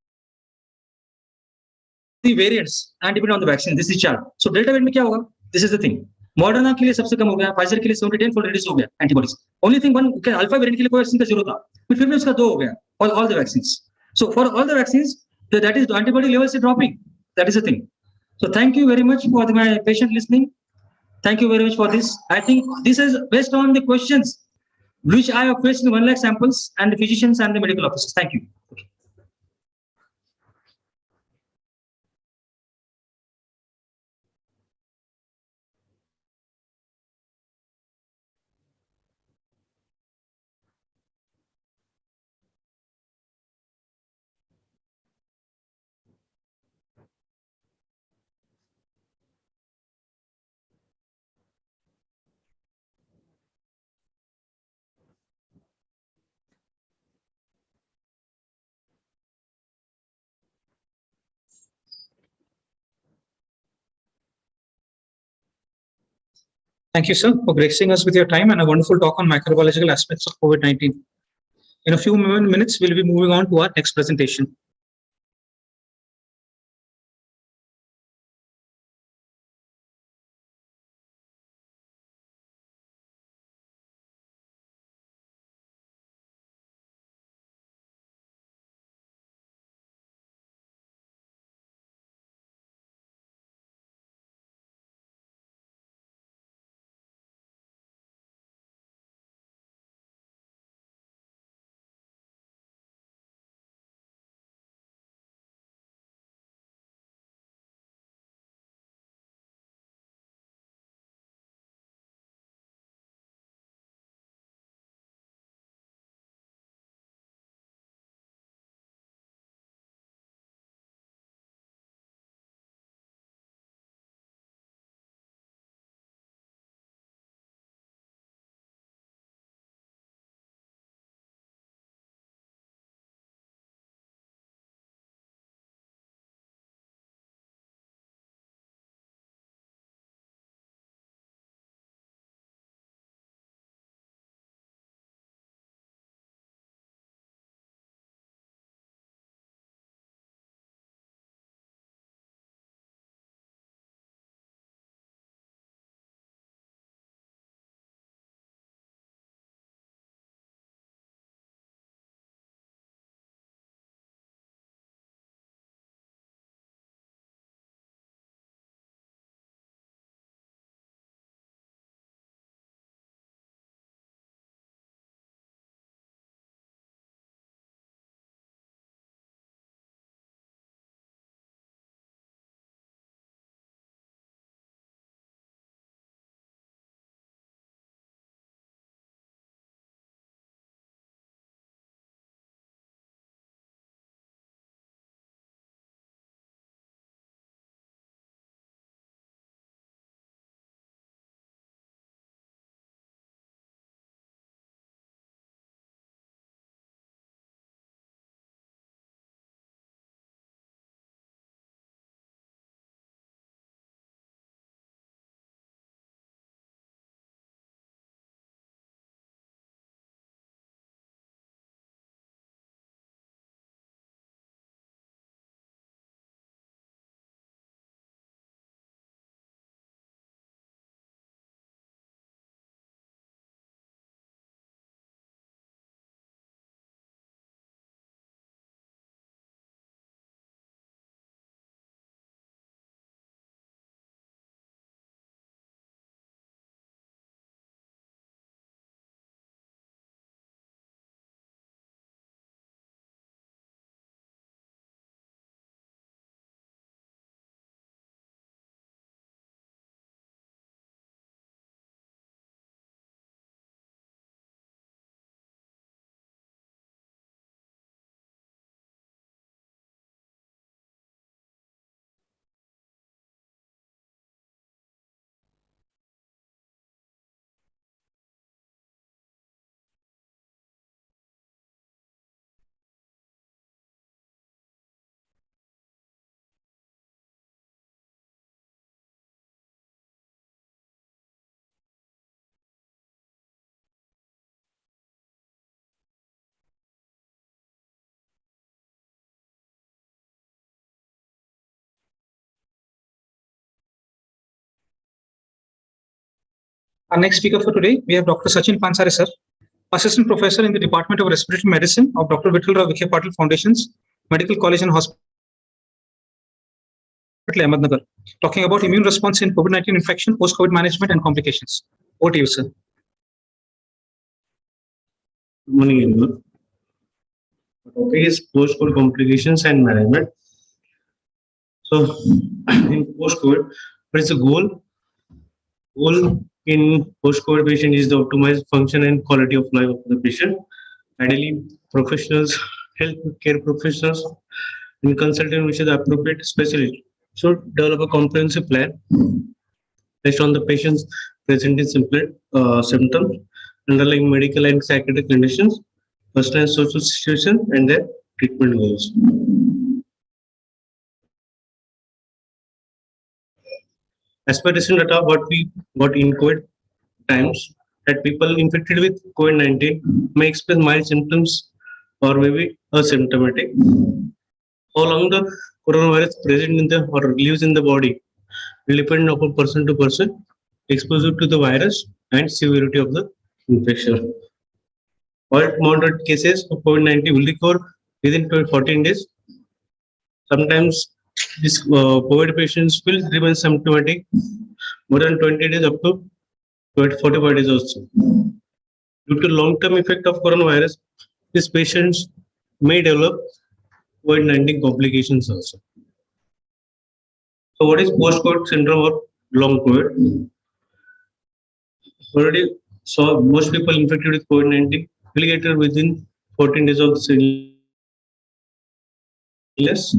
the variants and depending on the vaccine. This is chart. So Delta variant में क्या होगा? This is the thing. Moderna के लिए सबसे कम हो गया, Pfizer के लिए 70-10 fold reduce हो गया antibodies. Only thing one alpha variant के लिए कोई वैक्सीन का 0 था, फिर भी उसका 2 हो गया. All the vaccines. So for all the vaccines, that is the antibody levels are dropping. That is the thing. So thank you very much for my patient listening. Thank you very much for this. I think this is based on the questions which I have questioned 1 lakh samples and the physicians and the medical officers. Thank you. Thank you, sir, for gracing us with your time and a wonderful talk on microbiological aspects of COVID-19. In a few minutes, we'll be moving on to our next presentation. Our next speaker for today, we have Dr. Sachin Pansare, sir, Assistant Professor in the Department of Respiratory Medicine of Dr. Vittalrao Vikhe Patil Foundation's Medical College and Hospital, Ahmednagar, talking about immune response in COVID-19 infection, post-COVID management and complications. Over to you, sir. Good morning, everyone. The topic is post-COVID complications and management. So, in post-COVID, what is the goal? Goal in post-COVID patient is to optimize function and quality of life of the patient. Ideally, professionals, healthcare professionals, in consulting with the appropriate specialist should develop a comprehensive plan based on the patient's presenting symptoms, underlying medical and psychiatric conditions, personal and social situation, and their treatment goals. As per recent data, what we got in COVID times, that people infected with COVID-19 may experience mild symptoms or maybe asymptomatic. How long the coronavirus present in the or lives in the body will depend upon person to person, exposure to the virus, and severity of the infection. All moderate cases of COVID-19 will recover within 14 days. Sometimes these COVID patients will remain symptomatic more than 20 days up to 45 days also. Due to long-term effect of coronavirus, these patients may develop COVID-19 complications also. So what is post-COVID syndrome or long COVID? Already saw most people infected with COVID-19 will get it within 14 days of the illness.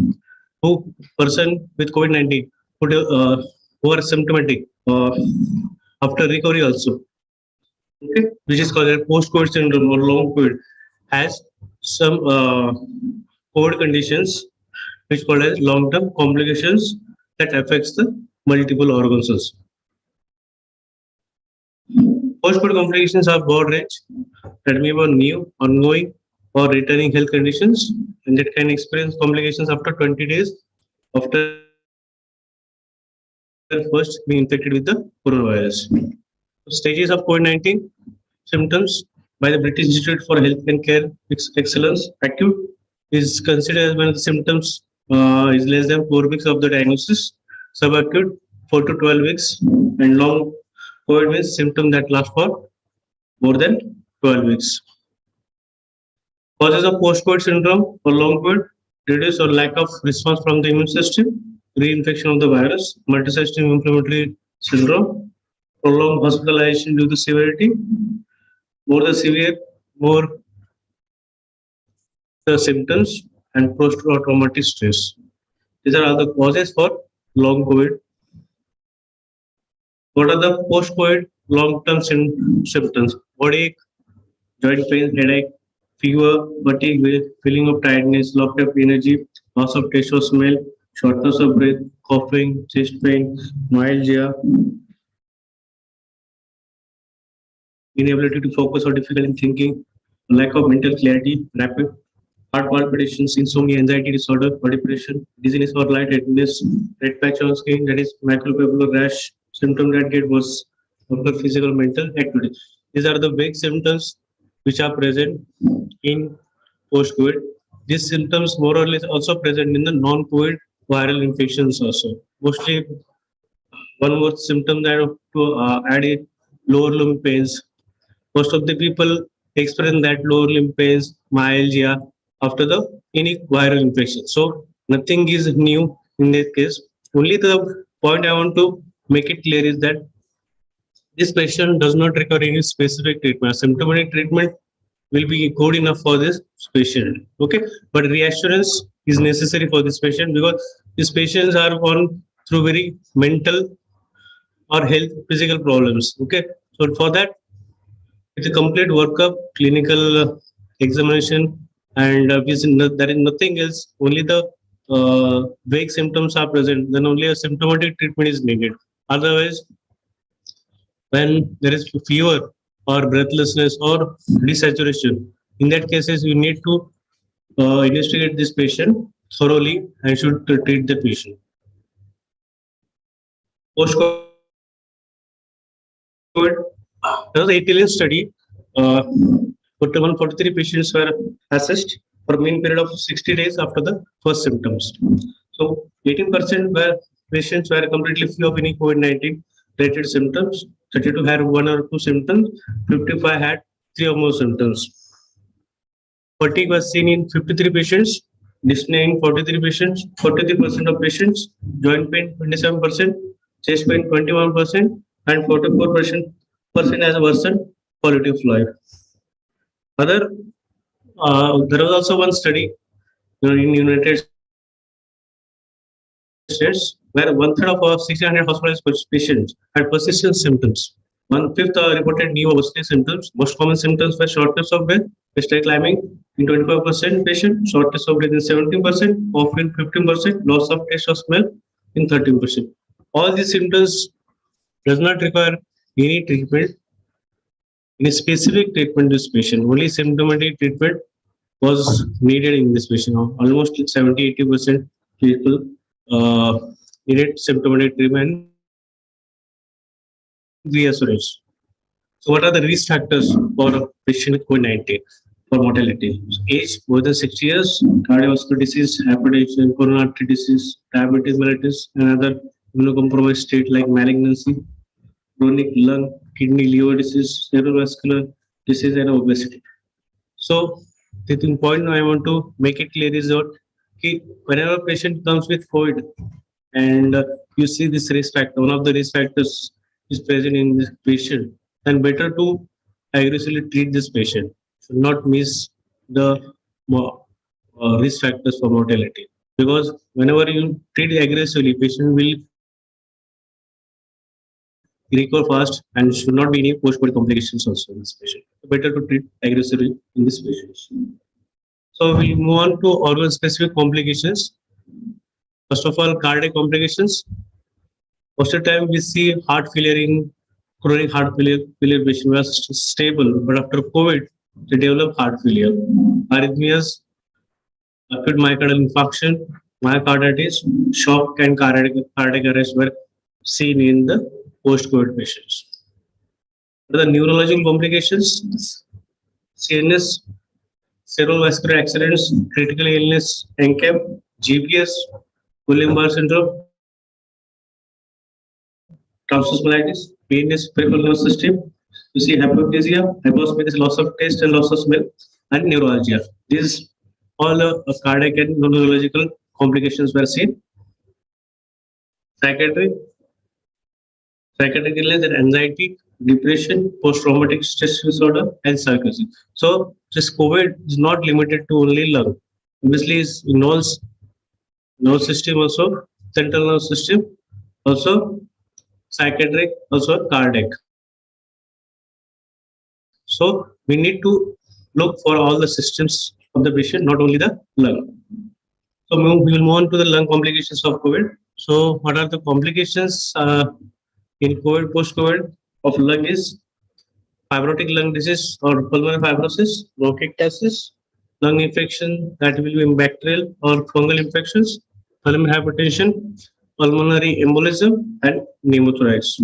Who person with COVID-19 who are symptomatic after recovery also, okay, which is called a post-COVID syndrome or long COVID, has some COVID conditions which called as long-term complications that affects the multiple organs also. Post-COVID complications are broad range that may be new, ongoing, or returning health conditions, and that can experience complications after 20 days after first being infected with the coronavirus. Stages of COVID-19 symptoms by the British Institute for Health and Care Excellence. Acute is considered as when the symptoms is less than 4 weeks of the diagnosis. Subacute 4 to 12 weeks, and long COVID means symptom that last for more than 12 weeks. Causes of post-COVID syndrome or long COVID: reduce or lack of response from the immune system, reinfection of the virus, multisystem inflammatory syndrome, prolonged hospitalization due to severity, more the severe, more the symptoms, and post-traumatic stress. These are all the causes for long COVID. What are the post-COVID long-term symptoms? Body, joint pain, headache, fever, fatigue, feeling of tiredness, loss of energy, loss of taste or smell, shortness of breath, coughing, chest pain, myalgia, inability to focus or difficulty in thinking, lack of mental clarity, rapid heart palpitations, insomnia, anxiety disorder, or depression, dizziness or lightheadedness, red patch on skin, that is maculopapular rash, symptom that get worse after physical mental activity. These are the vague symptoms which are present in post-COVID. These symptoms more or less also present in the non-COVID viral infections also. Mostly one more symptom that to add is lower limb pains. Most of the people experience that lower limb pains, myalgia after the any viral infection. So nothing is new in this case. Only the point I want to make it clear is that this patient does not require any specific treatment. Symptomatic treatment will be good enough for this patient. Okay, but reassurance is necessary for this patient because these patients are gone through very mental or health physical problems. Okay, so for that, it's a complete workup, clinical examination, and there is nothing else. Only the vague symptoms are present. Then only a symptomatic treatment is needed. Otherwise, when there is fever or breathlessness or desaturation, in that cases you need to investigate this patient thoroughly and should treat the patient. Post-COVID There was an Italian study. 143 patients were assessed for a mean period of 60 days after the first symptoms. So 18% were patients were completely free of any COVID-19 related symptoms. 32 had one or two symptoms. 55 had three or more symptoms. Fatigue was seen in 53 patients, dyspnea in 43 patients, 43% of patients, joint pain 27%, chest pain 21%, and 44% has worsened quality of life. There was also one study in United States where one third of our 1,600 hospitalized patients had persistent symptoms. One fifth reported new or worsening symptoms. Most common symptoms were shortness of breath, chest climbing in 25% patient, shortness of breath in 17%, cough in 15%, loss of taste or smell in 13%. All these symptoms does not require any treatment, any specific treatment to this patient. Only symptomatic treatment was needed in this patient. Almost 70-80% people needed symptomatic treatment. Reassurance. So, what are the risk factors for a patient with COVID-19 for mortality? So age more than 60 years, cardiovascular disease, hypertension, coronary artery disease, diabetes mellitus, and other immunocompromised state like malignancy, chronic lung, kidney, liver disease, cerebrovascular disease, and obesity. So, the point I want to make it clear is that whenever a patient comes with COVID and you see this risk factor, one of the risk factors is present in this patient, then better to aggressively treat this patient. Should not miss the risk factors for mortality, because whenever you treat aggressively, patient will recover fast and should not be any post-COVID complications also in this patient. Better to treat aggressively in this patient. So we move on to organ-specific complications. First of all, cardiac complications. Most of the time we see heart failure in chronic heart failure patient was stable, but after COVID, they develop heart failure. Arrhythmias, acute myocardial infarction, myocarditis, shock, and cardiac arrest were seen in the post-COVID patients. The neurological complications, CNS, cerebrovascular accidents, critical illness, NCAP, GPS, Guillain-Barré syndrome, transosmolysis, PNS, peripheral nervous system. You see hypoplasia, hypospace, loss of taste and loss of smell, and neuralgia. These all cardiac and neurological complications were seen. Psychiatric illness and anxiety, depression, post-traumatic stress disorder, and psychosis. So this COVID is not limited to only lung. Obviously, it involves nervous system also, central nervous system, also psychiatric, also cardiac. So we need to look for all the systems of the patient, not only the lung. So we will move on to the lung complications of COVID. So what are the complications in COVID, post-COVID of lung is fibrotic lung disease or pulmonary fibrosis, bronchiectasis, lung infection that will be bacterial or fungal infections, pulmonary hypertension, pulmonary embolism, and pneumothorax.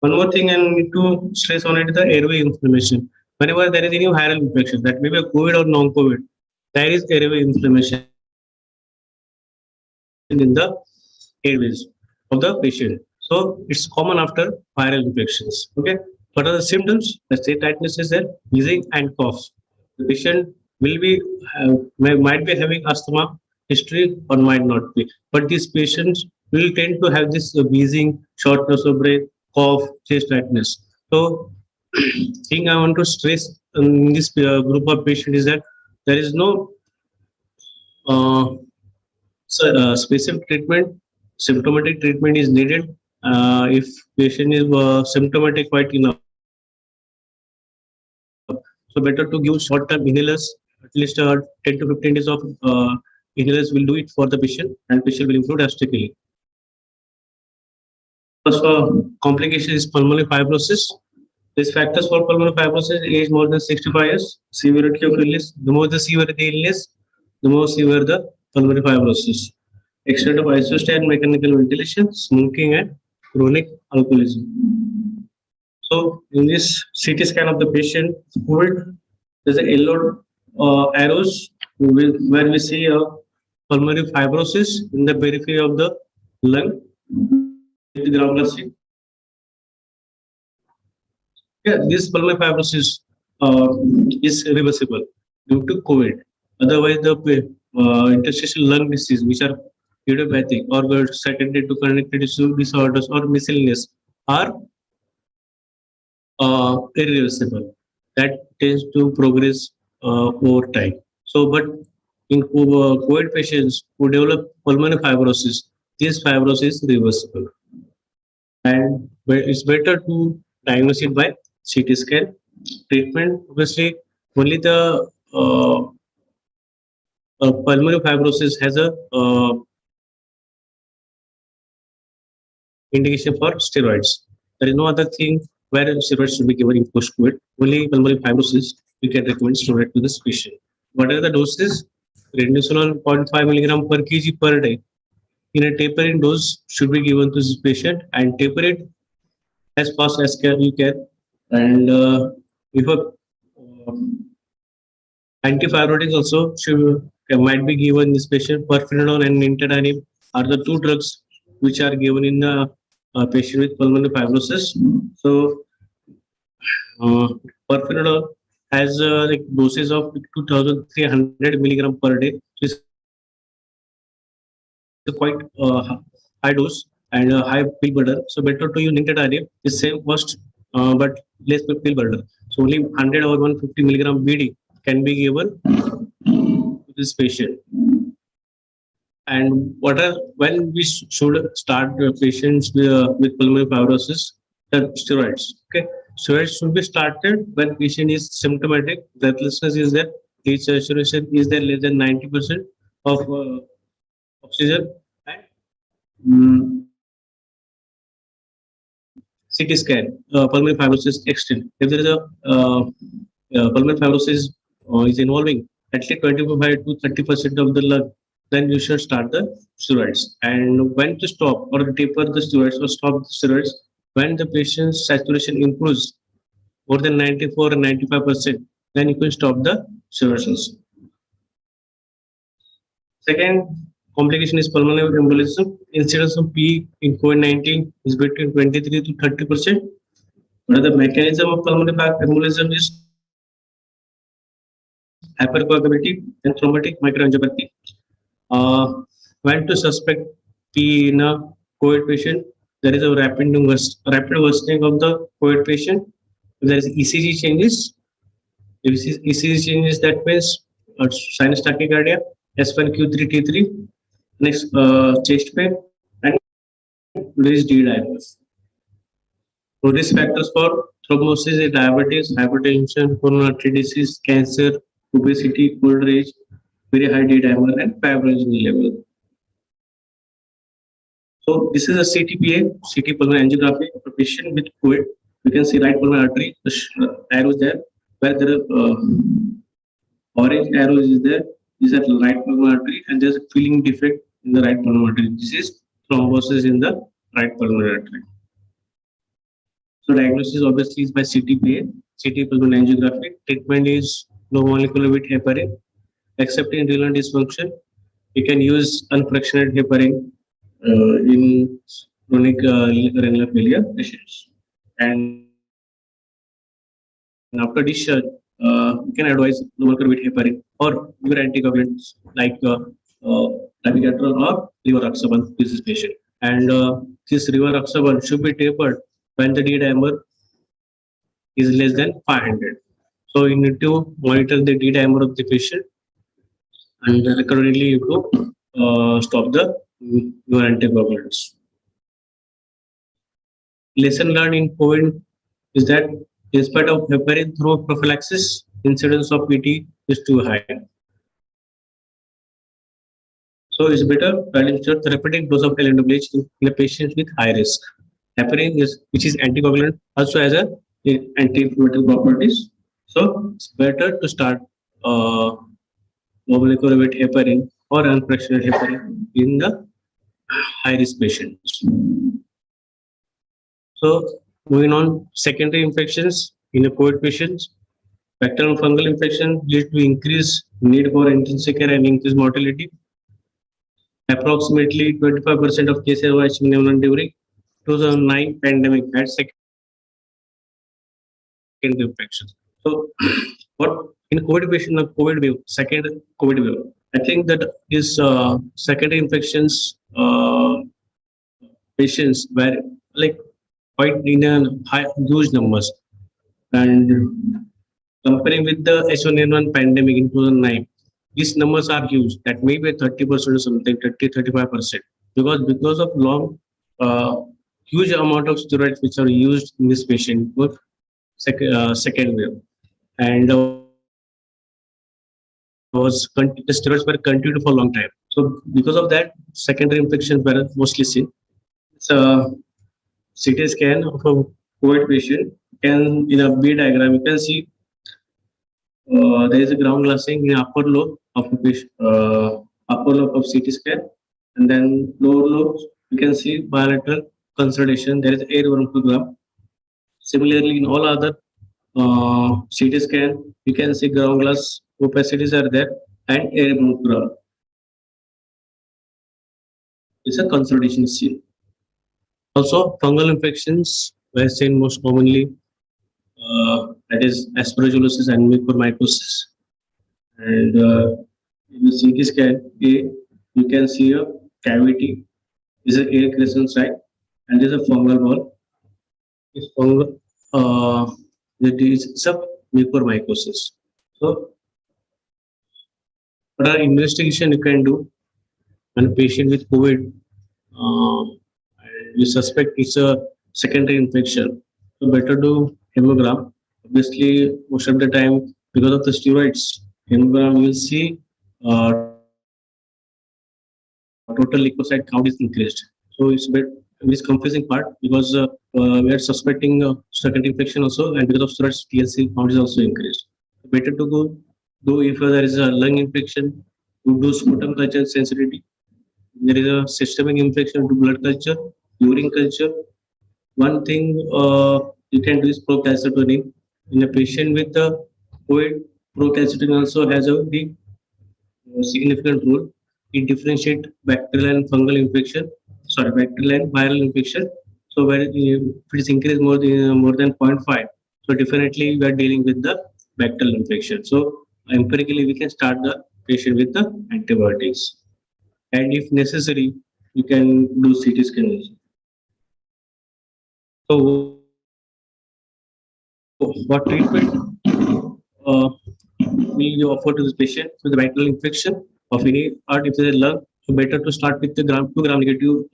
One more thing I need to stress on it is the airway inflammation. Whenever there is any viral infection, that may be a COVID or non-COVID, there is airway inflammation in the airways of the patient. So it's common after viral infections. Okay. What are the symptoms? The state tightness is there, wheezing and cough. The patient will be might be having asthma history or might not be, but these patients will tend to have this wheezing, shortness of breath, cough, chest tightness. So, thing I want to stress in this group of patients is that there is no specific treatment. Symptomatic treatment is needed if patient is symptomatic quite enough. So better to give short-term inhalers, at least 10 to 15 days of inhalers will do it for the patient, and patient will improve drastically. First complication is pulmonary fibrosis. These factors for pulmonary fibrosis: age more than 65 years, severity of illness. The more the severe the illness, the more severe the pulmonary fibrosis. Extent of isostat and mechanical ventilation, smoking, and chronic alcoholism. So in this CT scan of the patient, COVID, there's a yellow arrows where we see a pulmonary fibrosis in the periphery of the lung, the ground sheet. Yeah, this pulmonary fibrosis is reversible due to COVID. Otherwise, the interstitial lung disease, which are idiopathic or were secondary to connective tissue disorders or miscellaneous, are irreversible. That tends to progress over time. So, but in COVID patients who develop pulmonary fibrosis, this fibrosis is reversible, and it's better to diagnose it by CT scan. Treatment, obviously, only the pulmonary fibrosis has a indication for steroids. There is no other thing where steroids should be given in post-COVID. Only pulmonary fibrosis, we can recommend steroid to this patient. What are the doses? Prednisolone 0.5 milligram per kg per day in a tapering dose should be given to this patient, and taper it as fast as you can. And if a antifibrotics also might be given in this patient. Pirfenidone and nintedanib are the two drugs which are given in the patient with pulmonary fibrosis. So, pirfenidone has like doses of 2,300 milligram per day. So it's quite high dose and high pill burden. So better to use nintedanib. It's same cost but less pill burden. So only 100 or 150 milligram BD can be given to this patient. And when we should start patients with pulmonary fibrosis? The steroids. Okay, steroids should be started when patient is symptomatic, breathlessness is there, heat saturation is there less than 90% of oxygen, and CT scan, pulmonary fibrosis extent. If there is a pulmonary fibrosis is involving at least 25 to 30% of the lung, then you should start the steroids. And when to stop or taper the steroids or stop the steroids, when the patient's saturation improves more than 94 and 95%, then you can stop the steroids. Second complication is pulmonary embolism. Incidence of P in COVID-19 is between 23 to 30%. One of the mechanism of pulmonary embolism is hypercoagulability and thrombotic microangiopathy. When to suspect P in a COVID patient, there is a rapid worsening of the COVID patient. If there is ECG changes, ECG changes, that means sinus tachycardia, S1Q3T3, next chest pain, and raised D diamonds. So risk factors for thrombosis is diabetes, hypertension, coronary artery disease, cancer, obesity, old age, very high D dimer, and fibrinogen level. So this is a CTPA, CT pulmonary angiography of a patient with COVID. You can see right pulmonary artery, the arrows there, where there are orange arrows is there. These are right pulmonary artery, and there's a filling defect in the right pulmonary artery. This is thrombosis in the right pulmonary artery. So diagnosis obviously is by CTPA, CT pulmonary angiography. Treatment is low molecular weight heparin. Except in renal dysfunction, you can use unfractionated heparin in chronic renal failure patients. And after discharge, you can advise low molecular weight heparin or liver anticoagulants like dabigatran or rivaroxaban to this patient. And this rivaroxaban should be tapered when the D dimer is less than 500. So you need to monitor the D dimer of the patient, and accordingly you to stop the your anticoagulants. Lesson learned in COVID is that in spite of heparin through prophylaxis, incidence of PT is too high. So it's better to administer therapeutic dose of LNWH in a patient with high risk. Heparin which is anticoagulant, also has a anti-inflammatory properties. So it's better to start molecular weight heparin or unfractionated heparin in the high risk patients. So Moving on, secondary infections in the COVID patients. Bacterial and fungal infection lead to increased need for intensive care and increased mortality. Approximately 25% of cases were achieved during 2009 pandemic had secondary infections. So, what in COVID patient, COVID wave, second COVID wave, I think that is secondary infections patients were like quite in a high, huge numbers, and comparing with the H1N1 pandemic in 2009, these numbers are huge. That may be 30% or something, 35%, because of long, huge amount of steroids which are used in this patient for second wave, and the steroids were continued for a long time. So because of that, secondary infections were mostly seen. So CT scan of a COVID patient can, in a B diagram, you can see there is a ground glassing in upper lobe of the patient, upper lobe of CT scan, and then lower lobe you can see bilateral consolidation. There is air bronchogram. Similarly, in all other CT scan, you can see ground glass opacities are there and air bronchogram. It's a consolidation seen. Also, fungal infections were seen most commonly. That is aspergillosis and mucormycosis. And in the CT scan, you can see a cavity. This is air crescent site, and this is a fungal ball. This fungal, it is a mucormycosis. So, what are investigation you can do when a patient with COVID, you suspect it's a secondary infection? So better do hemogram. Obviously, most of the time, because of the steroids, hemogram you will see total leukocyte count is increased. So it's confusing part because we are suspecting secondary infection also, and because of steroids, TLC count is also increased. Better to go do if there is a lung infection, to do sputum culture sensitivity. There is a systemic infection to blood culture, urine culture. One thing you can do is procalcitonin. In a patient with the COVID, procalcitonin also has a big significant role. It differentiate bacterial and fungal infection, bacterial and viral infection. So where if it is increased more than 0.5, so definitely we are dealing with the bacterial infection. So empirically we can start the patient with the antibiotics, and if necessary, you can do CT scan. So what treatment we offer to this patient with the viral infection of any part if there is lung? So better to start with the 2-gram negative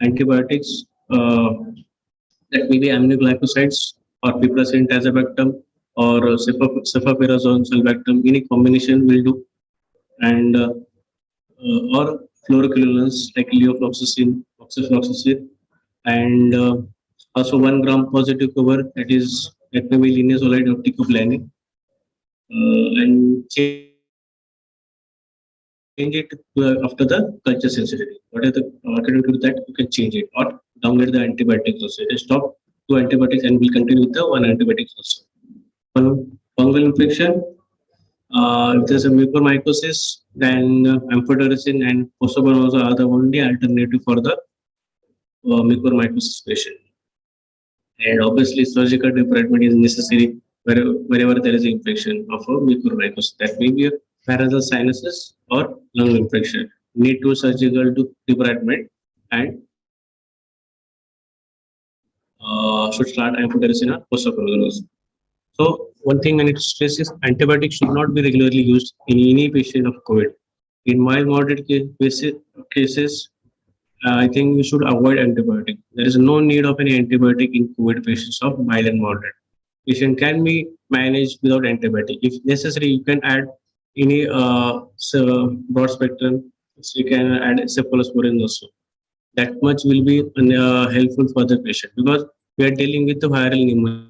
antibiotics that may be aminoglycosides or piperacillin tazobactam or cefoperazone sulbactam. Any combination will do, and or fluoroquinolones like levofloxacin, oxyfloxacin, and also 1 gram positive cover, that may be linezolide or teicoplanin, and change it after the culture sensitivity. What is the according to that you can change it or downgrade the antibiotics also. Just stop 2 antibiotics and we'll continue with the 1 antibiotics also. Fungal infection, if there's a mucormycosis, then amphotericin and posoconazole are the only alternative for the mucormycosis patient. And obviously, surgical debridement is necessary wherever there is infection of a mucormycosis. That may be a parental sinuses or lung infection. Need to surgical debridement and should start amphotericin or posoconazole. So one thing I need to stress is antibiotics should not be regularly used in any patient of COVID. In mild moderate cases, I think we should avoid antibiotic. There is no need of any antibiotic in COVID patients of mild and moderate. Patient can be managed without antibiotic. If necessary, you can add any broad spectrum. So you can add cephalosporin also. That much will be helpful for the patient because we are dealing with the viral pneumonia,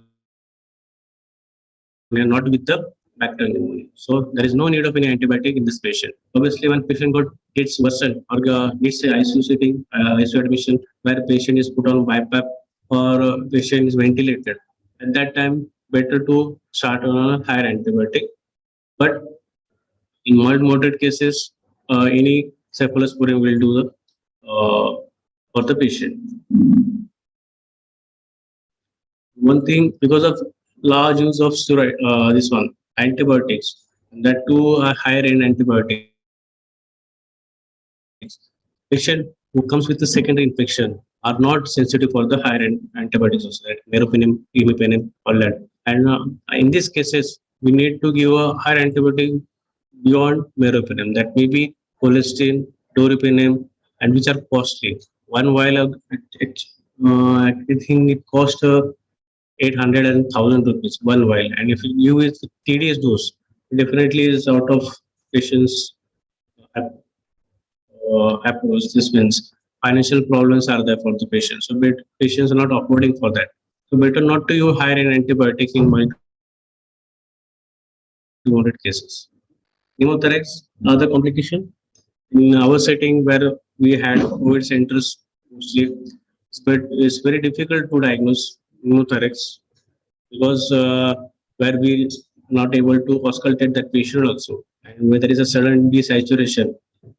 not with the bacterial pneumonia. So there is no need of any antibiotic in this patient. Obviously, when patient gets worsened or needs ICU sitting, ICU admission, where patient is put on BiPAP or patient is ventilated. At that time, better to start on a higher antibiotic. But in mild moderate cases, any cephalosporin will do the for the patient. One thing, because of large use of steroid, this one antibiotics, that too are higher end antibiotics. Patient who comes with a secondary infection are not sensitive for the higher end antibiotics, also, like meropenem, imipenem, all that. And in these cases, we need to give a higher antibiotic beyond meropenem. That may be colistin, doripenem, and which are costly. One vial of I think it cost 800 and 1,000 rupees one vial. And if you use the TDS dose, definitely is out of patients' approach. This means financial problems are there for the patient. So patients are not affording for that. So better not to use higher in antibiotics in mild to moderate cases. Pneumothorax, other complication. In our setting where we had COVID centers, mostly, it's very difficult to diagnose pneumothorax because where we not able to auscultate that patient also, and where there is a sudden desaturation.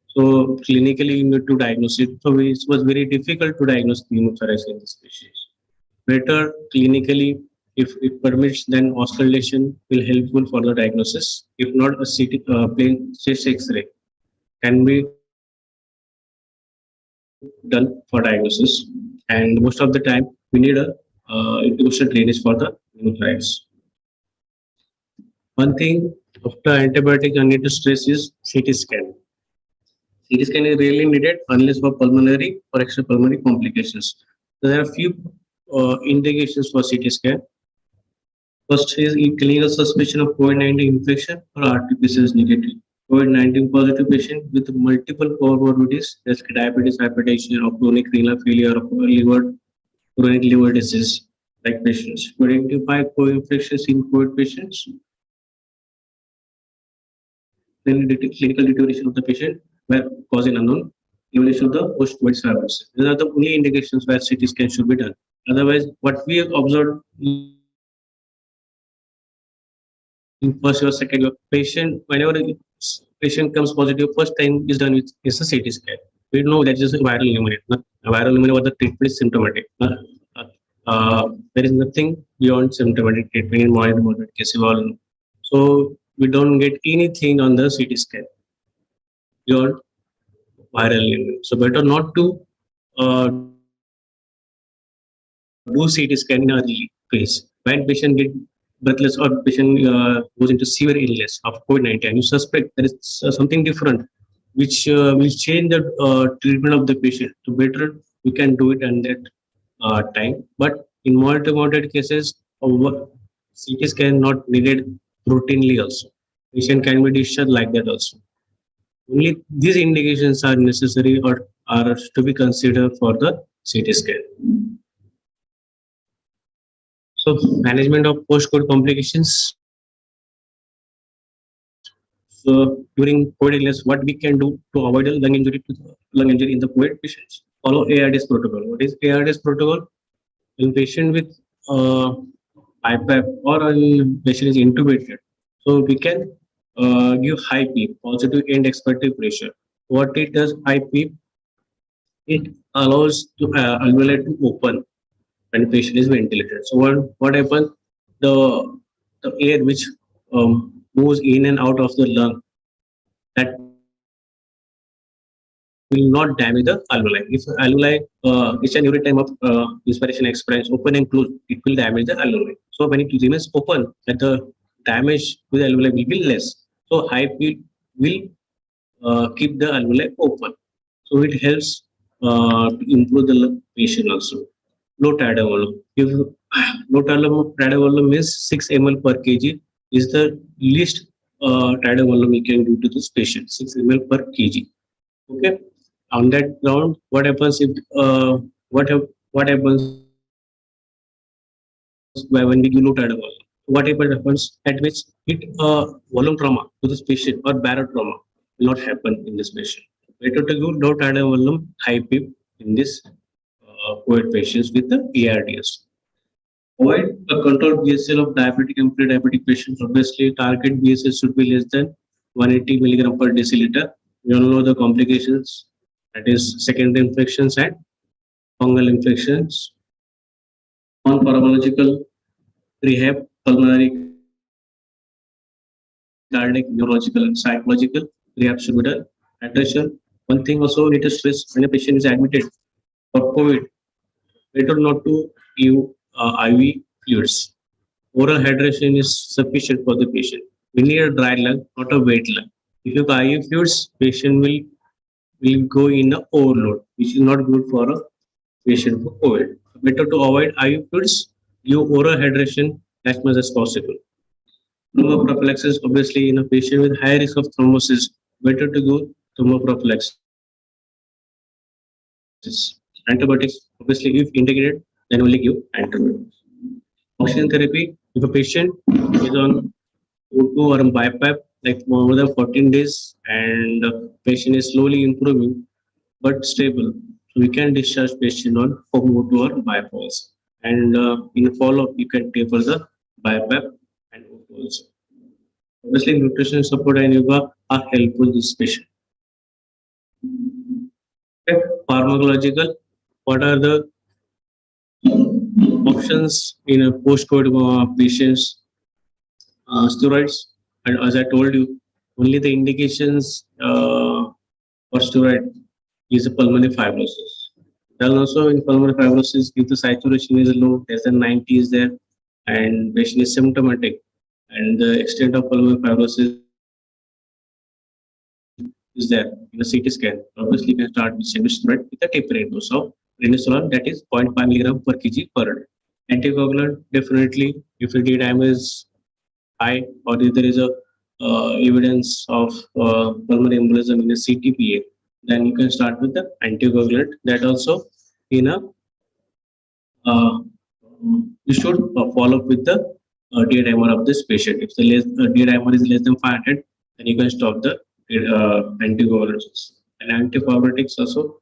So clinically, you need to diagnose it. So it was very difficult to diagnose pneumothorax in this species. Better clinically, if it permits, then auscultation will helpful for the diagnosis. If not, a CT, plain chest X-ray can be done for diagnosis. And most of the time, we need a intercostal drainage for the pneumothorax. One thing after antibiotic I need to stress is CT scan. CT scan is rarely needed unless for pulmonary or extrapulmonary complications. So there are few indications for CT scan. First is clinical suspicion of COVID-19 infection or RT-PCR is negative. COVID-19 positive patient with multiple comorbidities, that's diabetes, hypertension, or chronic renal failure, or chronic liver disease, like patients. To identify co-infections in COVID patients, then clinical deterioration of the patient where cause is unknown, evaluation of the post-COVID surveillance. These are the only indications where CT scan should be done. Otherwise, what we have observed in first or second year patient, whenever patient comes positive, first time is done with is a CT scan. We know that is a viral pneumonia. Viral pneumonia was the treatment is symptomatic. There is nothing beyond symptomatic treatment in mild moderate cases. So we don't get anything on the CT scan beyond viral pneumonia. So better not to do CT scan in early phase. When patient get breathless or patient goes into severe illness of COVID-19, you suspect there is something different, which will change the treatment of the patient. So better we can do it at that time. But in mild to moderate cases, CT scan not needed routinely also. Patient can be discharged like that also. Only these indications are necessary or are to be considered for the CT scan. So management of post-COVID complications. So during COVID illness, what we can do to avoid a lung injury in the COVID patients? Follow ARDS protocol. What is ARDS protocol? In patient with IPAP or a patient is intubated, so we can give high PEEP, positive end expected pressure. What it does, high PEEP, it allows to alveoli to open when patient is ventilated. So what happens? The air which moves in and out of the lung, that will not damage the alveoli. If alveoli each and every time of inspiration experience open and close, it will damage the alveoli. So when it remains open, that the damage to the alveoli will be less. So high PEEP will keep the alveoli open. So it helps to improve the patient also. Low tidal volume. If low tidal volume is 6 ml per kg is the least tidal volume we can do to this patient, 6 ml per kg. Okay. On that ground, what happens if what happens when we give low tidal volume? What happens at which it volume trauma to this patient or barrel trauma will not happen in this patient. Better to give low tidal volume, high PEEP in this COVID patients with the ARDS. Avoid a controlled BSL of diabetic and pre-diabetic patients. Obviously, target BSL should be less than 180 milligram per deciliter. We all know the complications, that is secondary infections and fungal infections. Non-pharmacological rehab, pulmonary, cardiac, neurological, and psychological rehab should be done. Hydration. One thing also need to stress when a patient is admitted for COVID, better not to give IV fluids. Oral hydration is sufficient for the patient. We need a dry lung, not a wet lung. If you give IV fluids, patient will go in a overload, which is not good for a patient for COVID. Better to avoid IV fluids, give oral hydration as much as possible. Thromboprophylaxis, obviously, in a patient with high risk of thrombosis, better to do thromboprophylaxis. Antibiotics, obviously, if indicated, then only give antibiotics. Oxygen therapy, if a patient is on O2 or BiPAP like more than 14 days and patient is slowly improving but stable, so we can discharge patient on O2 or BiPAP. And in follow-up, you can taper the BiPAP and O2 also. Obviously, nutrition support and yoga are helpful to this patient. Okay. Pharmacological, what are the options in a post-COVID patients? Steroids, and as I told you, only the indications for steroid is a pulmonary fibrosis. Then also in pulmonary fibrosis, if the saturation is low, less than 90 is there, and patient is symptomatic, and the extent of pulmonary fibrosis is there in a CT scan, obviously you can start with semi-steroid with a tapering dose of prednisolone, that is 0.5 milligram per kg per day. Anticoagulant, definitely, if the D-dimer is high or if there is a evidence of pulmonary embolism in a CTPA, then you can start with the anticoagulant. That also in a you should follow up with the D-dimer of this patient. If the D-dimer is less than 500, then you can stop the anticoagulants. And anticoagulants also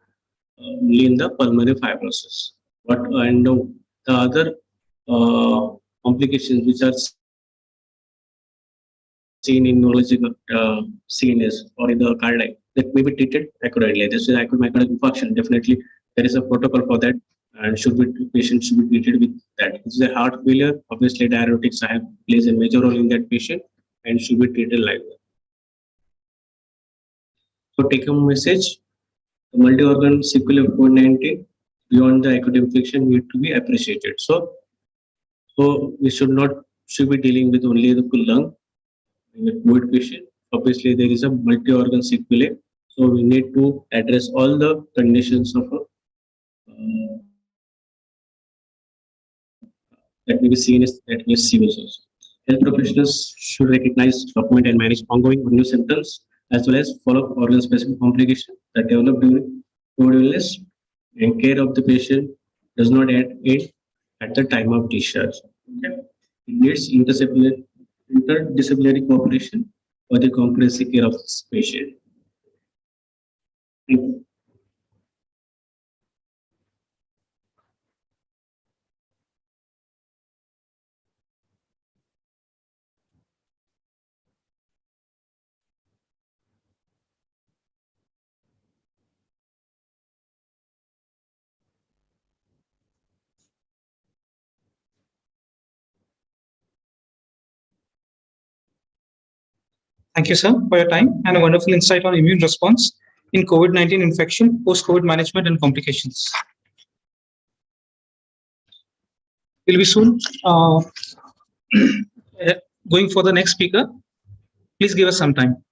only in the pulmonary fibrosis. But and the other complications which are seen in neurological CNS or in the cardiac that may be treated accurately. This is acute myocardial infarction. Definitely, there is a protocol for that, and patient should be treated with that. This is a heart failure. Obviously, diuretics plays a major role in that patient and should be treated like that. So, take home message: the multi-organ sequelae of COVID-19 beyond the acute infection need to be appreciated. So we should be dealing with only the lung in a COVID patient. Obviously, there is a multi-organ sequelae, so we need to address all the conditions of that may be seen as that may serious also. Health professionals should recognize, document, and manage ongoing or new symptoms as well as follow up organ-specific complications that develop during COVID illness, and care of the patient does not end at the time of discharge. Okay. It needs interdisciplinary cooperation for the comprehensive care of this patient. Thank you. Thank you, sir, for your time and a wonderful insight on immune response in COVID-19 infection, post-COVID management, and complications. We'll be soon going for the next speaker. Please give us some time.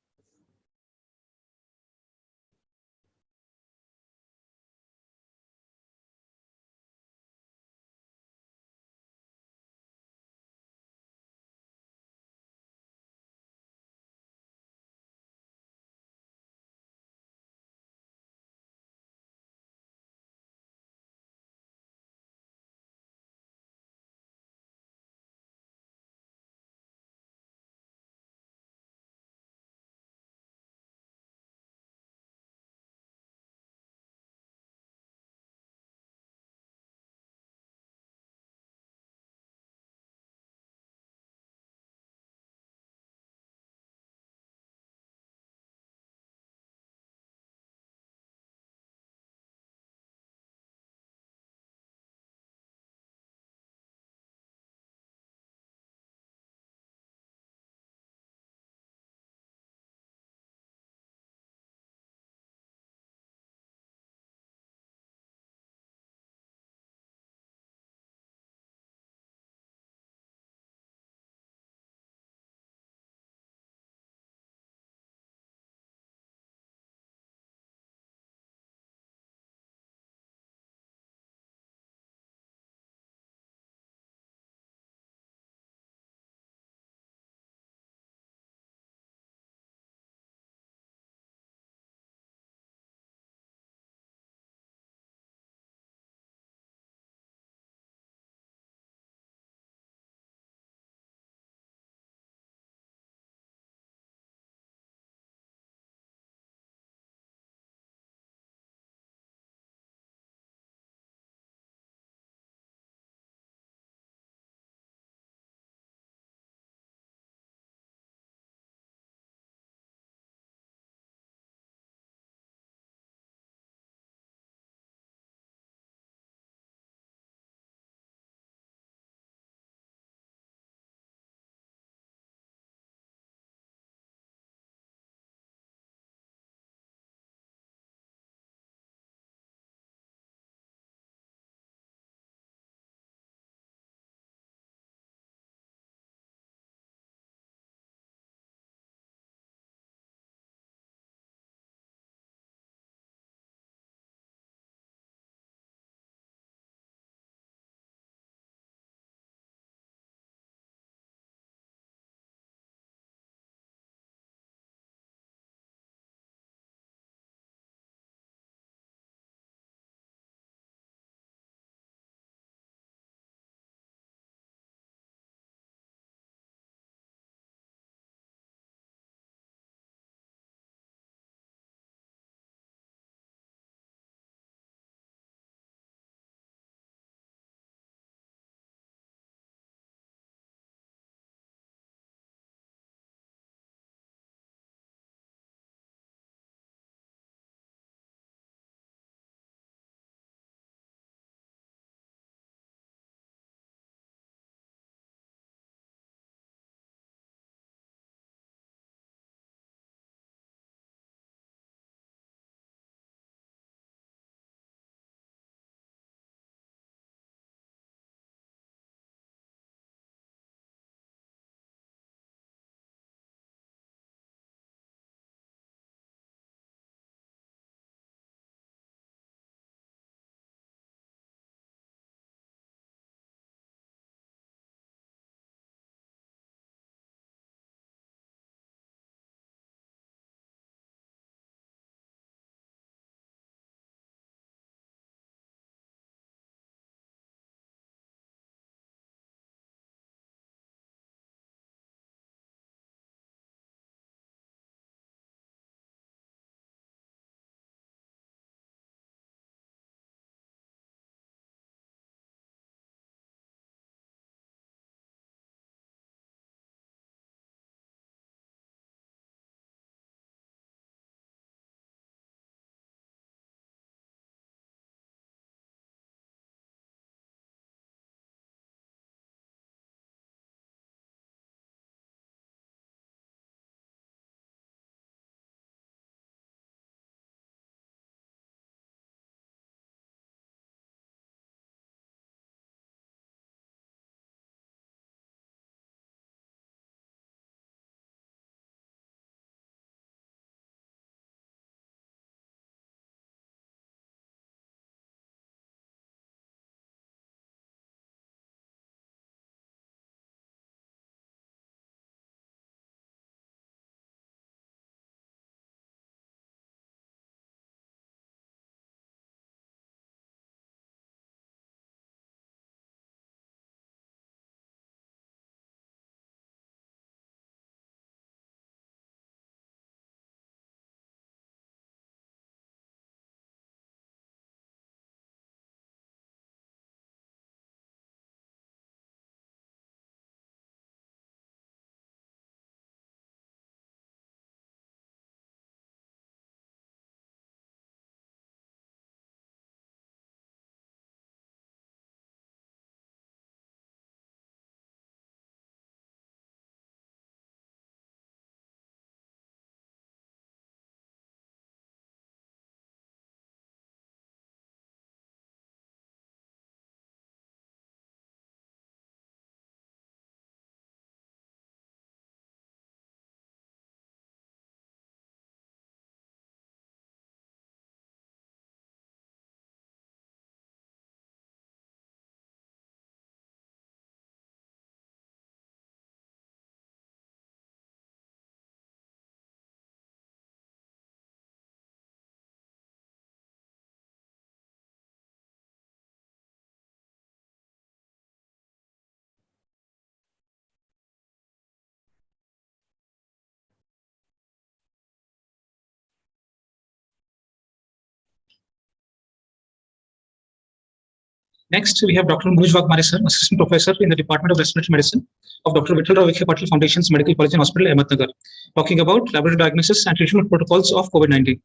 Next, we have Dr. Manoj Wagmare, sir, Assistant Professor in the Department of Respiratory Medicine of Dr. Vittal Rao Vikhe Patil Foundation's Medical College and Hospital, Ahmednagar, talking about laboratory diagnosis and treatment protocols of COVID-19.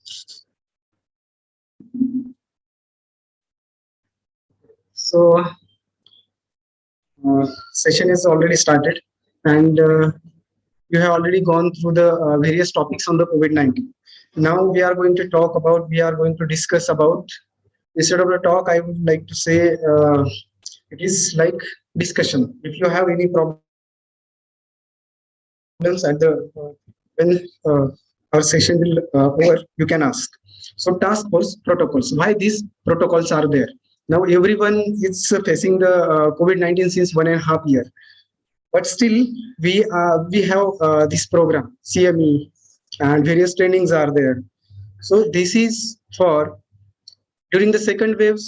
So, session is already started, and you have already gone through the various topics on the COVID-19. Now we are going to discuss about, instead of a talk, I would like to say it is like discussion. If you have any problems at the when our session will over, you can ask. So task force protocols. Why these protocols are there? Now everyone is facing the COVID-19 since 1.5 years. But still, we have this program, CME, and various trainings are there. So this is for during the second wave.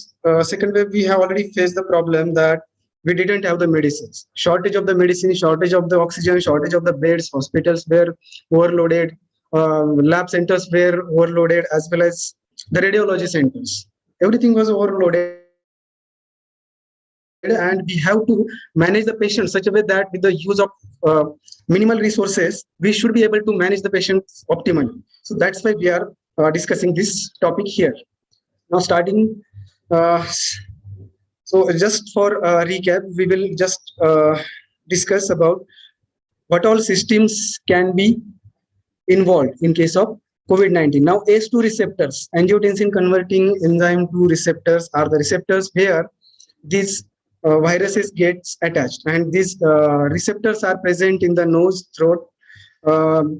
We have already faced the problem that we didn't have the medicines. Shortage of the medicine, shortage of the oxygen, shortage of the beds. Hospitals were overloaded. Lab centers were overloaded, as well as the radiology centers. Everything was overloaded. And we have to manage the patient such a way that with the use of minimal resources, we should be able to manage the patient optimally. So that's why we are discussing this topic here. Now starting, so just for recap, we will just discuss about what all systems can be involved in case of COVID-19. Now ACE2 receptors, angiotensin converting enzyme 2 receptors are the receptors where these viruses gets attached, and these receptors are present in the nose, throat,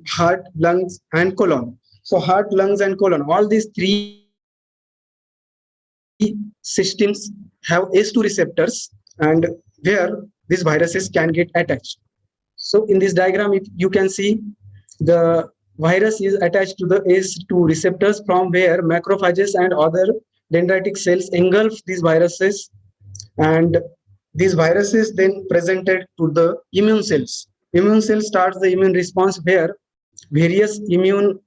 heart, lungs, and colon. So heart, lungs, and colon, all these three systems have ACE2 receptors, and where these viruses can get attached. So in this diagram, you can see the virus is attached to the ACE2 receptors, from where macrophages and other dendritic cells engulf these viruses, and these viruses then presented to the immune cells. Immune cell starts the immune response, where various immune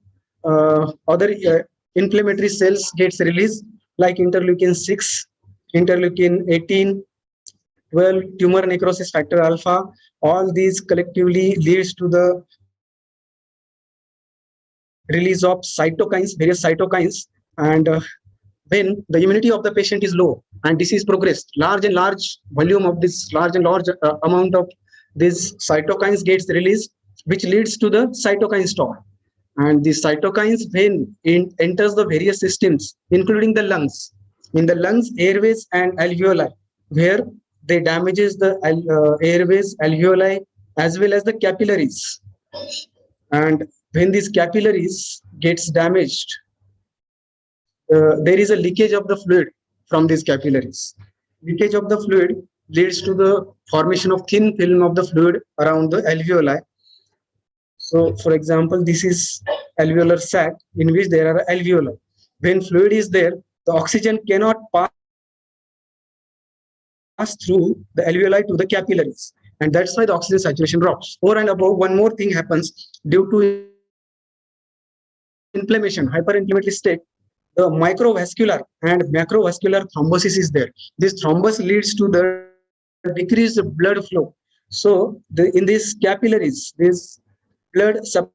other inflammatory cells gets released, like interleukin 6, interleukin 18, 12, tumor necrosis factor alpha. All these collectively leads to the release of cytokines, various cytokines, and when the immunity of the patient is low and disease progressed, large volume of this large amount of these cytokines gets released, which leads to the cytokine storm. And the cytokines, when it enters the various systems, including the lungs, in the lungs, airways and alveoli, where they damages the airways, alveoli, as well as the capillaries. And when these capillaries gets damaged, there is a leakage of the fluid from these capillaries. Leakage of the fluid leads to the formation of thin film of the fluid around the alveoli. So, for example, this is alveolar sac in which there are alveoli. When fluid is there, the oxygen cannot pass through the alveoli to the capillaries, and that's why the oxygen saturation drops. Over and above, one more thing happens due to inflammation, hyperinflammatory state. The microvascular and macrovascular thrombosis is there. This thrombus leads to the decreased blood flow. So in these capillaries, this blood supply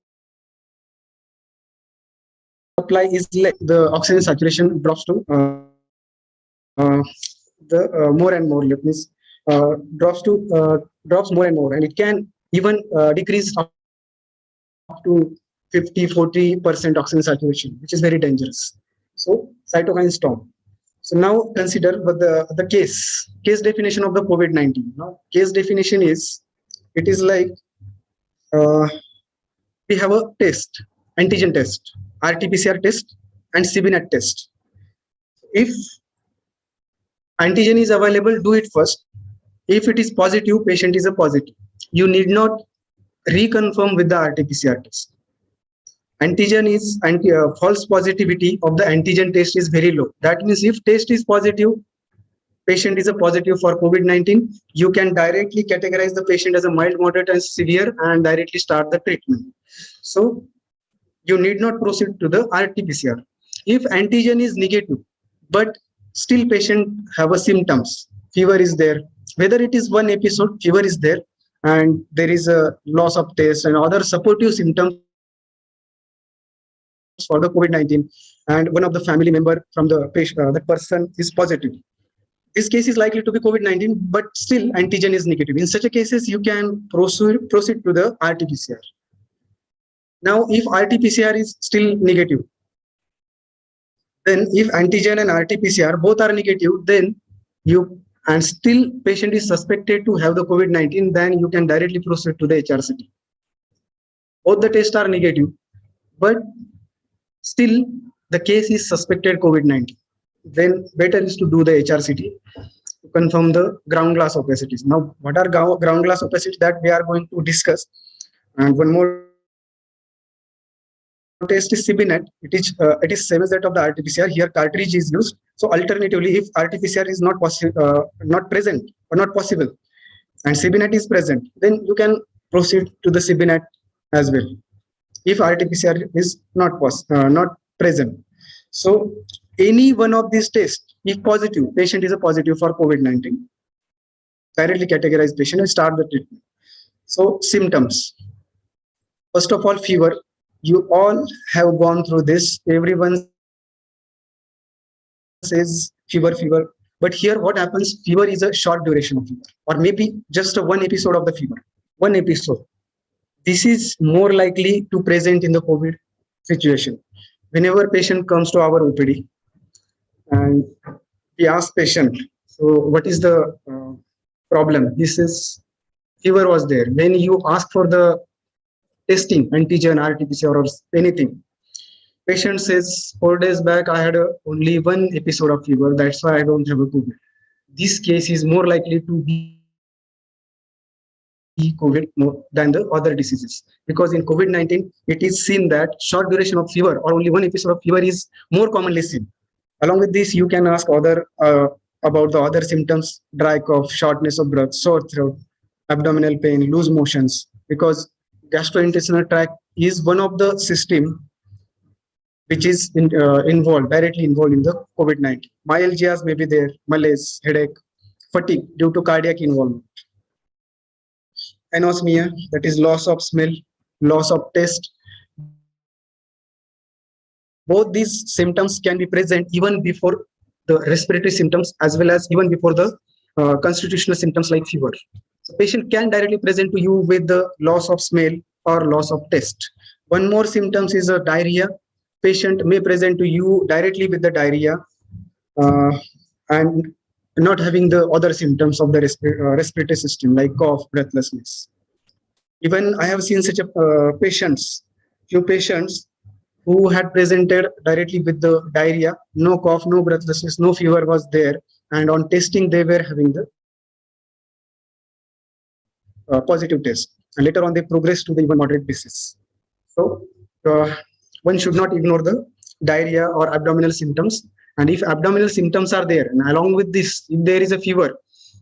is like the oxygen saturation drops to more and more. Let me drops more and more, and it can even decrease up to 50-40% oxygen saturation, which is very dangerous. So cytokine storm. So now consider the case definition of the COVID-19. Now case definition is, it is like we have a test, antigen test, RT-PCR test, and CBNet test. If antigen is available, do it first. If it is positive, patient is a positive. You need not reconfirm with the RT-PCR test. Antigen is false positivity of the antigen test is very low. That means if test is positive, patient is a positive for COVID-19, you can directly categorize the patient as a mild, moderate, and severe, and directly start the treatment. So you need not proceed to the RT-PCR. If antigen is negative, but still patient have a symptoms, fever is there. Whether it is one episode, fever is there, and there is a loss of taste and other supportive symptoms for the COVID-19, and one of the family member from the patient, that person is positive. This case is likely to be COVID-19, but still antigen is negative. In such a cases, you can proceed to the RT-PCR. Now, if RT-PCR is still negative, then if antigen and RT-PCR both are negative, then you and still patient is suspected to have the COVID-19, then you can directly proceed to the HRCT. Both the tests are negative, but still the case is suspected COVID-19. Then better is to do the HRCT to confirm the ground glass opacities. Now, what are ground glass opacities that we are going to discuss? And one more test is CBNet. It is same as that of the RT-PCR. Here cartridge is used. So alternatively, if RT-PCR is not present or not possible, and CBNet is present, then you can proceed to the CBNet as well. If RT-PCR is not present, so any one of these tests, if positive, patient is a positive for COVID-19, directly categorize patient and start the treatment. So symptoms. First of all, fever. You all have gone through this. Everyone says fever. But here what happens, fever is a short duration of fever, or maybe just a one episode of the fever. One episode. This is more likely to present in the COVID situation. Whenever patient comes to our OPD and we ask patient, so what is the problem? He says fever was there. When you ask for the testing, antigen, RT-PCR or anything, patient says 4 days back I had only one episode of fever, that's why I don't have a COVID. This case is more likely to be COVID more than the other diseases, because in COVID-19 it is seen that short duration of fever or only one episode of fever is more commonly seen. Along with this, you can ask other about the other symptoms: dry cough, shortness of breath, sore throat, abdominal pain, loose motions, because gastrointestinal tract is one of the system which is directly involved in the COVID-19. Myalgias may be there, malaise, headache, fatigue due to cardiac involvement. Anosmia, that is loss of smell, loss of taste. Both these symptoms can be present even before the respiratory symptoms, as well as even before the constitutional symptoms like fever. So patient can directly present to you with the loss of smell or loss of taste. One more symptoms is a diarrhea. Patient may present to you directly with the diarrhea and not having the other symptoms of the respiratory system like cough, breathlessness. Even I have seen such a few patients who had presented directly with the diarrhea, no cough, no breathlessness, no fever was there, and on testing they were having the positive test, and later on they progressed to the even moderate disease. So one should not ignore the diarrhea or abdominal symptoms. And if abdominal symptoms are there, and along with this, if there is a fever,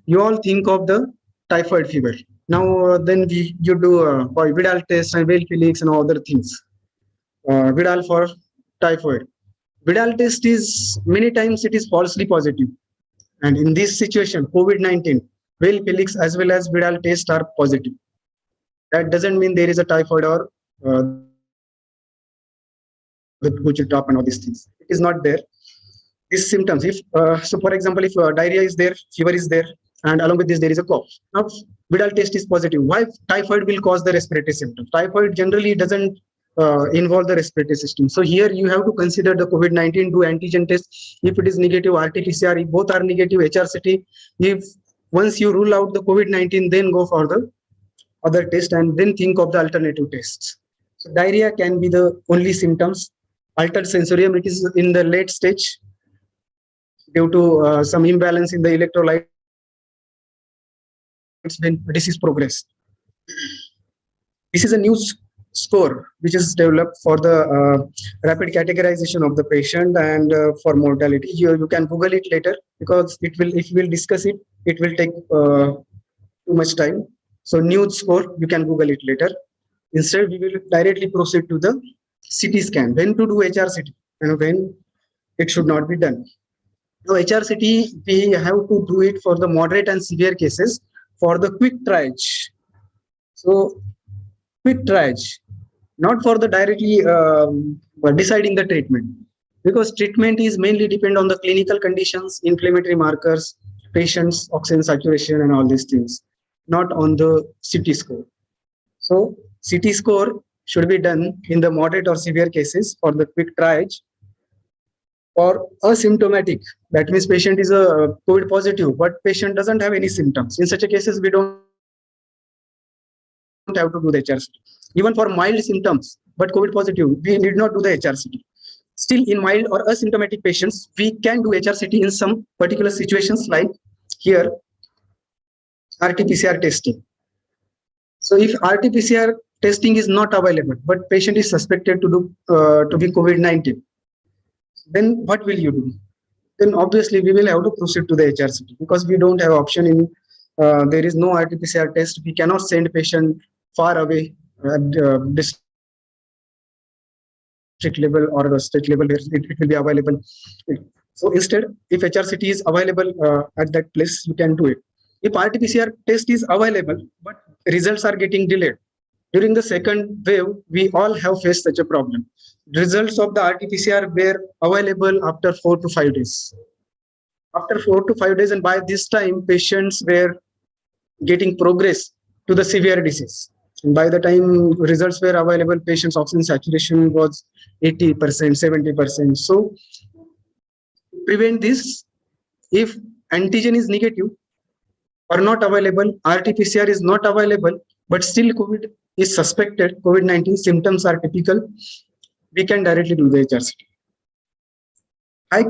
you all think of the typhoid fever. Now then you do Vidal test and Weil-Felix and other things. Vidal for typhoid. Vidal test is many times it is falsely positive, and in this situation, COVID-19, Weil-Felix as well as Vidal test are positive. That doesn't mean there is a typhoid or the Gucci top and all these things. It is not there. These symptoms, if so, for example, if diarrhea is there, fever is there, and along with this there is a cough. Now, Vidal test is positive. Why typhoid will cause the respiratory symptoms? Typhoid generally doesn't involve the respiratory system. So here you have to consider the COVID-19, do antigen test. If it is negative, RT-PCR. If both are negative, HRCT. If once you rule out the COVID-19, then go for the other test and then think of the alternative tests. So diarrhea can be the only symptoms. Altered sensorium, it is in the late stage due to some imbalance in the electrolytes when disease progressed. This is a new score which is developed for the rapid categorization of the patient and for mortality. You can Google it later, because it will, if we will discuss it, it will take too much time. So new score, you can Google it later. Instead, we will directly proceed to the CT scan. When to do HRCT and when it should not be done. Now, HRCT, we have to do it for the moderate and severe cases for the quick triage. So, quick triage, not for the directly deciding the treatment, because treatment is mainly depend on the clinical conditions, inflammatory markers, patient's oxygen saturation, and all these things, not on the CT score. So, CT score should be done in the moderate or severe cases for the quick triage. Or asymptomatic, that means patient is a COVID positive, but patient doesn't have any symptoms. In such a cases, we don't have to do the HRCT. Even for mild symptoms, but COVID positive, we need not do the HRCT. Still, in mild or asymptomatic patients, we can do HRCT in some particular situations, like here, RT-PCR testing. So, if RT-PCR testing is not available, but patient is suspected to be COVID-19, then what will you do? Then obviously we will have to proceed to the HRCT, because we don't have option in, there is no RT-PCR test. We cannot send patient far away at district level or the state level where it will be available. So instead, if HRCT is available at that place, you can do it. If RT-PCR test is available, but results are getting delayed, during the second wave, we all have faced such a problem. Results of the RT-PCR were available after 4 to 5 days. After 4 to 5 days, and by this time, patients were getting progress to the severe disease. And by the time results were available, patients' oxygen saturation was 80%, 70%. So, prevent this, if antigen is negative or not available, RT-PCR is not available, but still COVID is suspected, COVID-19 symptoms are typical, we can directly do the HRCT. High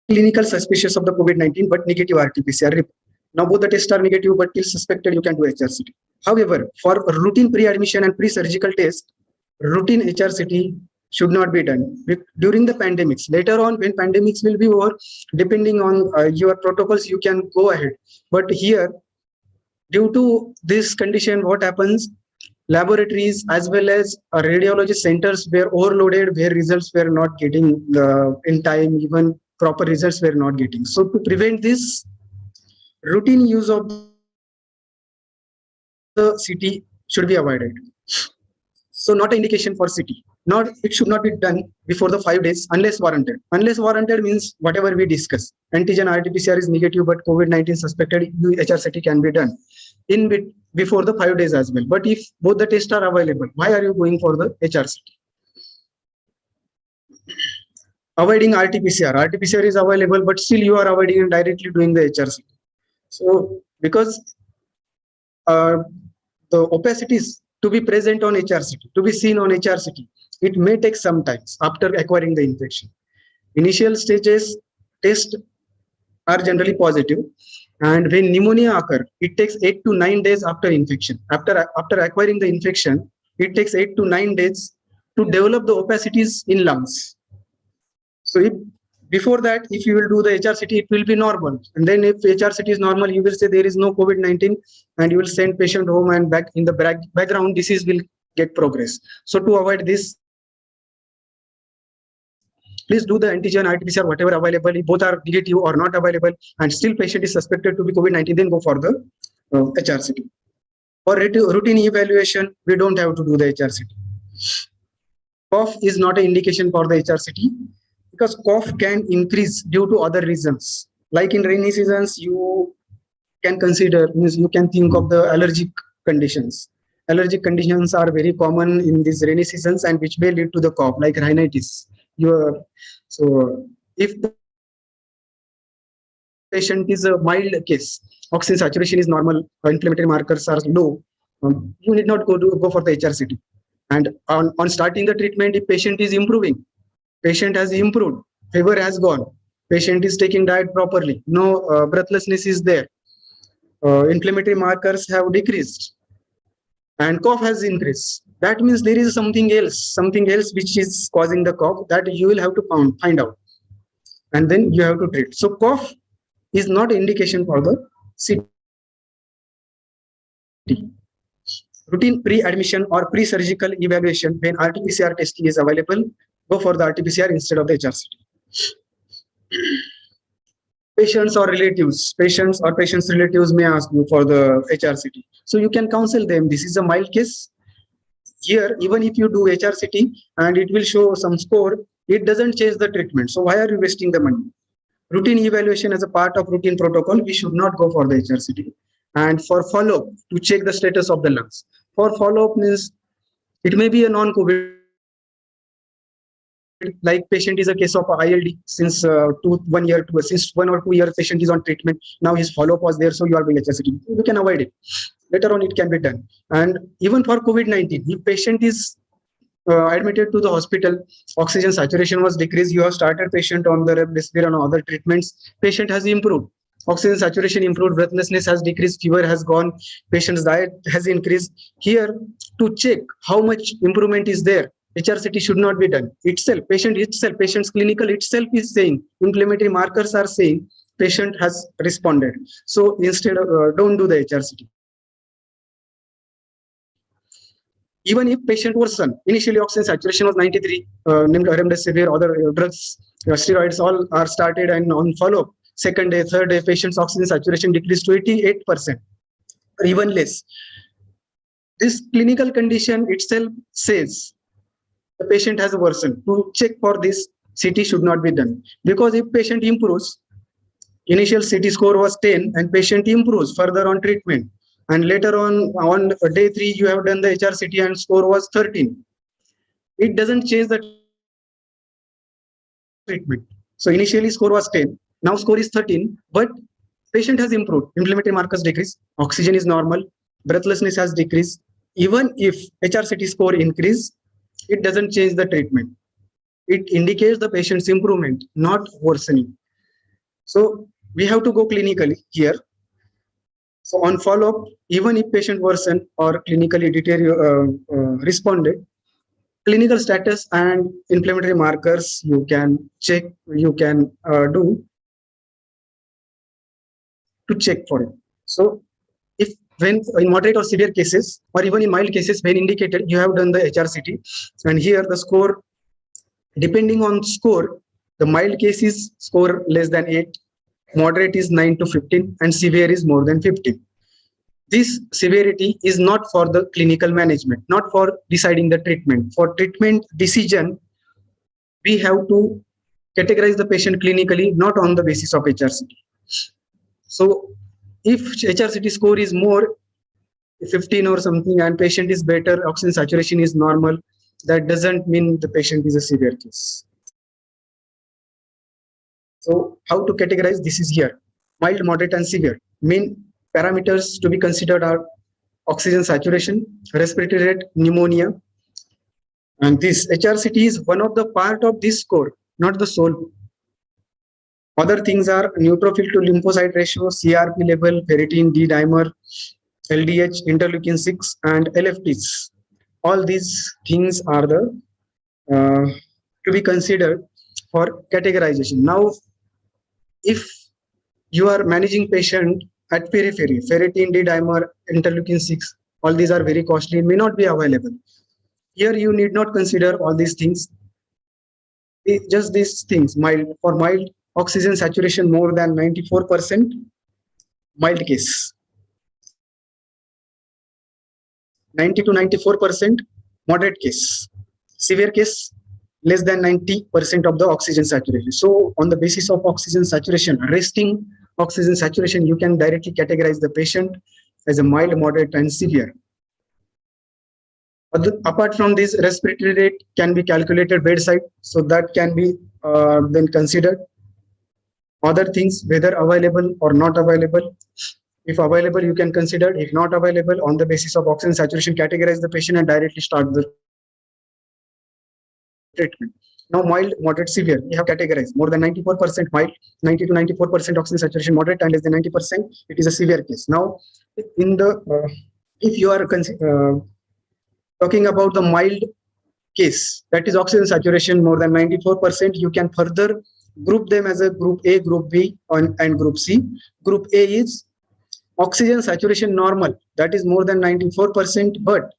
clinical suspicious of the COVID-19, but negative RT-PCR. Now both the tests are negative, but still suspected, you can do HRCT. However, for routine pre-admission and pre-surgical test, routine HRCT should not be done during the pandemics. Later on, when pandemics will be over, depending on your protocols, you can go ahead. But here, due to this condition, what happens? Laboratories as well as radiology centers were overloaded, where results were not getting in time, even proper results were not getting. So to prevent this, routine use of the CT should be avoided. So not an indication for CT. Not, it should not be done before the 5 days unless warranted. Unless warranted means whatever we discuss. Antigen RT-PCR is negative, but COVID-19 suspected, HRCT can be done in before the 5 days as well. But if both the tests are available, why are you going for the HRCT? Avoiding RT-PCR. RT-PCR is available, but still you are avoiding and directly doing the HRCT. So because the opacities to be present on HRCT, to be seen on HRCT, it may take some time after acquiring the infection. Initial stages tests are generally positive, and when pneumonia occurs, it takes 8 to 9 days after infection. After acquiring the infection, it takes 8 to 9 days to develop the opacities in lungs. So if before that, if you will do the HRCT, it will be normal. And then if HRCT is normal, you will say there is no COVID-19, and you will send patient home, and back in the background disease will get progress. So to avoid this, please do the antigen RT-PCR, whatever available. If both are negative or not available, and still patient is suspected to be COVID-19, then go for the HRCT. For routine evaluation, we don't have to do the HRCT. Cough is not an indication for the HRCT, because cough can increase due to other reasons. Like in rainy seasons, you can consider, you can think of the allergic conditions. Allergic conditions are very common in these rainy seasons, and which may lead to the cough, like rhinitis. So if the patient is a mild case, oxygen saturation is normal, inflammatory markers are low, you need not go for the HRCT. And on starting the treatment, if patient is improving, patient has improved, fever has gone, patient is taking diet properly, no breathlessness is there, inflammatory markers have decreased, and cough has increased, that means there is something else which is causing the cough, that you will have to find out, and then you have to treat. So cough is not indication for the CT. Routine pre-admission or pre-surgical evaluation, when RT-PCR testing is available, go for the RT-PCR instead of the HRCT. patients or patients relatives may ask you for the HRCT. So you can counsel them. This is a mild case. Here, even if you do HRCT and it will show some score, it doesn't change the treatment. So why are you wasting the money? Routine evaluation as a part of routine protocol, we should not go for the HRCT. And for follow-up, to check the status of the lungs. For follow-up means it may be a non-COVID, like patient is a case of ILD since 1 or 2 years patient is on treatment. Now his follow-up was there, so you are doing HRCT. You can avoid it. Later on, it can be done. And even for COVID-19, if patient is admitted to the hospital, oxygen saturation was decreased, you have started patient on the remdesivir and other treatments, patient has improved. Oxygen saturation improved, breathlessness has decreased, fever has gone, patient's diet has increased. Here, to check how much improvement is there, HRCT should not be done. Patient's clinical itself is saying, inflammatory markers are saying, patient has responded. So instead of, don't do the HRCT. Even if patient worsen, initially oxygen saturation was 93, remdesivir, other drugs, steroids, all are started, and on follow-up, second day, third day, patient's oxygen saturation decreased to 88%, or even less. This clinical condition itself says the patient has worsened. To check for this, CT should not be done. Because if patient improves, initial CT score was 10 and patient improves further on treatment, and later on day 3 you have done the HRCT and score was 13, it doesn't change the treatment. So initially score was 10, now score is 13, but patient has improved, inflammatory markers decrease, oxygen is normal, breathlessness has decreased. Even if HRCT score increase, it doesn't change the treatment. It indicates the patient's improvement, not worsening. So we have to go clinically here. So on follow-up, even if patient worsened or clinically responded, clinical status and inflammatory markers you can check, you can do to check for it. So if when in moderate or severe cases, or even in mild cases, when indicated, you have done the HRCT, and here the score, depending on score, the mild case is score less than 8, moderate is 9 to 15, and severe is more than 15. This severity is not for the clinical management, not for deciding the treatment. For treatment decision, we have to categorize the patient clinically, not on the basis of HRCT. So if HRCT score is more, 15 or something, and patient is better, oxygen saturation is normal, that doesn't mean the patient is a severe case. So how to categorize? This is here. Mild, moderate, and severe. Main parameters to be considered are oxygen saturation, respiratory rate, pneumonia. And this HRCT is one of the part of this score, not the sole. Other things are neutrophil to lymphocyte ratio, CRP level, ferritin, D dimer, LDH, interleukin 6, and LFTs. All these things are the to be considered for categorization. Now, if you are managing patient at periphery, ferritin, D dimer, interleukin 6, all these are very costly, may not be available. Here you need not consider all these things. Just these things, mild. For mild, oxygen saturation more than 94%, mild case. 90 to 94%, moderate case. Severe case, less than 90% of the oxygen saturation. So on the basis of oxygen saturation, resting oxygen saturation, you can directly categorize the patient as a mild, moderate, and severe. Apart from this, respiratory rate can be calculated bedside, so that can be then considered. Other things, whether available or not available. If available, you can consider. If not available, on the basis of oxygen saturation, categorize the patient and directly start the treatment. Now, mild, moderate, severe, we have categorized. More than 94% mild, 90 to 94% oxygen saturation moderate, and less than 90%, it is a severe case. Now, in the if you are talking about the mild case, that is oxygen saturation more than 94%, you can further group them as a group A, group B, and group C. Group A is oxygen saturation normal, that is more than 94%, but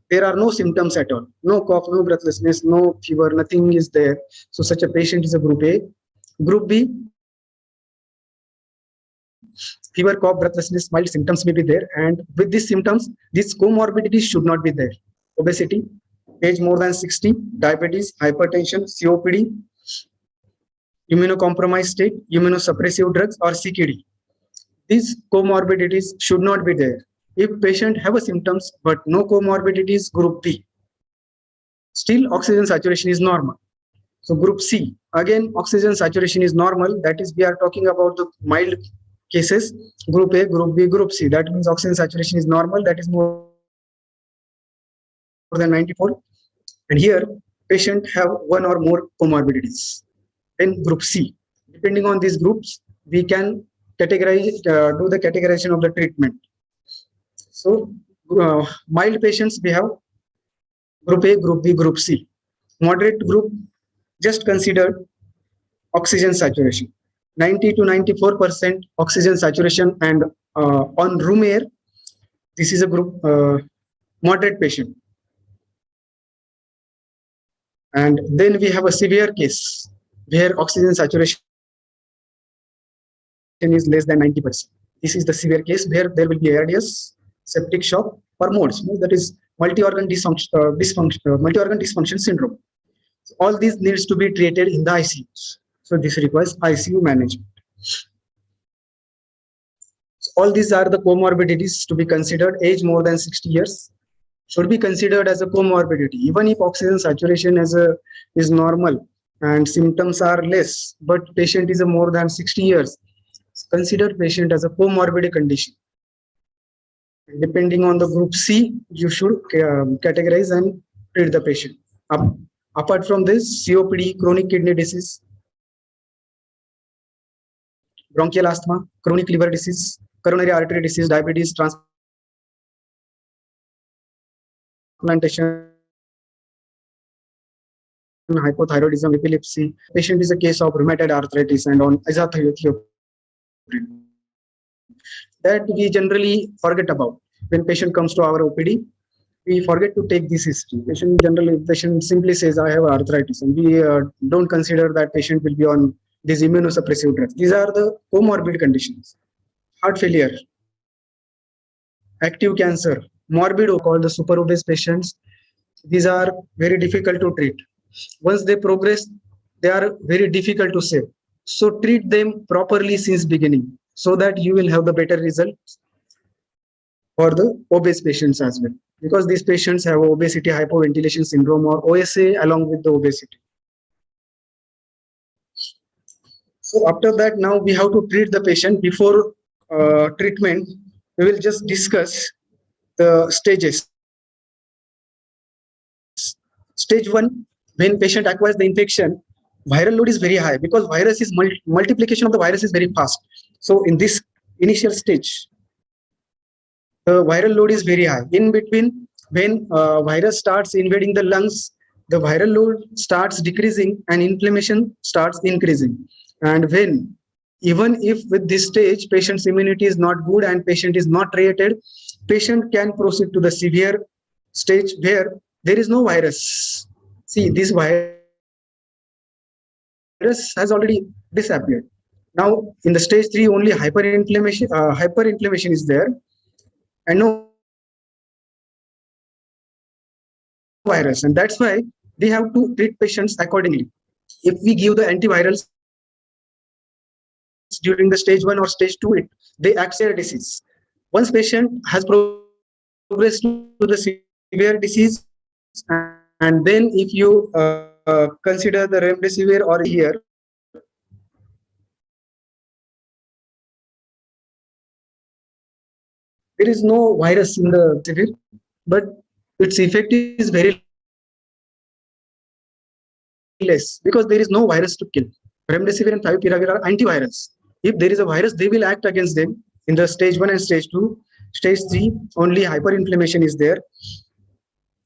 there are no symptoms at all. No cough, no breathlessness, no fever, nothing is there. So such a patient is a group A. Group B, fever, cough, breathlessness, mild symptoms may be there. And with these symptoms, these comorbidities should not be there. Obesity, age more than 60, diabetes, hypertension, COPD, immunocompromised state, immunosuppressive drugs, or CKD. These comorbidities should not be there. If patient have a symptoms but no comorbidities, group B. Still, oxygen saturation is normal. So group C, again, oxygen saturation is normal. That is, we are talking about the mild cases. Group A, group B, group C. That means oxygen saturation is normal. That is more than 94. And here, patient have one or more comorbidities. In group C, depending on these groups, we can categorize, do the categorization of the treatment. So mild patients, we have group A, group B, group C. Moderate group, just consider oxygen saturation. 90 to 94% oxygen saturation, and on room air, this is a group moderate patient. And then we have a severe case where oxygen saturation is less than 90%. This is the severe case where there will be ARDS, septic shock, or MODS, that is multi-organ dysfunction syndrome. So all these needs to be treated in the ICUs. So this requires ICU management. So all these are the comorbidities to be considered. Age more than 60 years should be considered as a comorbidity. Even if oxygen saturation is normal and symptoms are less, but patient is a more than 60 years, consider patient as a comorbid condition. Depending on the group C, you should categorize and treat the patient. Apart from this, COPD, chronic kidney disease, bronchial asthma, chronic liver disease, coronary artery disease, diabetes, transplantation, hypothyroidism, epilepsy. Patient is a case of rheumatoid arthritis and on azathioprine. That we generally forget about. When patient comes to our OPD, we forget to take this history. Patient simply says, I have arthritis, and we don't consider that patient will be on these immunosuppressive drugs. These are the comorbid conditions. Heart failure, active cancer, morbid, called the super obese patients. These are very difficult to treat. Once they progress, they are very difficult to save. So treat them properly since beginning, so that you will have the better results for the obese patients as well, because these patients have obesity hypoventilation syndrome or OSA along with the obesity. So after that, now we have to treat the patient. Before treatment, we will just discuss the stages. Stage 1, when patient acquires the infection, viral load is very high because virus is multiplication of the virus is very fast. So in this initial stage, the viral load is very high. In between, when virus starts invading the lungs, the viral load starts decreasing and inflammation starts increasing. And when, even if with this stage, patient's immunity is not good and patient is not treated, patient can proceed to the severe stage where there is no virus. See, this virus has already disappeared. Now, in the stage 3, only hyperinflammation is there, and no virus, and that's why we have to treat patients accordingly. If we give the antivirals during the stage 1 or stage 2, they accelerate disease. Once patient has progressed to the severe disease, and then if you consider the remdesivir or here, there is no virus in the severe, but its effect is very less because there is no virus to kill. Remdesivir and favipiravir are antivirals. If there is a virus, they will act against them in the stage 1 and stage 2. Stage 3, only hyperinflammation is there,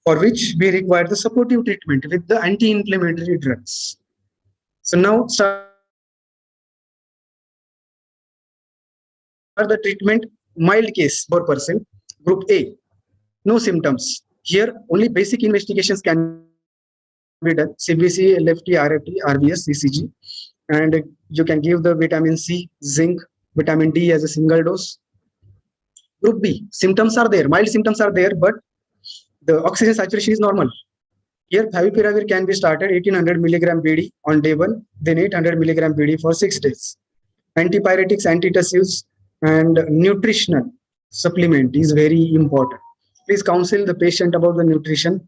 for which we require the supportive treatment with the anti-inflammatory drugs. So now start the treatment. Mild case, 4%. Group A, no symptoms. Here, only basic investigations can be done. CBC, LFT, RFT, RBS, CCG. And you can give the vitamin C, zinc, vitamin D as a single dose. Group B, symptoms are there, mild symptoms are there, but the oxygen saturation is normal. Here, favipiravir can be started 1800 milligram BD on day 1, then 800 milligram BD for 6 days. Antipyretics, antitussives, and nutritional supplement is very important. Please counsel the patient about the nutrition.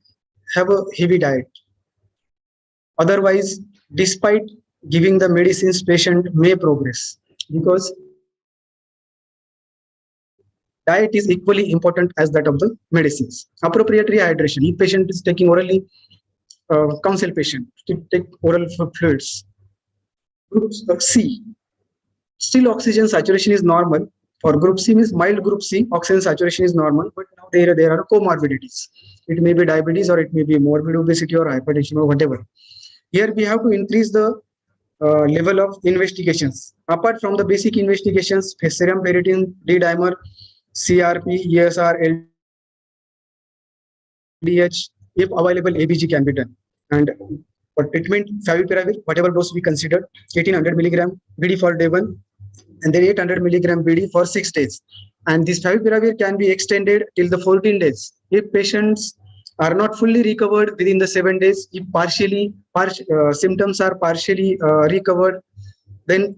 Have a heavy diet. Otherwise, despite giving the medicines, patient may progress because diet is equally important as that of the medicines. Appropriate rehydration. If patient is taking orally, counsel patient to take oral fluids. Group C. Still oxygen saturation is normal. For group C means mild group C, oxygen saturation is normal, but now there are comorbidities. It may be diabetes or it may be morbid obesity or hypertension or whatever. Here we have to increase the level of investigations. Apart from the basic investigations, serum ferritin, D-dimer, CRP, ESR, LDH, if available, ABG can be done. And for treatment, favipiravir, whatever dose we considered, 1800 milligram BD for day 1, and then 800 milligram BD for 6 days. And this favipiravir can be extended till the 14 days. If patients are not fully recovered within the 7 days, if symptoms are partially recovered, then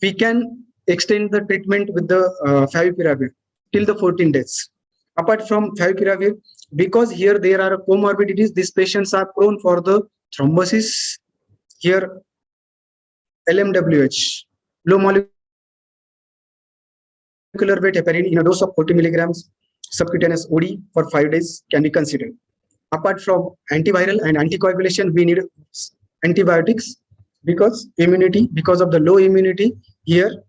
we can extend the treatment with the favipiravir till the 14 days. Apart from favipiravir, because here there are comorbidities, these patients are prone for the thrombosis. Here, LMWH, low molecular weight heparin in a dose of 40 milligrams subcutaneous OD for 5 days can be considered. Apart from antiviral and anticoagulation, we need antibiotics because of the low immunity. Here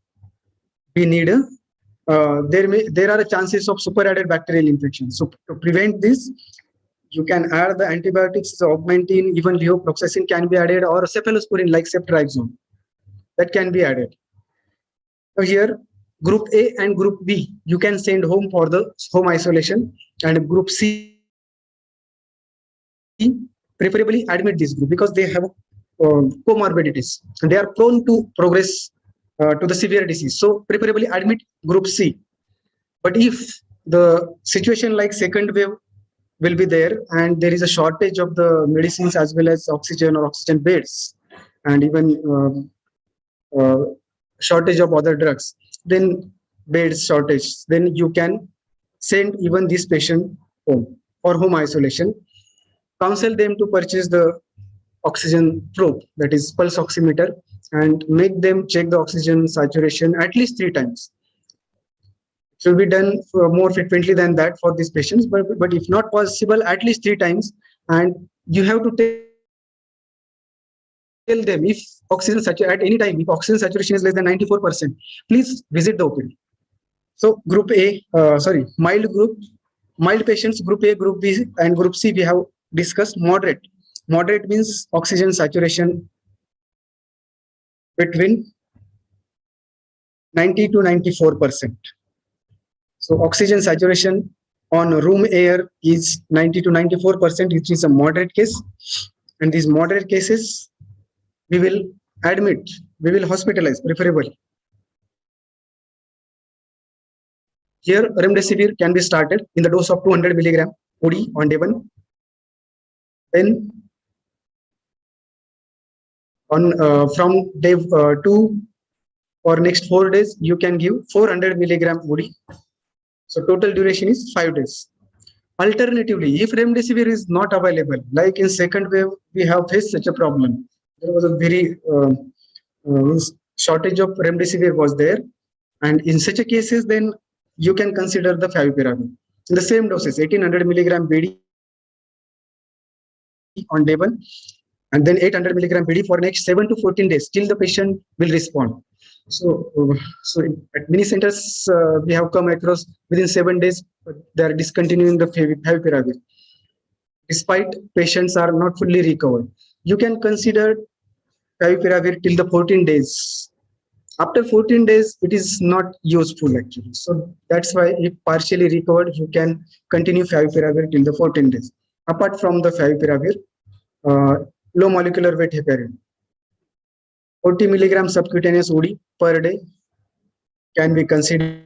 we need there are chances of superadded bacterial infection. So to prevent this, you can add the antibiotics, so augmentin, even levofloxacin can be added, or cephalosporin like ceftriaxone that can be added. So here, group A and group B, you can send home for the home isolation, and group C, preferably admit this group because they have comorbidities and they are prone to progress to the severe disease. So preferably admit group C. But if the situation like second wave will be there and there is a shortage of the medicines as well as oxygen or oxygen beds and even shortage of other drugs, then beds shortage, then you can send even this patient home for home isolation. Counsel them to purchase the oxygen probe, that is pulse oximeter, and make them check the oxygen saturation at least 3 times. It should be done more frequently than that for these patients, but if not possible, at least 3 times. And you have to tell them if oxygen saturation at any time, if oxygen saturation is less than 94%, please visit the OPD. So group A, mild patients, group A, group B, and group C, we have discussed. Moderate means oxygen saturation between 90 to 94%. So oxygen saturation on room air is 90 to 94%, which is a moderate case. And these moderate cases, we will hospitalize preferably. Here, remdesivir can be started in the dose of 200 milligram OD on day 1. Then from day 2 or next 4 days, you can give 400 milligram OD. So total duration is 5 days. Alternatively, if remdesivir is not available, like in second wave, we have faced such a problem. There was a very shortage of remdesivir was there. And in such a cases, then you can consider the favipiravir. In the same doses, 1800 milligram BD on day 1, and then 800 milligram BD for next 7 to 14 days till the patient will respond. So at many centers we have come across within 7 days they are discontinuing the favipiravir, despite patients are not fully recovered. You can consider favipiravir till the 14 days. After 14 days, it is not useful actually. So that's why if partially recovered, you can continue favipiravir till the 14 days. Apart from the favipiravir, low molecular weight heparin, 40 milligram subcutaneous OD per day can be considered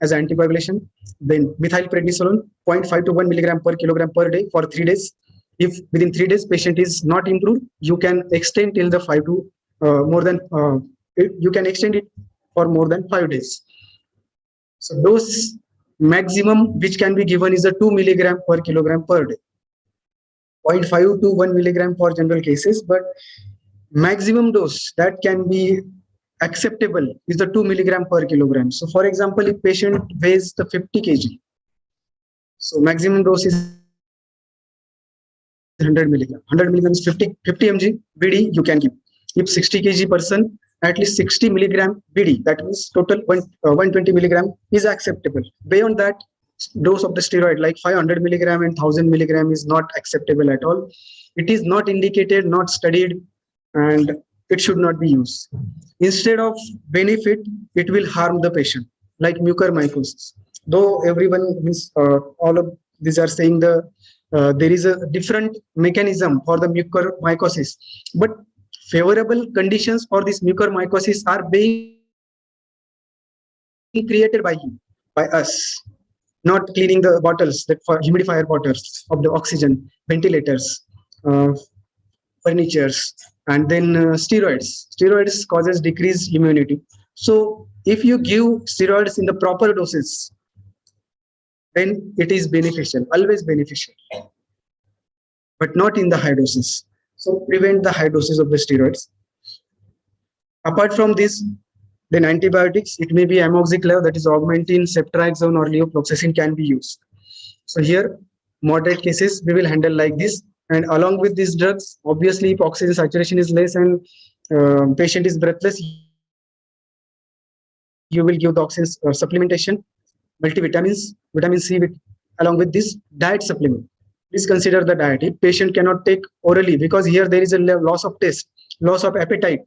as anticoagulation. Then methylprednisolone 0.5 to 1 milligram per kilogram per day for 3 days. If within 3 days patient is not improved, you can extend till the 5 to you can extend it for more than 5 days. So dose maximum which can be given is a 2 milligram per kilogram per day. 0.5 to 1 milligram for general cases, but maximum dose that can be acceptable is the 2 milligram per kilogram. So for example, if patient weighs the 50 kg, so maximum dose is 100 milligram. 100 milligrams 50 mg BD you can give. If 60 kg person, at least 60 milligram BD, that means total 120 milligram is acceptable. Beyond that, dose of the steroid like 500 milligram and 1000 milligram is not acceptable at all. It is not indicated, not studied, and it should not be used. Instead of benefit, it will harm the patient, like mucormycosis. Though everyone means all of these are saying there is a different mechanism for the mucormycosis, but favorable conditions for this mucormycosis are being created by you, by us. Not cleaning the bottles, that for humidifier bottles of the oxygen, ventilators, furnitures, and then steroids. Steroids causes decreased immunity. So if you give steroids in the proper doses, then it is beneficial, always beneficial, but not in the high doses. So prevent the high doses of the steroids. Apart from this, then antibiotics, it may be amoxiclav, that is augmentin, ceftriaxone or levofloxacin can be used. So here, moderate cases we will handle like this. And along with these drugs, obviously if oxygen saturation is less and patient is breathless, you will give the oxygen supplementation, multivitamins, vitamin C along with this diet supplement. Please consider the diet. If patient cannot take orally, because here there is a loss of taste, loss of appetite,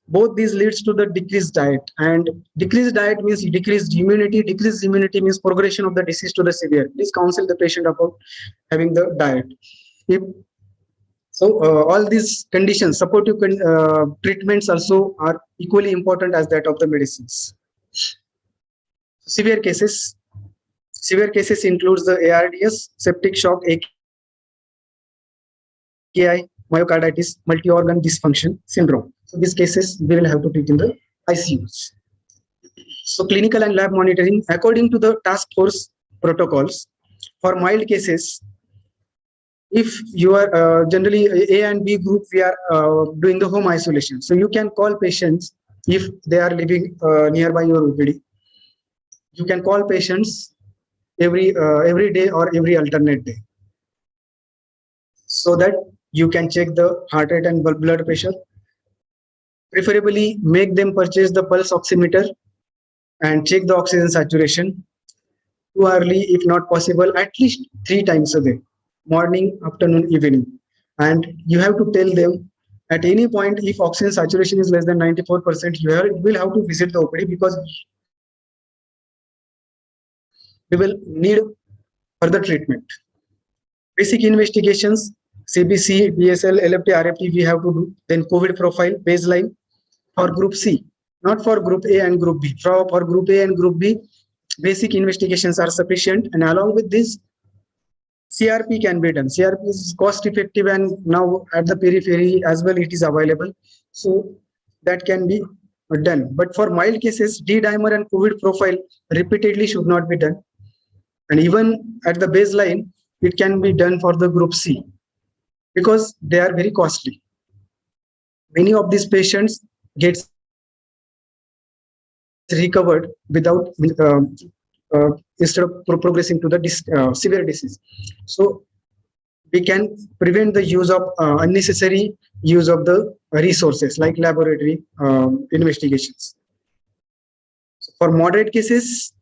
both these leads to the decreased diet, and decreased diet means decreased immunity. Decreased immunity means progression of the disease to the severe. Please counsel the patient about having the diet. All these conditions, supportive treatments also are equally important as that of the medicines. Severe cases includes the ARDS, septic shock, AKI, myocarditis, multi-organ dysfunction syndrome. So these cases we will have to treat in the ICUs. So clinical and lab monitoring according to the task force protocols. For mild cases, if you are generally A and B group, we are doing the home isolation. So you can call patients if they are living nearby your OPD. You can call patients every day or every alternate day, so that you can check the heart rate and blood pressure. Preferably make them purchase the pulse oximeter and check the oxygen saturation too early, if not possible, at least 3 times a day, morning, afternoon, evening. And you have to tell them at any point if oxygen saturation is less than 94%, you will have to visit the OPD, because we will need further treatment. Basic investigations, CBC, BSL, LFT, RFT we have to do. Then COVID profile, baseline for group C, not for group A and group B. For group A and group B, basic investigations are sufficient, and along with this, CRP can be done. CRP is cost effective, and now at the periphery as well it is available, so that can be done. But for mild cases, D-dimer and COVID profile repeatedly should not be done, and even at the baseline it can be done for the group C, because they are very costly. Many of these patients get recovered without instead of progressing to the severe disease. So we can prevent the use of unnecessary use of the resources like laboratory investigations. So for moderate cases,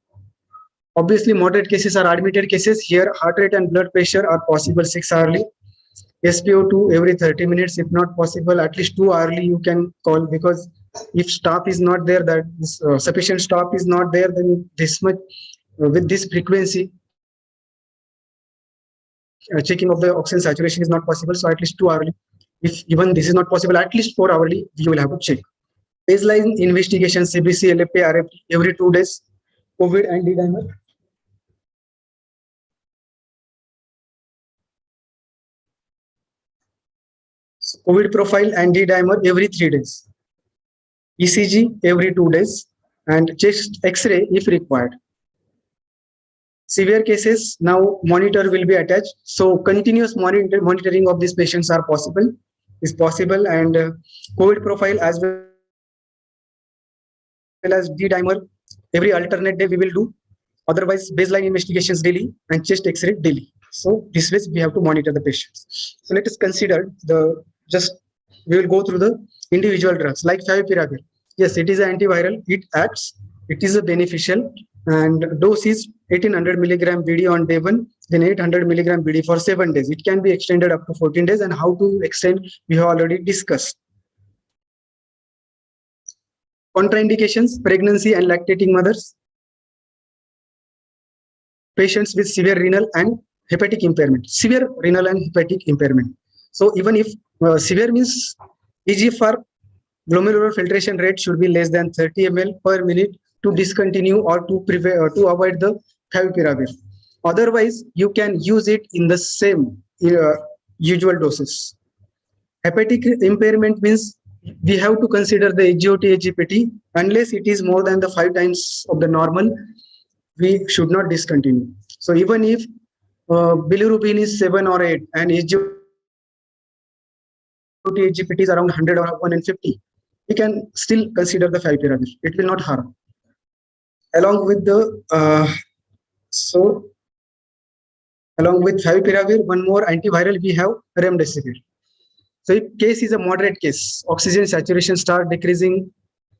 obviously moderate cases are admitted cases. Here heart rate and blood pressure are possible 6 hourly. SpO2 every 30 minutes, if not possible at least 2 hourly you can call, because if staff is not there, that sufficient staff is not there, then this much with this frequency checking of the oxygen saturation is not possible. So at least 2 hourly. If even this is not possible, at least 4 hourly you will have to check. Baseline investigation CBC, LFT, RFT every 2 days. COVID and D-dimer. COVID profile and D-dimer every 3 days. ECG every 2 days and chest X-ray if required. Severe cases, now monitor will be attached. So continuous monitoring of these patients is possible, and COVID profile as well as D-dimer every alternate day we will do. Otherwise, baseline investigations daily and chest X-ray daily. So this way we have to monitor the patients. So let us consider we will go through the individual drugs like favipiravir. Yes, it is an antiviral. It acts. It is a beneficial, and dose is 1800 milligram BD on day 1, then 800 milligram BD for 7 days. It can be extended up to 14 days, and how to extend we have already discussed. Contraindications: pregnancy and lactating mothers, patients with severe renal and hepatic impairment. Severe renal and hepatic impairment. So even if severe means EGFR glomerular filtration rate should be less than 30 ml per minute to discontinue or to avoid the favipiravir. Otherwise, you can use it in the same usual doses. Hepatic impairment means we have to consider the HGOT-HGPT. Unless it is more than the 5 times of the normal, we should not discontinue. So even if bilirubin is 7 or 8 and HGOT-HGPT is around 100 or 150, we can still consider the favipiravir. It will not harm. Along with favipiravir, one more antiviral we have remdesivir. So if case is a moderate case, oxygen saturation start decreasing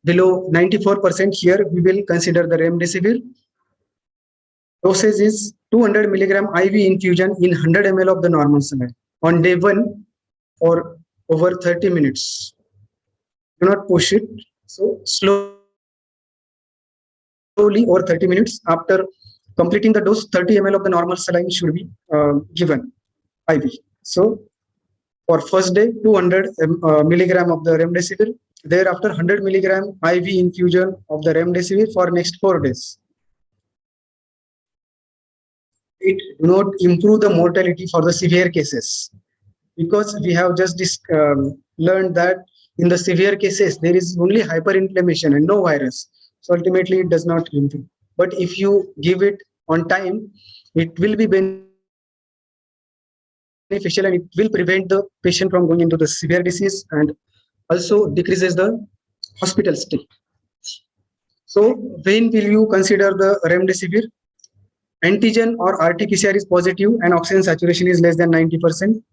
below 94%, here we will consider the remdesivir. Dosage is 200 milligram IV infusion in 100 ml of the normal saline on day 1 or over 30 minutes. Do not push it. So slowly over 30 minutes after completing the dose, 30 ml of the normal saline should be given IV. So for first day, 200 milligram of the remdesivir. Thereafter, 100 milligram IV infusion of the remdesivir for next 4 days. It do not improve the mortality for the severe cases, because we have just learned that in the severe cases there is only hyperinflammation and no virus. So ultimately it does not improve. But if you give it on time, it will be beneficial and it will prevent the patient from going into the severe disease and also decreases the hospital stay. So when will you consider the remdesivir? Antigen or RT-PCR is positive and oxygen saturation is less than 90%.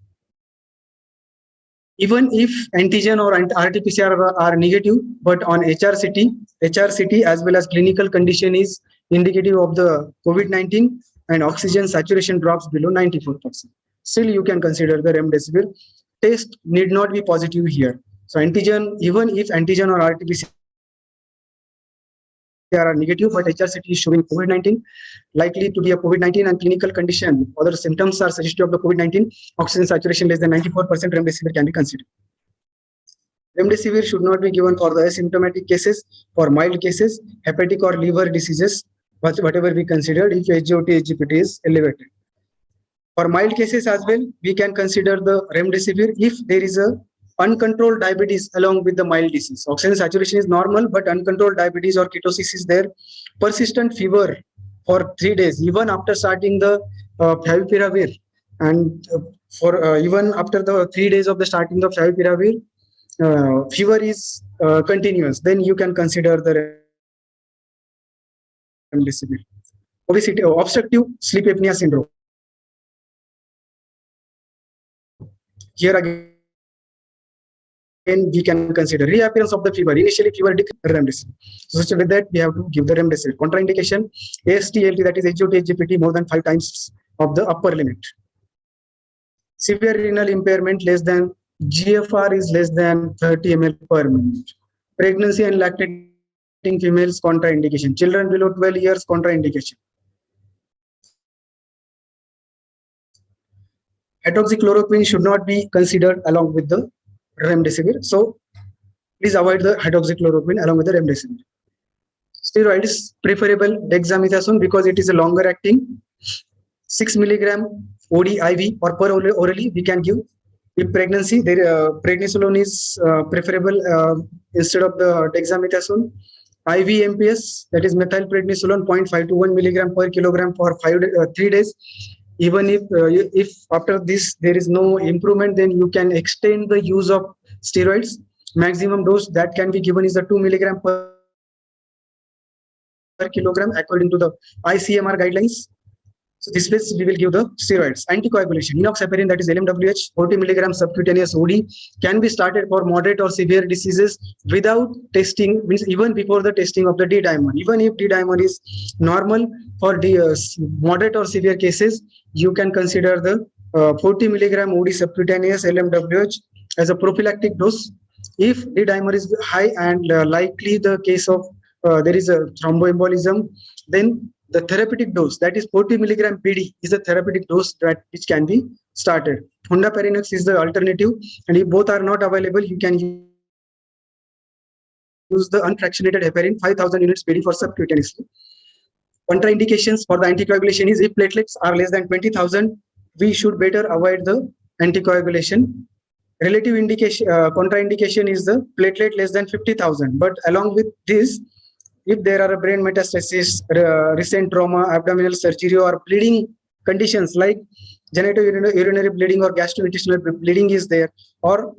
Even if antigen or RT-PCR are negative, but on HRCT as well as clinical condition is indicative of the COVID-19 and oxygen saturation drops below 94%. Still, you can consider the remdesivir. Test need not be positive here. So antigen, even if antigen or RT-PCR are negative, but HRCT is showing COVID-19, likely to be a COVID-19 and clinical condition, other symptoms are suggestive of the COVID-19, oxygen saturation less than 94%, remdesivir can be considered. Remdesivir should not be given for the asymptomatic cases, for mild cases, hepatic or liver diseases, whatever we considered if HGOT-HGPT is elevated. For mild cases as well, we can consider the remdesivir if there is a uncontrolled diabetes along with the mild disease. Oxygen saturation is normal, but uncontrolled diabetes or ketosis is there. Persistent fever for 3 days, even after starting the favipiravir, and for even after the 3 days of the starting of favipiravir, fever is continuous. Then you can consider the remdesivir. Obesity, obstructive sleep apnea syndrome. Here again, we can consider reappearance of the fever. Initially, fever decreased, remdesivir. So with that, we have to give the remdesivir. Contraindication: AST/ALT, that is HGOT-HGPT, more than 5 times of the upper limit. Severe renal impairment less than GFR is less than 30 ml per minute. Pregnancy and lactating females, contraindication. Children below 12 years, contraindication. Hydroxychloroquine should not be considered along with the remdesivir. So please avoid the hydroxychloroquine along with the remdesivir. Steroid is preferable dexamethasone because it is a longer acting. 6 milligram OD IV or per orally we can give. If pregnancy, prednisolone is preferable instead of the dexamethasone. IV MPS, that is methylprednisolone, 0.5 to 1 milligram per kilogram for 3 days. Even if after this there is no improvement, then you can extend the use of steroids. Maximum dose that can be given is the 2 milligram per kilogram according to the ICMR guidelines. So this way we will give the steroids. Anticoagulation, enoxaparin, that is LMWH, 40 milligram subcutaneous OD can be started for moderate or severe diseases without testing, means even before the testing of the D-dimer. Even if D-dimer is normal for the moderate or severe cases, you can consider the 40 milligram OD subcutaneous LMWH as a prophylactic dose. If D-dimer is high and likely the case of there is a thromboembolism, then the therapeutic dose, that is 40 milligram PD, is a therapeutic dose that which can be started. Fondaparinux is the alternative, and if both are not available, you can use the unfractionated heparin, 5,000 units PD for subcutaneously. Contraindications for the anticoagulation is if platelets are less than 20,000, we should better avoid the anticoagulation. Relative indication, contraindication is the platelet less than 50,000. But along with this, if there are a brain metastasis, recent trauma, abdominal surgery, or bleeding conditions like genitourinary bleeding or gastrointestinal bleeding is there, or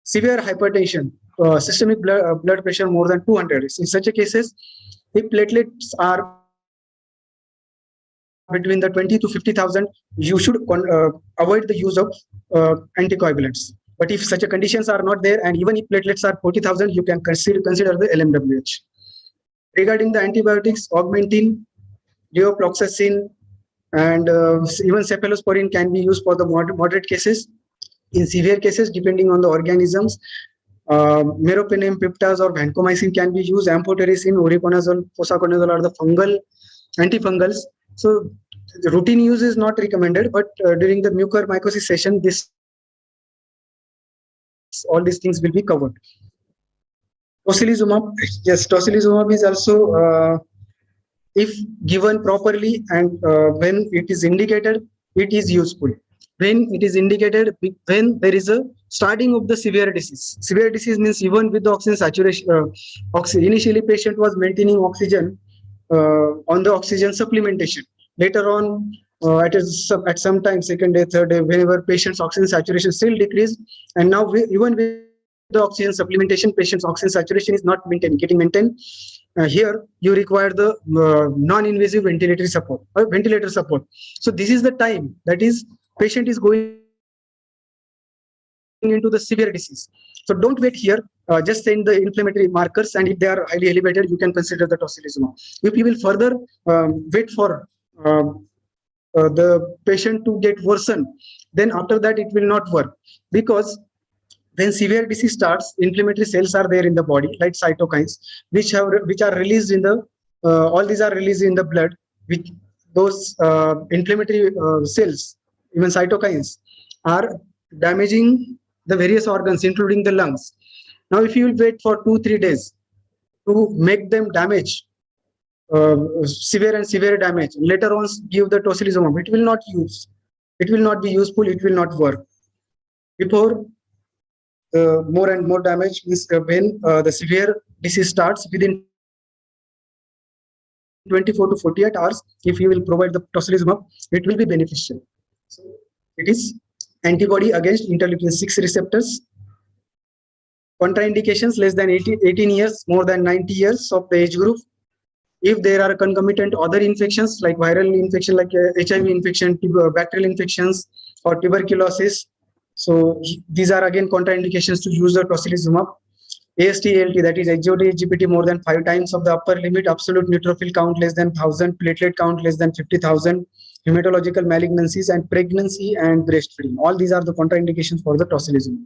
severe hypertension, systemic blood pressure more than 200. In such a cases, if platelets are between the 20 to 50,000, you should avoid the use of anticoagulants. But if such a conditions are not there, and even if platelets are 40,000, you can consider the LMWH. Regarding the antibiotics, augmentin, levofloxacin, and even cephalosporin can be used for the moderate cases. In severe cases, depending on the organisms, meropenem, piptaz, or vancomycin can be used. Amphotericin, oriconazole, posaconazole are the fungal antifungals. So the routine use is not recommended, but during the mucormycosis session, all these things will be covered. Tocilizumab, yes, tocilizumab is also, if given properly and when it is indicated, it is useful. When it is indicated, when there is a starting of the severe disease. Severe disease means even with the oxygen saturation, initially patient was maintaining oxygen on the oxygen supplementation. Later on, at some time, second day, third day, whenever patient's oxygen saturation still decreased, and now even with the oxygen supplementation, patient's oxygen saturation is not getting maintained. Here you require the non-invasive ventilator support. So this is the time that is patient is going into the severe disease. So don't wait here. Just send the inflammatory markers, and if they are highly elevated, you can consider the tocilizumab. If you will further wait for the patient to get worsen, then after that it will not work, because when severe disease starts, inflammatory cells are there in the body, like cytokines, which are released in the all these are released in the blood. Which those inflammatory cells, even cytokines, are damaging the various organs, including the lungs. Now, if you will wait for 2-3 days to make them damage, severe and severe damage, later on give the tocilizumab, it will not use. It will not be useful. It will not work. Before more and more damage means when the severe disease starts, within 24 to 48 hours, if you will provide the tocilizumab, it will be beneficial. So it is antibody against interleukin-6 receptors. Contraindications: less than 18 years, more than 90 years of the age group. If there are concomitant other infections like viral infection, like HIV infection, bacterial infections, or tuberculosis, so these are again contraindications to use the tocilizumab. AST, ALT, that is HOD, GPT more than 5 times of the upper limit, absolute neutrophil count less than 1,000, platelet count less than 50,000, hematological malignancies, and pregnancy and breastfeeding. All these are the contraindications for the tocilizumab.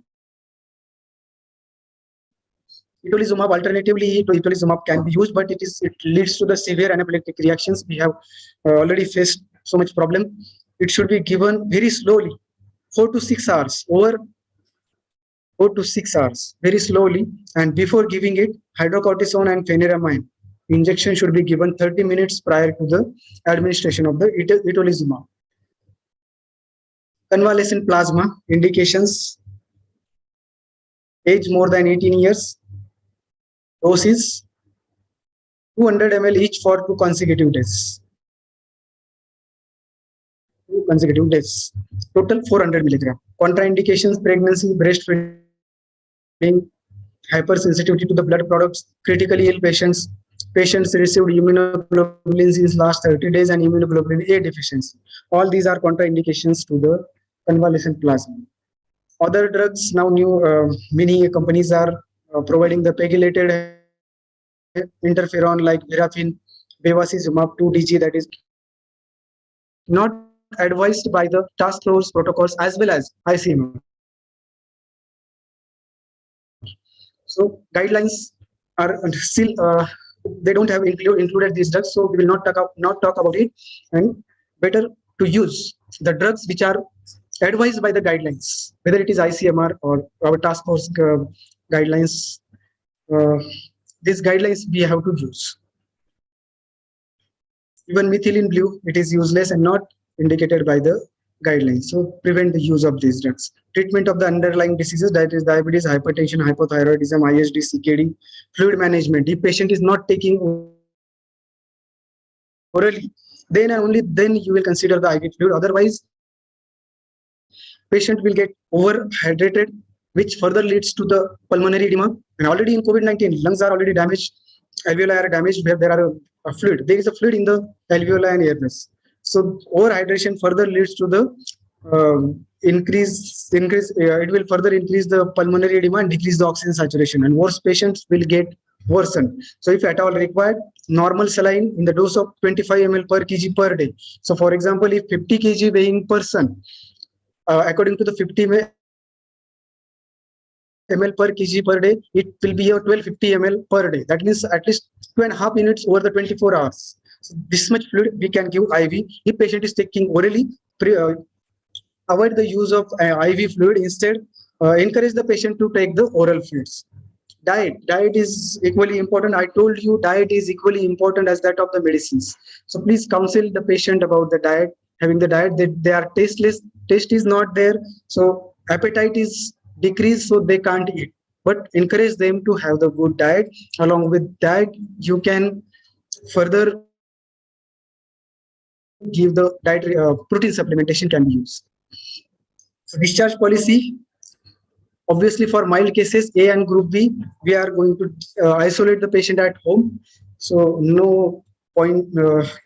Itolizumab, alternatively, itolizumab can be used, but it leads to the severe anaphylactic reactions. We have already faced so much problem. It should be given very slowly, 4 to 6 hours over 4 to 6 hours very slowly, and before giving it, hydrocortisone and phenyramine injection should be given 30 minutes prior to the administration of the itolizumab. Convalescent plasma indications: age more than 18 years, doses 200 ml each for 2 consecutive days. Total 400 milligram. Contraindications: pregnancy, breastfeeding, hypersensitivity to the blood products, critically ill patients, patients received immunoglobulins in last 30 days, and immunoglobulin A deficiency. All these are contraindications to the convalescent plasma. Other drugs, now many companies are providing the pegylated interferon like virafin, bevacizumab 2 dg, that is not advised by the task force protocols as well as ICMR. So guidelines are still they don't have included these drugs, so we will not talk about it, and better to use the drugs which are advised by the guidelines, whether it is ICMR or our task force guidelines. These guidelines we have to use. Even methylene blue, it is useless and not indicated by the guidelines. So prevent the use of these drugs. Treatment of the underlying diseases, that is diabetes, hypertension, hypothyroidism, ISD, CKD. Fluid management. If patient is not taking orally, then and only then you will consider the IV fluid. Otherwise, patient will get overhydrated, which further leads to the pulmonary edema. And already in COVID-19, lungs are already damaged, alveoli are damaged where there are a fluid. There is a fluid in the alveoli and airways. So overhydration further leads to the increase. It will further increase the pulmonary edema and decrease the oxygen saturation, and worse patients will get worsened. So if at all required, normal saline in the dose of 25 ml per kg per day. So for example, if 50 kg weighing person, according to the 50 ml per kg per day, it will be a 1250 ml per day. That means at least 2.5 minutes over the 24 hours. So this much fluid we can give IV. If patient is taking orally, avoid the use of IV fluid. Instead, encourage the patient to take the oral fluids. Diet is equally important. I told you diet is equally important as that of the medicines. So please counsel the patient about the diet. Having the diet, they are tasteless. Taste is not there. So appetite is decreased, so they can't eat. But encourage them to have the good diet. Along with that, you can further give the diet protein supplementation can be used. So discharge policy, obviously for mild cases A and group B, we are going to isolate the patient at home. So no point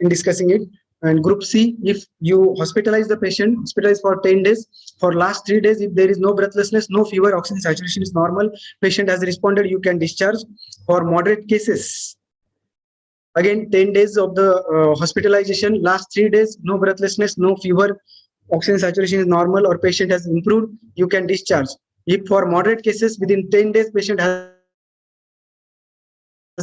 in discussing it. And group C, if you hospitalize the patient, hospitalize for 10 days, for last 3 days, if there is no breathlessness, no fever, oxygen saturation is normal, patient has responded, you can discharge. For moderate cases, again 10 days of the hospitalization, last 3 days, no breathlessness, no fever, oxygen saturation is normal, or patient has improved, you can discharge. If for moderate cases, within 10 days, patient has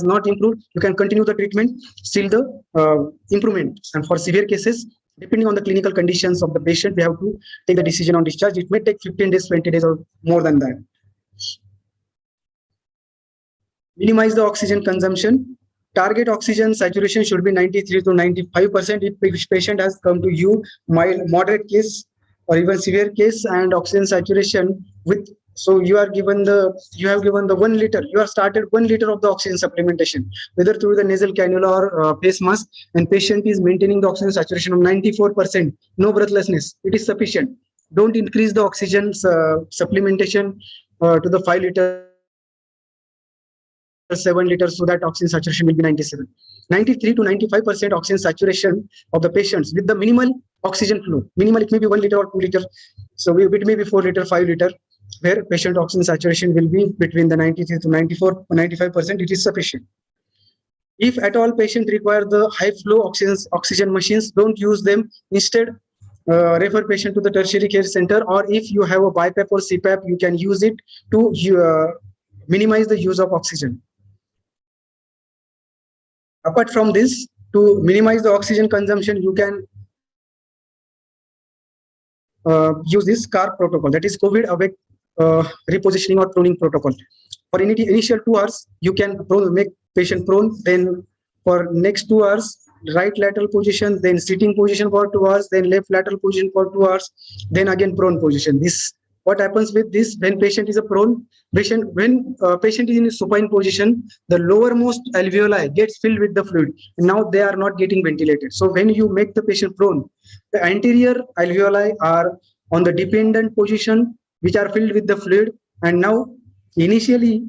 not improved, you can continue the treatment till the improvement. And for severe cases, depending on the clinical conditions of the patient, we have to take the decision on discharge. It may take 15 days, 20 days, or more than that. Minimize the oxygen consumption. Target oxygen saturation should be 93 to 95%. If patient has come to you mild, moderate case, or even severe case, and oxygen saturation with, so you have given the 1 liter, you have started 1 liter of the oxygen supplementation, whether through the nasal cannula or face mask, and patient is maintaining the oxygen saturation of 94%, no breathlessness, it is sufficient. Don't increase the oxygen supplementation to the 5 liter, 7 liters, so that oxygen saturation will be 97. 93 to 95% oxygen saturation of the patients with the minimal oxygen flow. Minimal, it may be 1 liter or 2 liter. So it may be 4 liter, 5 liter, where patient oxygen saturation will be between the 93 to 94, 95%, it is sufficient. If at all patient require the high flow oxygen machines, don't use them. Instead, refer patient to the tertiary care center, or if you have a BiPAP or CPAP, you can use it to minimize the use of oxygen. Apart from this, to minimize the oxygen consumption, you can use this CAR protocol, that is COVID repositioning or proning protocol. For initial 2 hours, you can make patient prone. Then for next 2 hours, right lateral position, then sitting position for 2 hours, then left lateral position for 2 hours, then again prone position. This what happens with this when patient is a prone patient. When patient is in a supine position, the lowermost alveoli gets filled with the fluid. Now they are not getting ventilated. So when you make the patient prone, the anterior alveoli are on the dependent position, which are filled with the fluid. And now initially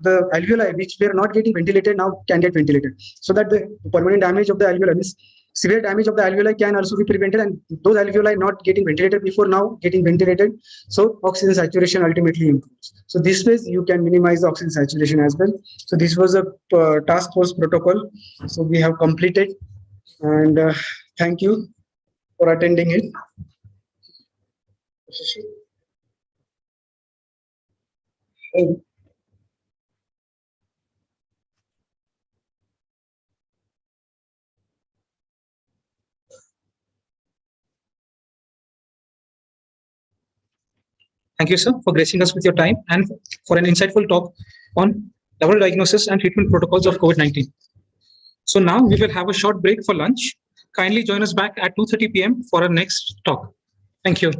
the alveoli which were not getting ventilated now can get ventilated, so that the permanent damage of the alveoli means severe damage of the alveoli can also be prevented, and those alveoli not getting ventilated before now getting ventilated, so oxygen saturation ultimately improves. So this way you can minimize the oxygen saturation as well. So this was a task force protocol, so we have completed, and thank you for attending it. Thank you, sir, for gracing us with your time and for an insightful talk on double diagnosis and treatment protocols of COVID-19. So now we will have a short break for lunch. Kindly join us back at 2:30 p.m. for our next talk. Thank you.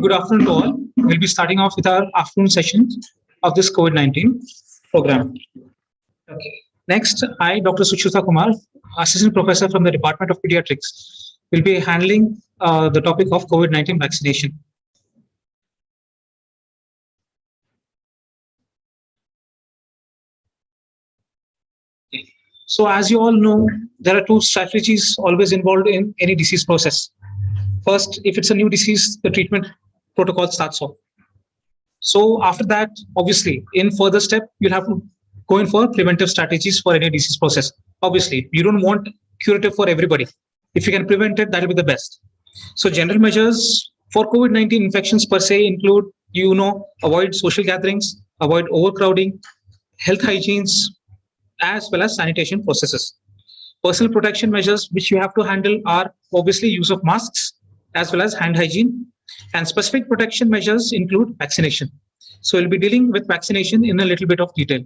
Good afternoon to all. We'll be starting off with our afternoon session of this COVID-19 program. Okay. Next, I, Dr. Suchita Kumar, Assistant Professor from the Department of Pediatrics, will be handling the topic of COVID-19 vaccination. So as you all know, there are two strategies always involved in any disease process. First, if it's a new disease, the treatment protocol starts off. So after that, obviously, in further step, you'll have to go in for preventive strategies for any disease process. Obviously, you don't want curative for everybody. If you can prevent it, that'll be the best. So general measures for COVID-19 infections per se include, avoid social gatherings, avoid overcrowding, health hygienes, as well as sanitation processes. Personal protection measures which you have to handle are obviously use of masks as well as hand hygiene, and specific protection measures include vaccination. So we'll be dealing with vaccination in a little bit of detail.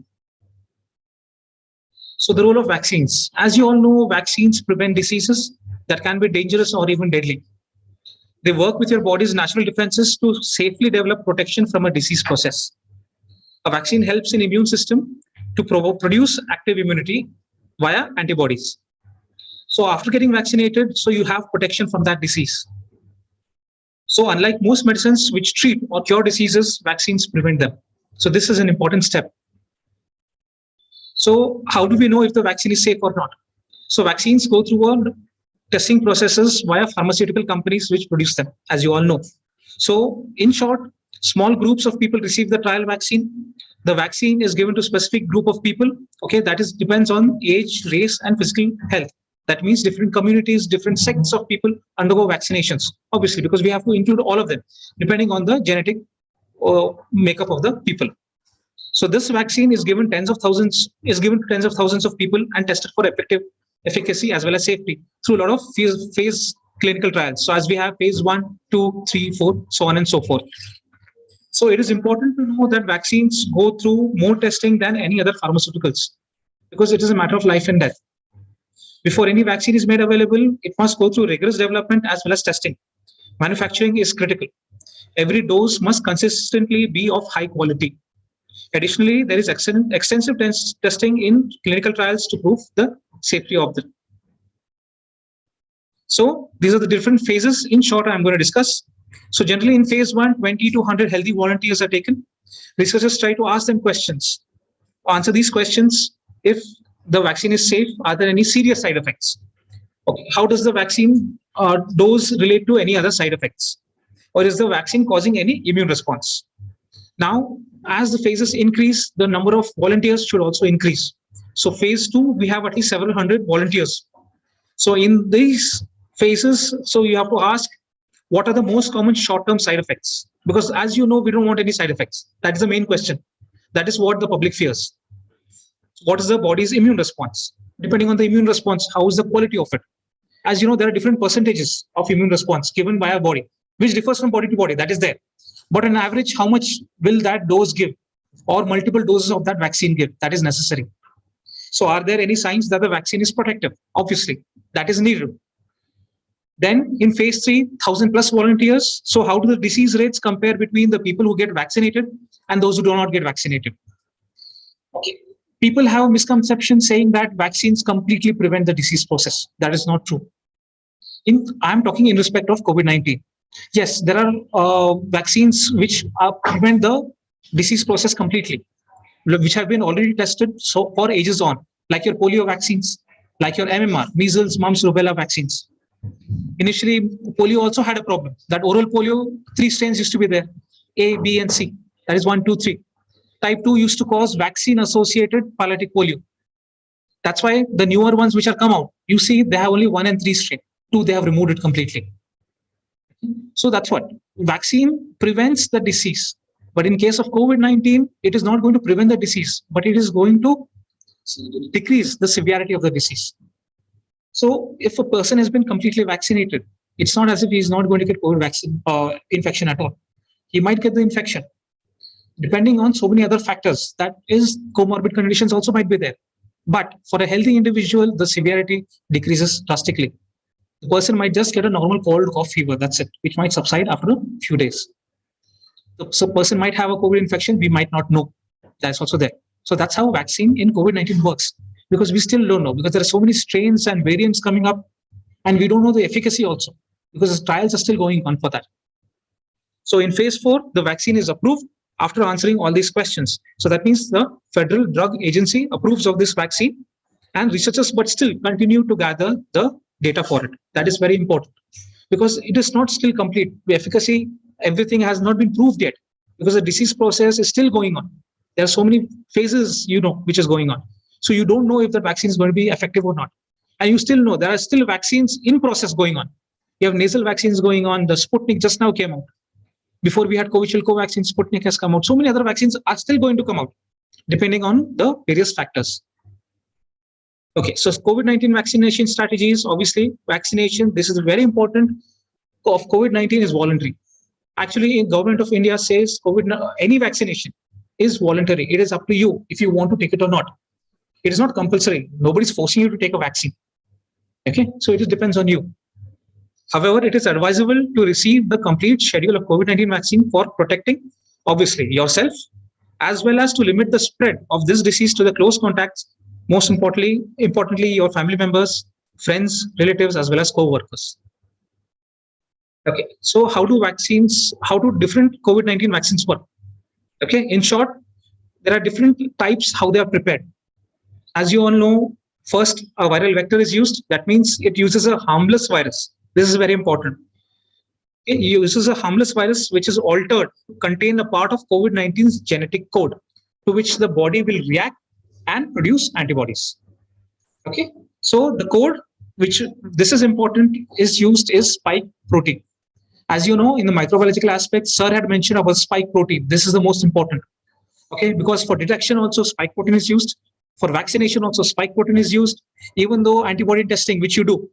So the role of vaccines. As you all know, vaccines prevent diseases that can be dangerous or even deadly. They work with your body's natural defenses to safely develop protection from a disease process. A vaccine helps in immune system to produce active immunity via antibodies. So after getting vaccinated, so you have protection from that disease. So unlike most medicines which treat or cure diseases, vaccines prevent them. So this is an important step. So how do we know if the vaccine is safe or not? So vaccines go through testing processes via pharmaceutical companies which produce them, as you all know. So in short, small groups of people receive the trial vaccine. The vaccine is given to a specific group of people. Okay, that is depends on age, race, and physical health. That means different communities, different sects of people undergo vaccinations, obviously, because we have to include all of them, depending on the genetic makeup of the people. So this vaccine is given to tens of thousands of people and tested for efficacy as well as safety through a lot of phase clinical trials. So as we have phase 1, 2, 3, 4, so on and so forth. So it is important to know that vaccines go through more testing than any other pharmaceuticals because it is a matter of life and death. Before any vaccine is made available, it must go through rigorous development as well as testing. Manufacturing is critical. Every dose must consistently be of high quality. Additionally, there is extensive testing in clinical trials to prove the safety of them. So these are the different phases. In short, I'm going to discuss. So generally in phase 1, 20 to 100 healthy volunteers are taken. Researchers try to ask them questions. Answer these questions. If the vaccine is safe, are there any serious side effects? Okay. How does the vaccine dose relate to any other side effects? Or is the vaccine causing any immune response? Now, as the phases increase, the number of volunteers should also increase. So phase 2, we have at least several hundred volunteers. So in these phases, so you have to ask, what are the most common short-term side effects? Because as you know, we don't want any side effects. That is the main question. That is what the public fears. What is the body's immune response? Depending on the immune response, how is the quality of it? As you know, there are different percentages of immune response given by our body, which differs from body to body. That is there. But on average, how much will that dose give or multiple doses of that vaccine give? That is necessary. So are there any signs that the vaccine is protective? Obviously, that is needed. Then in phase 3, 1,000 plus volunteers. So how do the disease rates compare between the people who get vaccinated and those who do not get vaccinated? Okay. People have misconceptions saying that vaccines completely prevent the disease process. That is not true. I'm talking in respect of COVID-19. Yes, there are vaccines which prevent the disease process completely, which have been already tested for ages on, like your polio vaccines, like your MMR, measles, mumps, rubella vaccines. Initially, polio also had a problem. That oral polio, 3 strains used to be there, A, B, and C. That is 1, 2, 3. Type 2 used to cause vaccine-associated paralytic polio. That's why the newer ones which are come out, you see they have only 1 and 3 strain. 2, they have removed it completely. So that's what. Vaccine prevents the disease. But in case of COVID-19, it is not going to prevent the disease, but it is going to decrease the severity of the disease. So if a person has been completely vaccinated, it's not as if he's not going to get COVID vaccine infection at all. He might get the infection. Depending on so many other factors, that is comorbid conditions also might be there. But for a healthy individual, the severity decreases drastically. The person might just get a normal cold, cough, fever. That's it, which might subside after a few days. So person might have a COVID infection. We might not know. That's also there. So that's how vaccine in COVID-19 works, because we still don't know, because there are so many strains and variants coming up, and we don't know the efficacy also, because the trials are still going on for that. So in phase 4, the vaccine is approved after answering all these questions. So that means the Federal Drug Agency approves of this vaccine, and researchers but still continue to gather the data for it. That is very important, because it is not still complete. The efficacy, everything has not been proved yet, because the disease process is still going on. There are so many phases, which is going on. So you don't know if the vaccine is going to be effective or not. And you still know there are still vaccines in process going on. You have nasal vaccines going on. The Sputnik just now came out. Before we had Covishield vaccine, Sputnik has come out. So many other vaccines are still going to come out, depending on the various factors. Okay, so COVID-19 vaccination strategies, obviously, vaccination, this is very important. Of COVID-19 is voluntary. Actually, government of India says any vaccination is voluntary. It is up to you if you want to take it or not. It is not compulsory. Nobody's forcing you to take a vaccine. Okay, so it depends on you. However, it is advisable to receive the complete schedule of COVID-19 vaccine for protecting, obviously, yourself, as well as to limit the spread of this disease to the close contacts. Most importantly, your family members, friends, relatives, as well as co-workers. Okay, so how do different COVID-19 vaccines work? Okay, in short, there are different types how they are prepared. As you all know, first, a viral vector is used. That means it uses a harmless virus. This is very important. It uses a harmless virus which is altered to contain a part of COVID-19's genetic code, to which the body will react and produce antibodies. Okay, so the code, which this is important, is used is spike protein. As you know, in the microbiological aspect, Sir had mentioned about spike protein. This is the most important. Okay, because for detection also spike protein is used. For vaccination also spike protein is used. Even though antibody testing, which you do,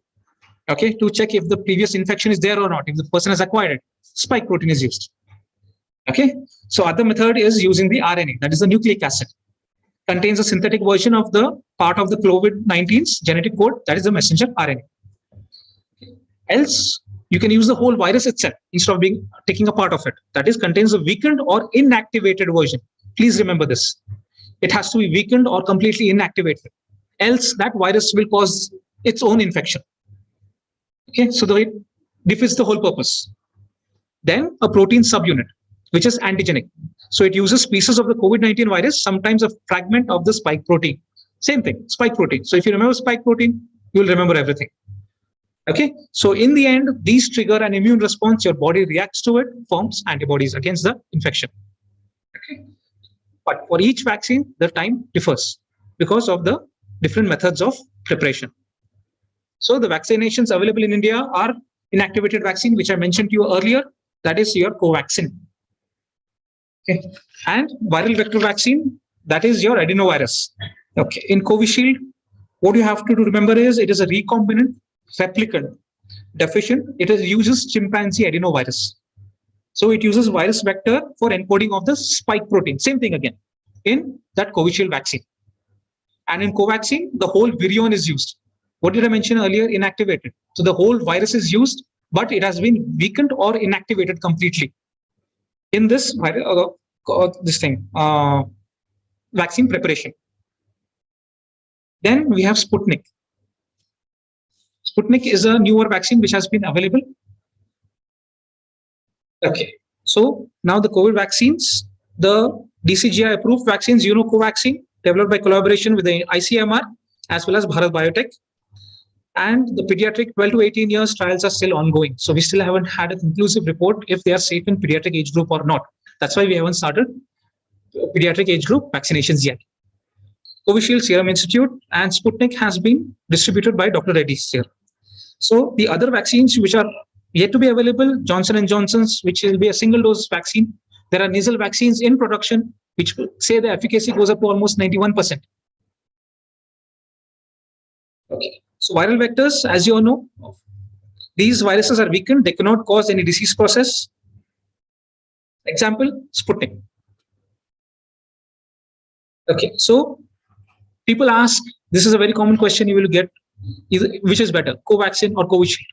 okay, to check if the previous infection is there or not, if the person has acquired it, spike protein is used. Okay, so other method is using the RNA, that is the nucleic acid. Contains a synthetic version of the part of the COVID-19's genetic code, that is the messenger RNA. Else, you can use the whole virus itself instead of taking a part of it. That is, contains a weakened or inactivated version. Please remember this. It has to be weakened or completely inactivated. Else, that virus will cause its own infection. Okay, so it defeats the whole purpose. Then a protein subunit, which is antigenic. So it uses pieces of the COVID-19 virus, sometimes a fragment of the spike protein. Same thing, spike protein. So if you remember spike protein, you will remember everything. Okay, so in the end, these trigger an immune response. Your body reacts to it, forms antibodies against the infection. Okay, but for each vaccine, the time differs because of the different methods of preparation. So the vaccinations available in India are inactivated vaccine, which I mentioned to you earlier. That is your Covaxin. Okay, and viral vector vaccine, that is your adenovirus. Okay, in Covishield, what you have to remember is it is a recombinant replicant deficient. It uses chimpanzee adenovirus. So it uses virus vector for encoding of the spike protein. Same thing again in that Covishield vaccine. And in Covaxin, the whole virion is used. What did I mention earlier? Inactivated. So the whole virus is used, but it has been weakened or inactivated completely in this vaccine preparation. Then we have Sputnik. Sputnik is a newer vaccine which has been available. Okay, so now the COVID vaccines, the DCGI approved vaccines, Covaxin, developed by collaboration with the ICMR as well as Bharat Biotech. And the pediatric 12 to 18 years trials are still ongoing. So we still haven't had a conclusive report if they are safe in pediatric age group or not. That's why we haven't started pediatric age group vaccinations yet. Covishield Serum Institute and Sputnik has been distributed by Dr. Reddy's here. So the other vaccines which are yet to be available, Johnson & Johnson's, which will be a single dose vaccine. There are nasal vaccines in production, which say the efficacy goes up to almost 91%. Okay. So viral vectors, as you all know, these viruses are weakened. They cannot cause any disease process. Example, Sputnik. Okay, so people ask, This is a very common question you will get, either, which is better, Covaxin or Covishield?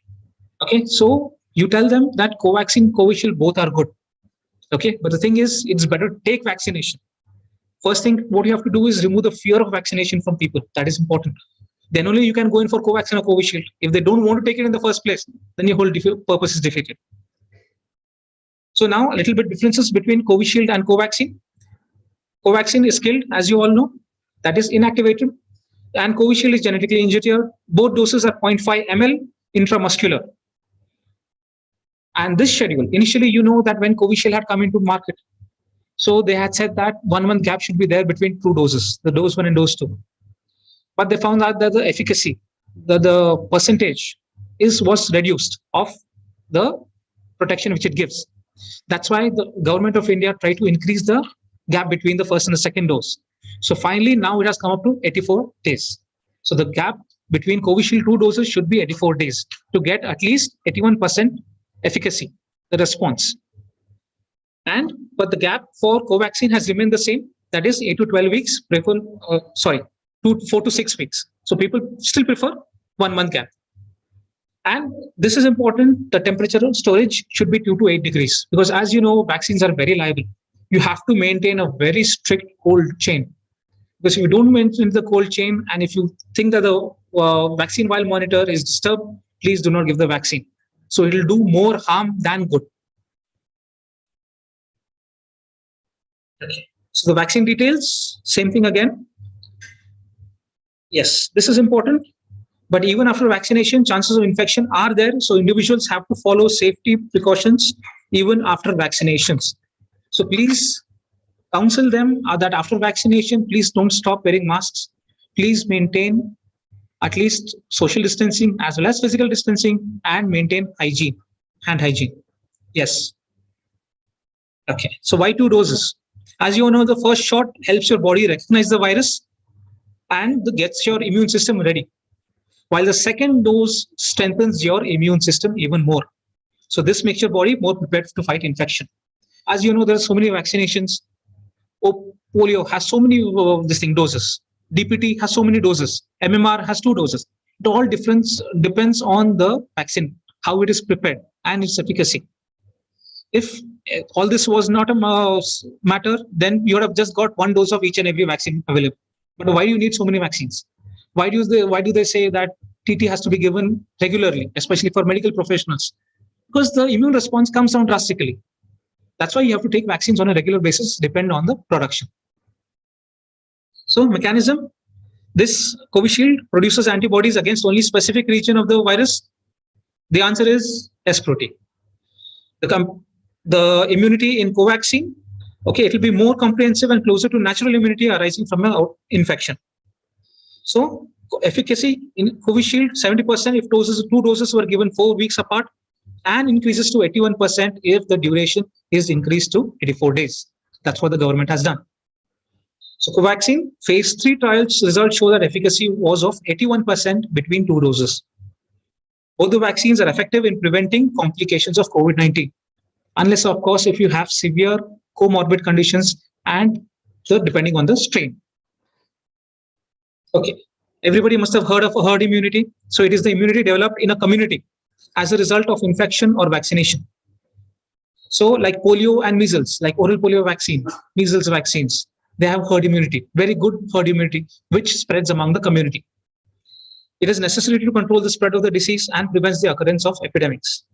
Okay, so you tell them that Covaxin, Covishield, both are good. Okay, but the thing is, it's better to take vaccination. First thing, what you have to do is remove the fear of vaccination from people. That is important. Then only you can go in for Covaxin or Covishield. If they don't want to take it in the first place, then your whole purpose is defeated. So now a little bit differences between Covishield and Covaxin. Covaxin is killed, as you all know, that is inactivated, and Covishield is genetically engineered. Both doses are 0.5 ml intramuscular. And this schedule, initially, you know that when Covishield had come into market, so they had said that 1 month gap should be there between two doses, the dose 1 and dose 2. But they found out that the efficacy, the percentage was reduced of the protection which it gives. That's why the government of India tried to increase the gap between the first and the second dose. So finally, now it has come up to 84 days. So the gap between Covishield 2 doses should be 84 days to get at least 81% efficacy, the response. But the gap for Covaxin has remained the same. That is 8 to 12 weeks, 4 to 6 weeks. So people still prefer 1 month gap. And this is important. The temperature storage should be 2 to 8 degrees, because as you know, vaccines are very liable. You have to maintain a very strict cold chain. Because if you don't maintain the cold chain, and if you think that the vaccine vial monitor is disturbed, please do not give the vaccine. So it will do more harm than good. Okay. So the vaccine details, same thing again. Yes, this is important. But even after vaccination, chances of infection are there. So individuals have to follow safety precautions even after vaccinations. So please counsel them that after vaccination, please don't stop wearing masks. Please maintain at least social distancing as well as physical distancing, and maintain hygiene, hand hygiene. Yes. Okay. So why 2 doses? As you know, the first shot helps your body recognize the virus and gets your immune system ready, while the second dose strengthens your immune system even more. So this makes your body more prepared to fight infection. As you know, there are so many vaccinations. Polio has so many doses. DPT has so many doses. MMR has 2 doses. It all depends on the vaccine, how it is prepared and its efficacy. If all this was not a matter, then you would have just got 1 dose of each and every vaccine available. But why do you need so many vaccines? Why do they say that TT has to be given regularly, especially for medical professionals? Because the immune response comes down drastically. That's why you have to take vaccines on a regular basis, depend on the production. So mechanism, this Covishield produces antibodies against only specific region of the virus. The answer is S protein. The immunity in Covaxin, okay, it will be more comprehensive and closer to natural immunity arising from an infection. So efficacy in Covishield, 70% if 2 doses were given 4 weeks apart, and increases to 81% if the duration is increased to 84 days. That's what the government has done. So Covaxin phase 3 trials results show that efficacy was of 81% between 2 doses. Both the vaccines are effective in preventing complications of COVID-19, unless of course if you have severe comorbid conditions and depending on the strain. Okay, everybody must have heard of herd immunity. So it is the immunity developed in a community as a result of infection or vaccination. So like polio and measles, like oral polio vaccine, measles vaccines, they have herd immunity, very good herd immunity, which spreads among the community. It is necessary to control the spread of the disease and prevents the occurrence of epidemics.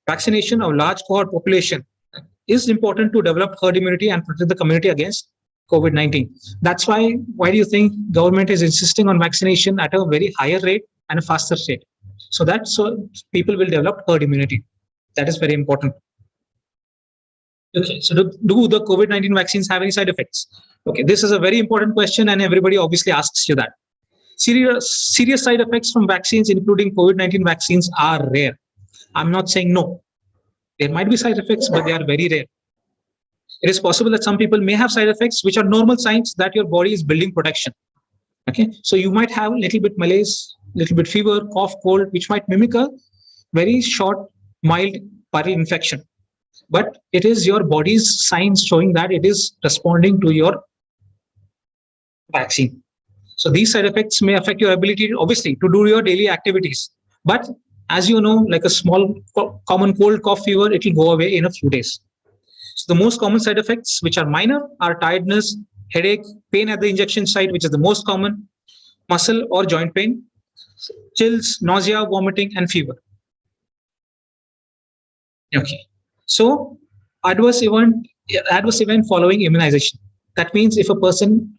Vaccination of large cohort population is important to develop herd immunity and protect the community against COVID-19. That's why do you think government is insisting on vaccination at a very higher rate and a faster rate? So that people will develop herd immunity. That is very important. Okay, so do the COVID-19 vaccines have any side effects? Okay, this is a very important question and everybody obviously asks you that. Serious side effects from vaccines, including COVID-19 vaccines, are rare. I'm not saying no. There might be side effects, but they are very rare. It is possible that some people may have side effects, which are normal signs that your body is building protection. Okay, so you might have a little bit malaise, little bit fever, cough, cold, which might mimic a very short, mild viral infection. But it is your body's signs showing that it is responding to your vaccine. So these side effects may affect your ability, obviously, to do your daily activities. But as you know, like a small common cold, cough, fever, it will go away in a few days. So the most common side effects, which are minor, are tiredness, headache, pain at the injection site, which is the most common, muscle or joint pain, chills, nausea, vomiting, and fever. Okay. So adverse event following immunization. That means if a person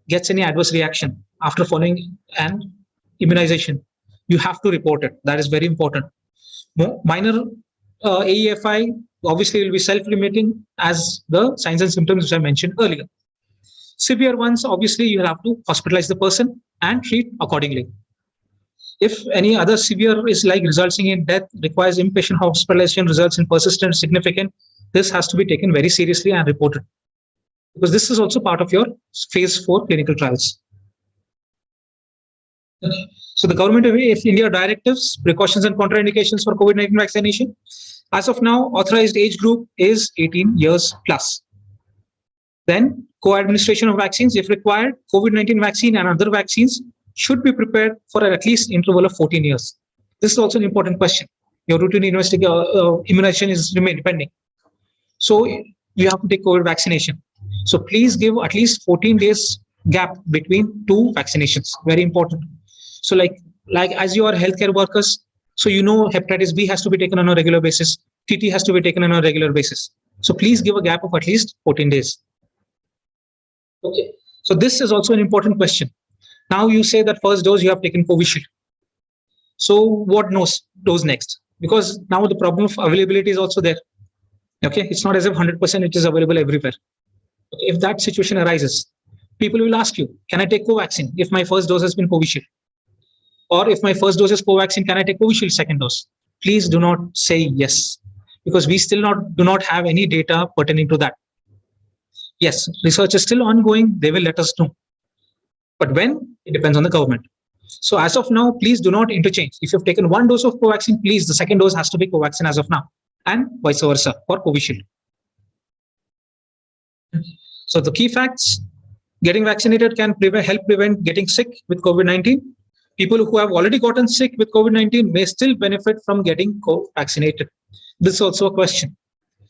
gets any adverse reaction after following an immunization, you have to report it. That is very important. Minor AEFI obviously will be self-limiting as the signs and symptoms which I mentioned earlier. Severe ones, obviously, you have to hospitalize the person and treat accordingly. If any other severe is like resulting in death, requires inpatient hospitalization, results in persistent, significant, this has to be taken very seriously and reported, because this is also part of your phase 4 clinical trials. So the Government of India directives, precautions and contraindications for COVID-19 vaccination. As of now, authorized age group is 18 years plus. Then co-administration of vaccines, if required, COVID-19 vaccine and other vaccines should be prepared for at least interval of 14 years. This is also an important question. Your routine immunization is remain pending. So you have to take COVID vaccination. So please give at least 14 days gap between two vaccinations. Very important. So like as you are healthcare workers, so you know hepatitis B has to be taken on a regular basis. TT has to be taken on a regular basis. So please give a gap of at least 14 days. Okay. So this is also an important question. Now you say that first dose you have taken Covishield. So what dose next? Because now the problem of availability is also there. Okay. It's not as if 100% it is available everywhere. Okay. If that situation arises, people will ask you, can I take Covaxin if my first dose has been Covishield? Or if my first dose is Covaxin, can I take Covishield second dose? Please do not say yes, because we still do not have any data pertaining to that. Yes, research is still ongoing. They will let us know. But when? It depends on the government. So as of now, please do not interchange. If you've taken one dose of Covaxin, please, the second dose has to be Covaxin as of now, and vice versa for Covishield. So the key facts: getting vaccinated can help prevent getting sick with COVID-19. People who have already gotten sick with COVID-19 may still benefit from getting vaccinated. This is also a question.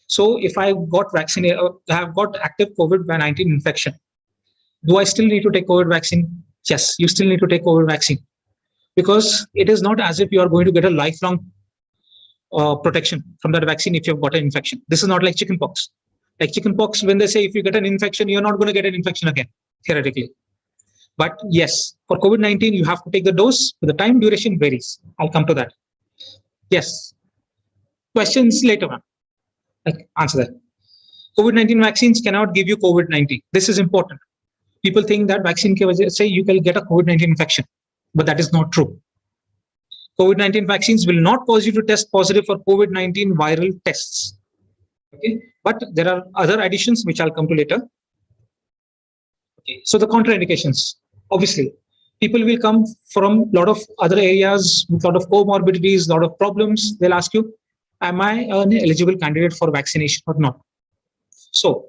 So if I got vaccinated, I have got active COVID-19 infection, do I still need to take COVID vaccine? Yes, you still need to take COVID vaccine, because it is not as if you are going to get a lifelong protection from that vaccine if you've got an infection. This is not like chickenpox. Like chickenpox, when they say if you get an infection, you're not going to get an infection again, theoretically. But yes, for COVID-19, you have to take the dose, but the time duration varies. I'll come to that. Yes. Questions later on. I'll answer that. COVID-19 vaccines cannot give you COVID-19. This is important. People think that vaccine can say you can get a COVID-19 infection, but that is not true. COVID-19 vaccines will not cause you to test positive for COVID-19 viral tests. Okay, but there are other additions which I'll come to later. Okay, so the contraindications. Obviously, people will come from a lot of other areas with a lot of comorbidities, a lot of problems. They'll ask you, am I an eligible candidate for vaccination or not? So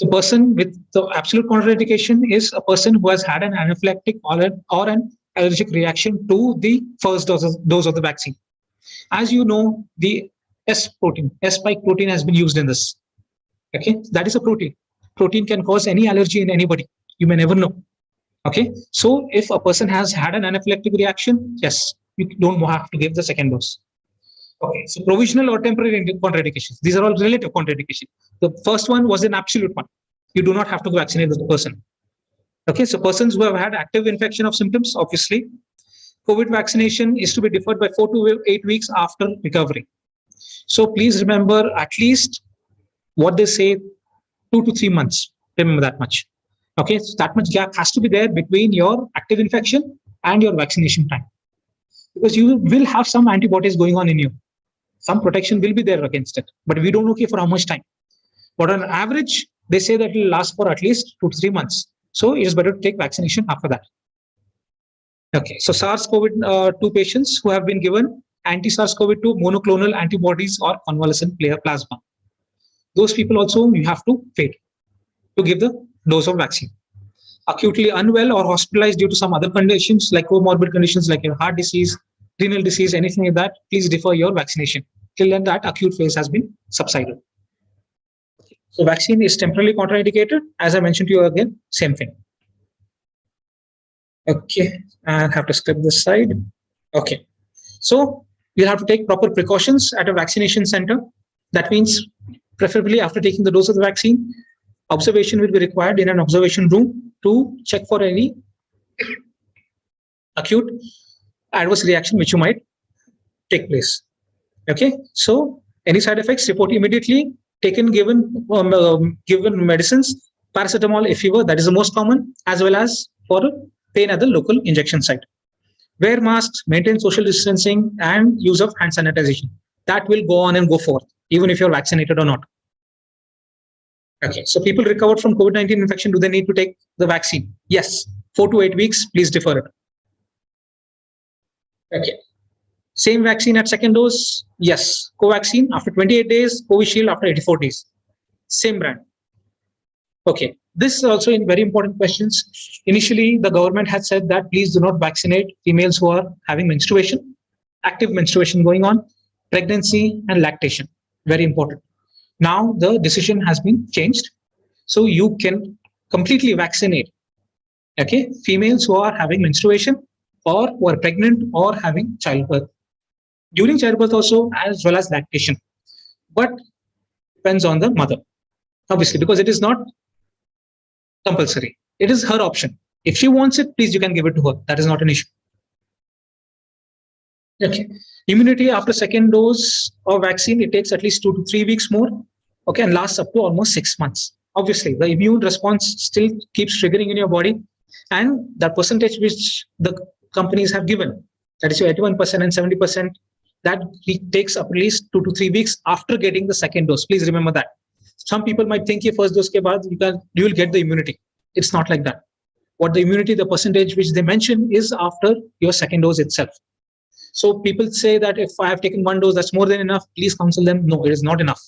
the person with the absolute contraindication is a person who has had an anaphylactic or an allergic reaction to the first dose of the vaccine. As you know, the S spike protein has been used in this. Okay, that is a protein. Protein can cause any allergy in anybody. You may never know. Okay, so if a person has had an anaphylactic reaction, yes, you don't have to give the second dose. Okay, so provisional or temporary contraindications. These are all relative contraindications. The first one was an absolute one. You do not have to vaccinate the person. Okay, so persons who have had active infection of symptoms, obviously, COVID vaccination is to be deferred by 4 to 8 weeks after recovery. So please remember at least what they say, 2 to 3 months. Remember that much. Okay, so that much gap has to be there between your active infection and your vaccination time, because you will have some antibodies going on in you. Some protection will be there against it, but we don't know for how much time. But on average, they say that it will last for at least 2 to 3 months. So it is better to take vaccination after that. Okay, so SARS-CoV-2 patients who have been given anti-SARS-CoV-2 monoclonal antibodies or convalescent plasma, those people also you have to wait to give the dose of vaccine. acutely unwell or hospitalized due to some other conditions like comorbid conditions like your heart disease, renal disease, anything like that, please defer your vaccination till then that acute phase has been subsided. So vaccine is temporarily contraindicated. As I mentioned to you again, same thing. Okay, I have to skip this side. Okay, so you have to take proper precautions at a vaccination center. That means preferably after taking the dose of the vaccine, observation will be required in an observation room to check for any acute adverse reaction which you might take place. Okay, so any side effects report immediately. Taken given medicines, paracetamol if fever, that is the most common, as well as for pain at the local injection site. Wear masks, maintain social distancing, and use of hand sanitization. That will go on and go forth, even if you're vaccinated or not. Okay, so people recovered from COVID-19 infection, do they need to take the vaccine? Yes, 4 to 8 weeks, please defer it. Okay, same vaccine at second dose? Yes, Covaxin after 28 days, Covishield after 84 days. Same brand. Okay, this is also in very important questions. Initially, the government had said that please do not vaccinate females who are having menstruation, active menstruation going on, pregnancy and lactation. Very important. Now the decision has been changed. So you can completely vaccinate, okay, females who are having menstruation or who are pregnant or having childbirth. During childbirth also, as well as lactation. But depends on the mother, obviously, because it is not compulsory. It is her option. If she wants it, please, you can give it to her. That is not an issue. Okay. Immunity after second dose of vaccine, it takes at least 2 to 3 weeks more. Okay, and lasts up to almost 6 months. Obviously, the immune response still keeps triggering in your body, and that percentage which the companies have given, that is your 81% and 70%, that takes at least 2 to 3 weeks after getting the second dose. Please remember that. Some people might think first dose ke baad you will get the immunity. It's not like that. What the immunity, the percentage which they mention is after your second dose itself. So people say that if I have taken one dose, that's more than enough. Please counsel them. No, it is not enough.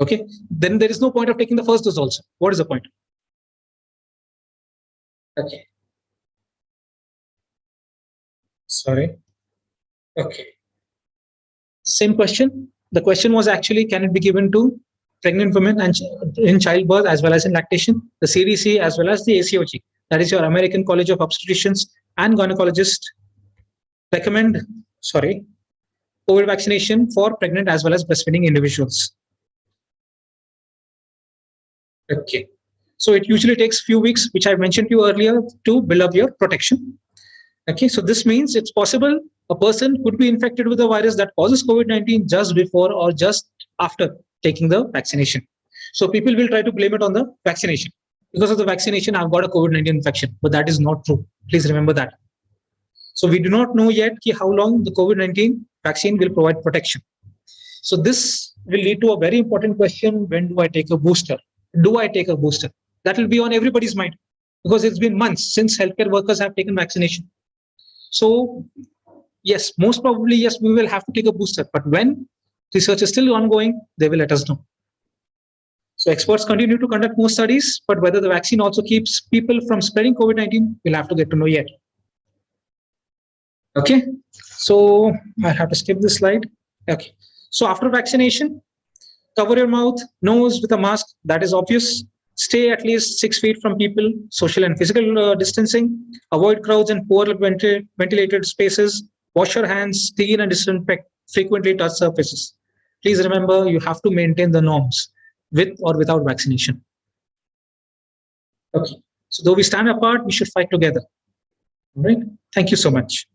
Okay. Then there is no point of taking the first dose also. What is the point? Okay. Sorry. Okay. Same question. The question was actually, can it be given to pregnant women and in childbirth as well as in lactation? The CDC as well as the ACOG, that is your American College of Obstetricians and Gynecologists, recommend, COVID vaccination for pregnant as well as breastfeeding individuals. Okay. So it usually takes few weeks, which I mentioned to you earlier, to build up your protection. Okay, so this means it's possible a person could be infected with a virus that causes COVID-19 just before or just after taking the vaccination. So people will try to blame it on the vaccination. Because of the vaccination, I've got a COVID-19 infection, but that is not true. Please remember that. So we do not know yet how long the COVID-19 vaccine will provide protection. So this will lead to a very important question: when do I take a booster? Do I take a booster? That will be on everybody's mind because it's been months since healthcare workers have taken vaccination. So yes, most probably, yes, we will have to take a booster. But when research is still ongoing, they will let us know. So experts continue to conduct more studies, but whether the vaccine also keeps people from spreading COVID-19, we'll have to get to know yet. Okay, so I have to skip this slide. Okay, so after vaccination, cover your mouth, nose with a mask. That is obvious. Stay at least 6 feet from people, social and physical distancing. Avoid crowds and poorly ventilated spaces. Wash your hands, clean and disinfect frequently touch surfaces. Please remember, you have to maintain the norms with or without vaccination. Okay, so though we stand apart, we should fight together. All right, thank you so much.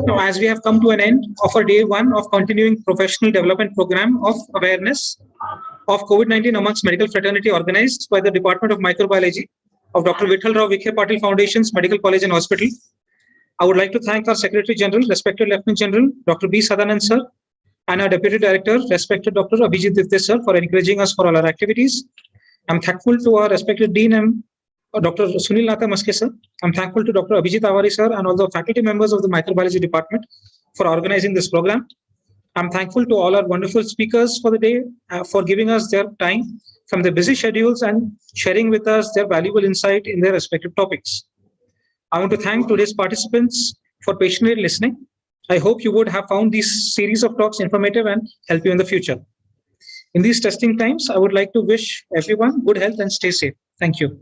Now, as we have come to an end of our day one of continuing professional development program of awareness of COVID-19 amongst medical fraternity organized by the Department of Microbiology of Dr. Vittal Rao Vikhe Patil Foundation's Medical College and Hospital, I would like to thank our Secretary General, respected Lieutenant General, Dr. B. Sadanand sir, and our Deputy Director, respected Dr. Abhijit Divte sir, for encouraging us for all our activities. I'm thankful to our respected Dean and Dr. Sunil Natha Maske sir. I'm thankful to Dr. Abhijit Avari sir and all the faculty members of the Microbiology Department for organizing this program. I'm thankful to all our wonderful speakers for the day for giving us their time from their busy schedules and sharing with us their valuable insight in their respective topics. I want to thank today's participants for patiently listening. I hope you would have found this series of talks informative and help you in the future. In these testing times, I would like to wish everyone good health and stay safe. Thank you.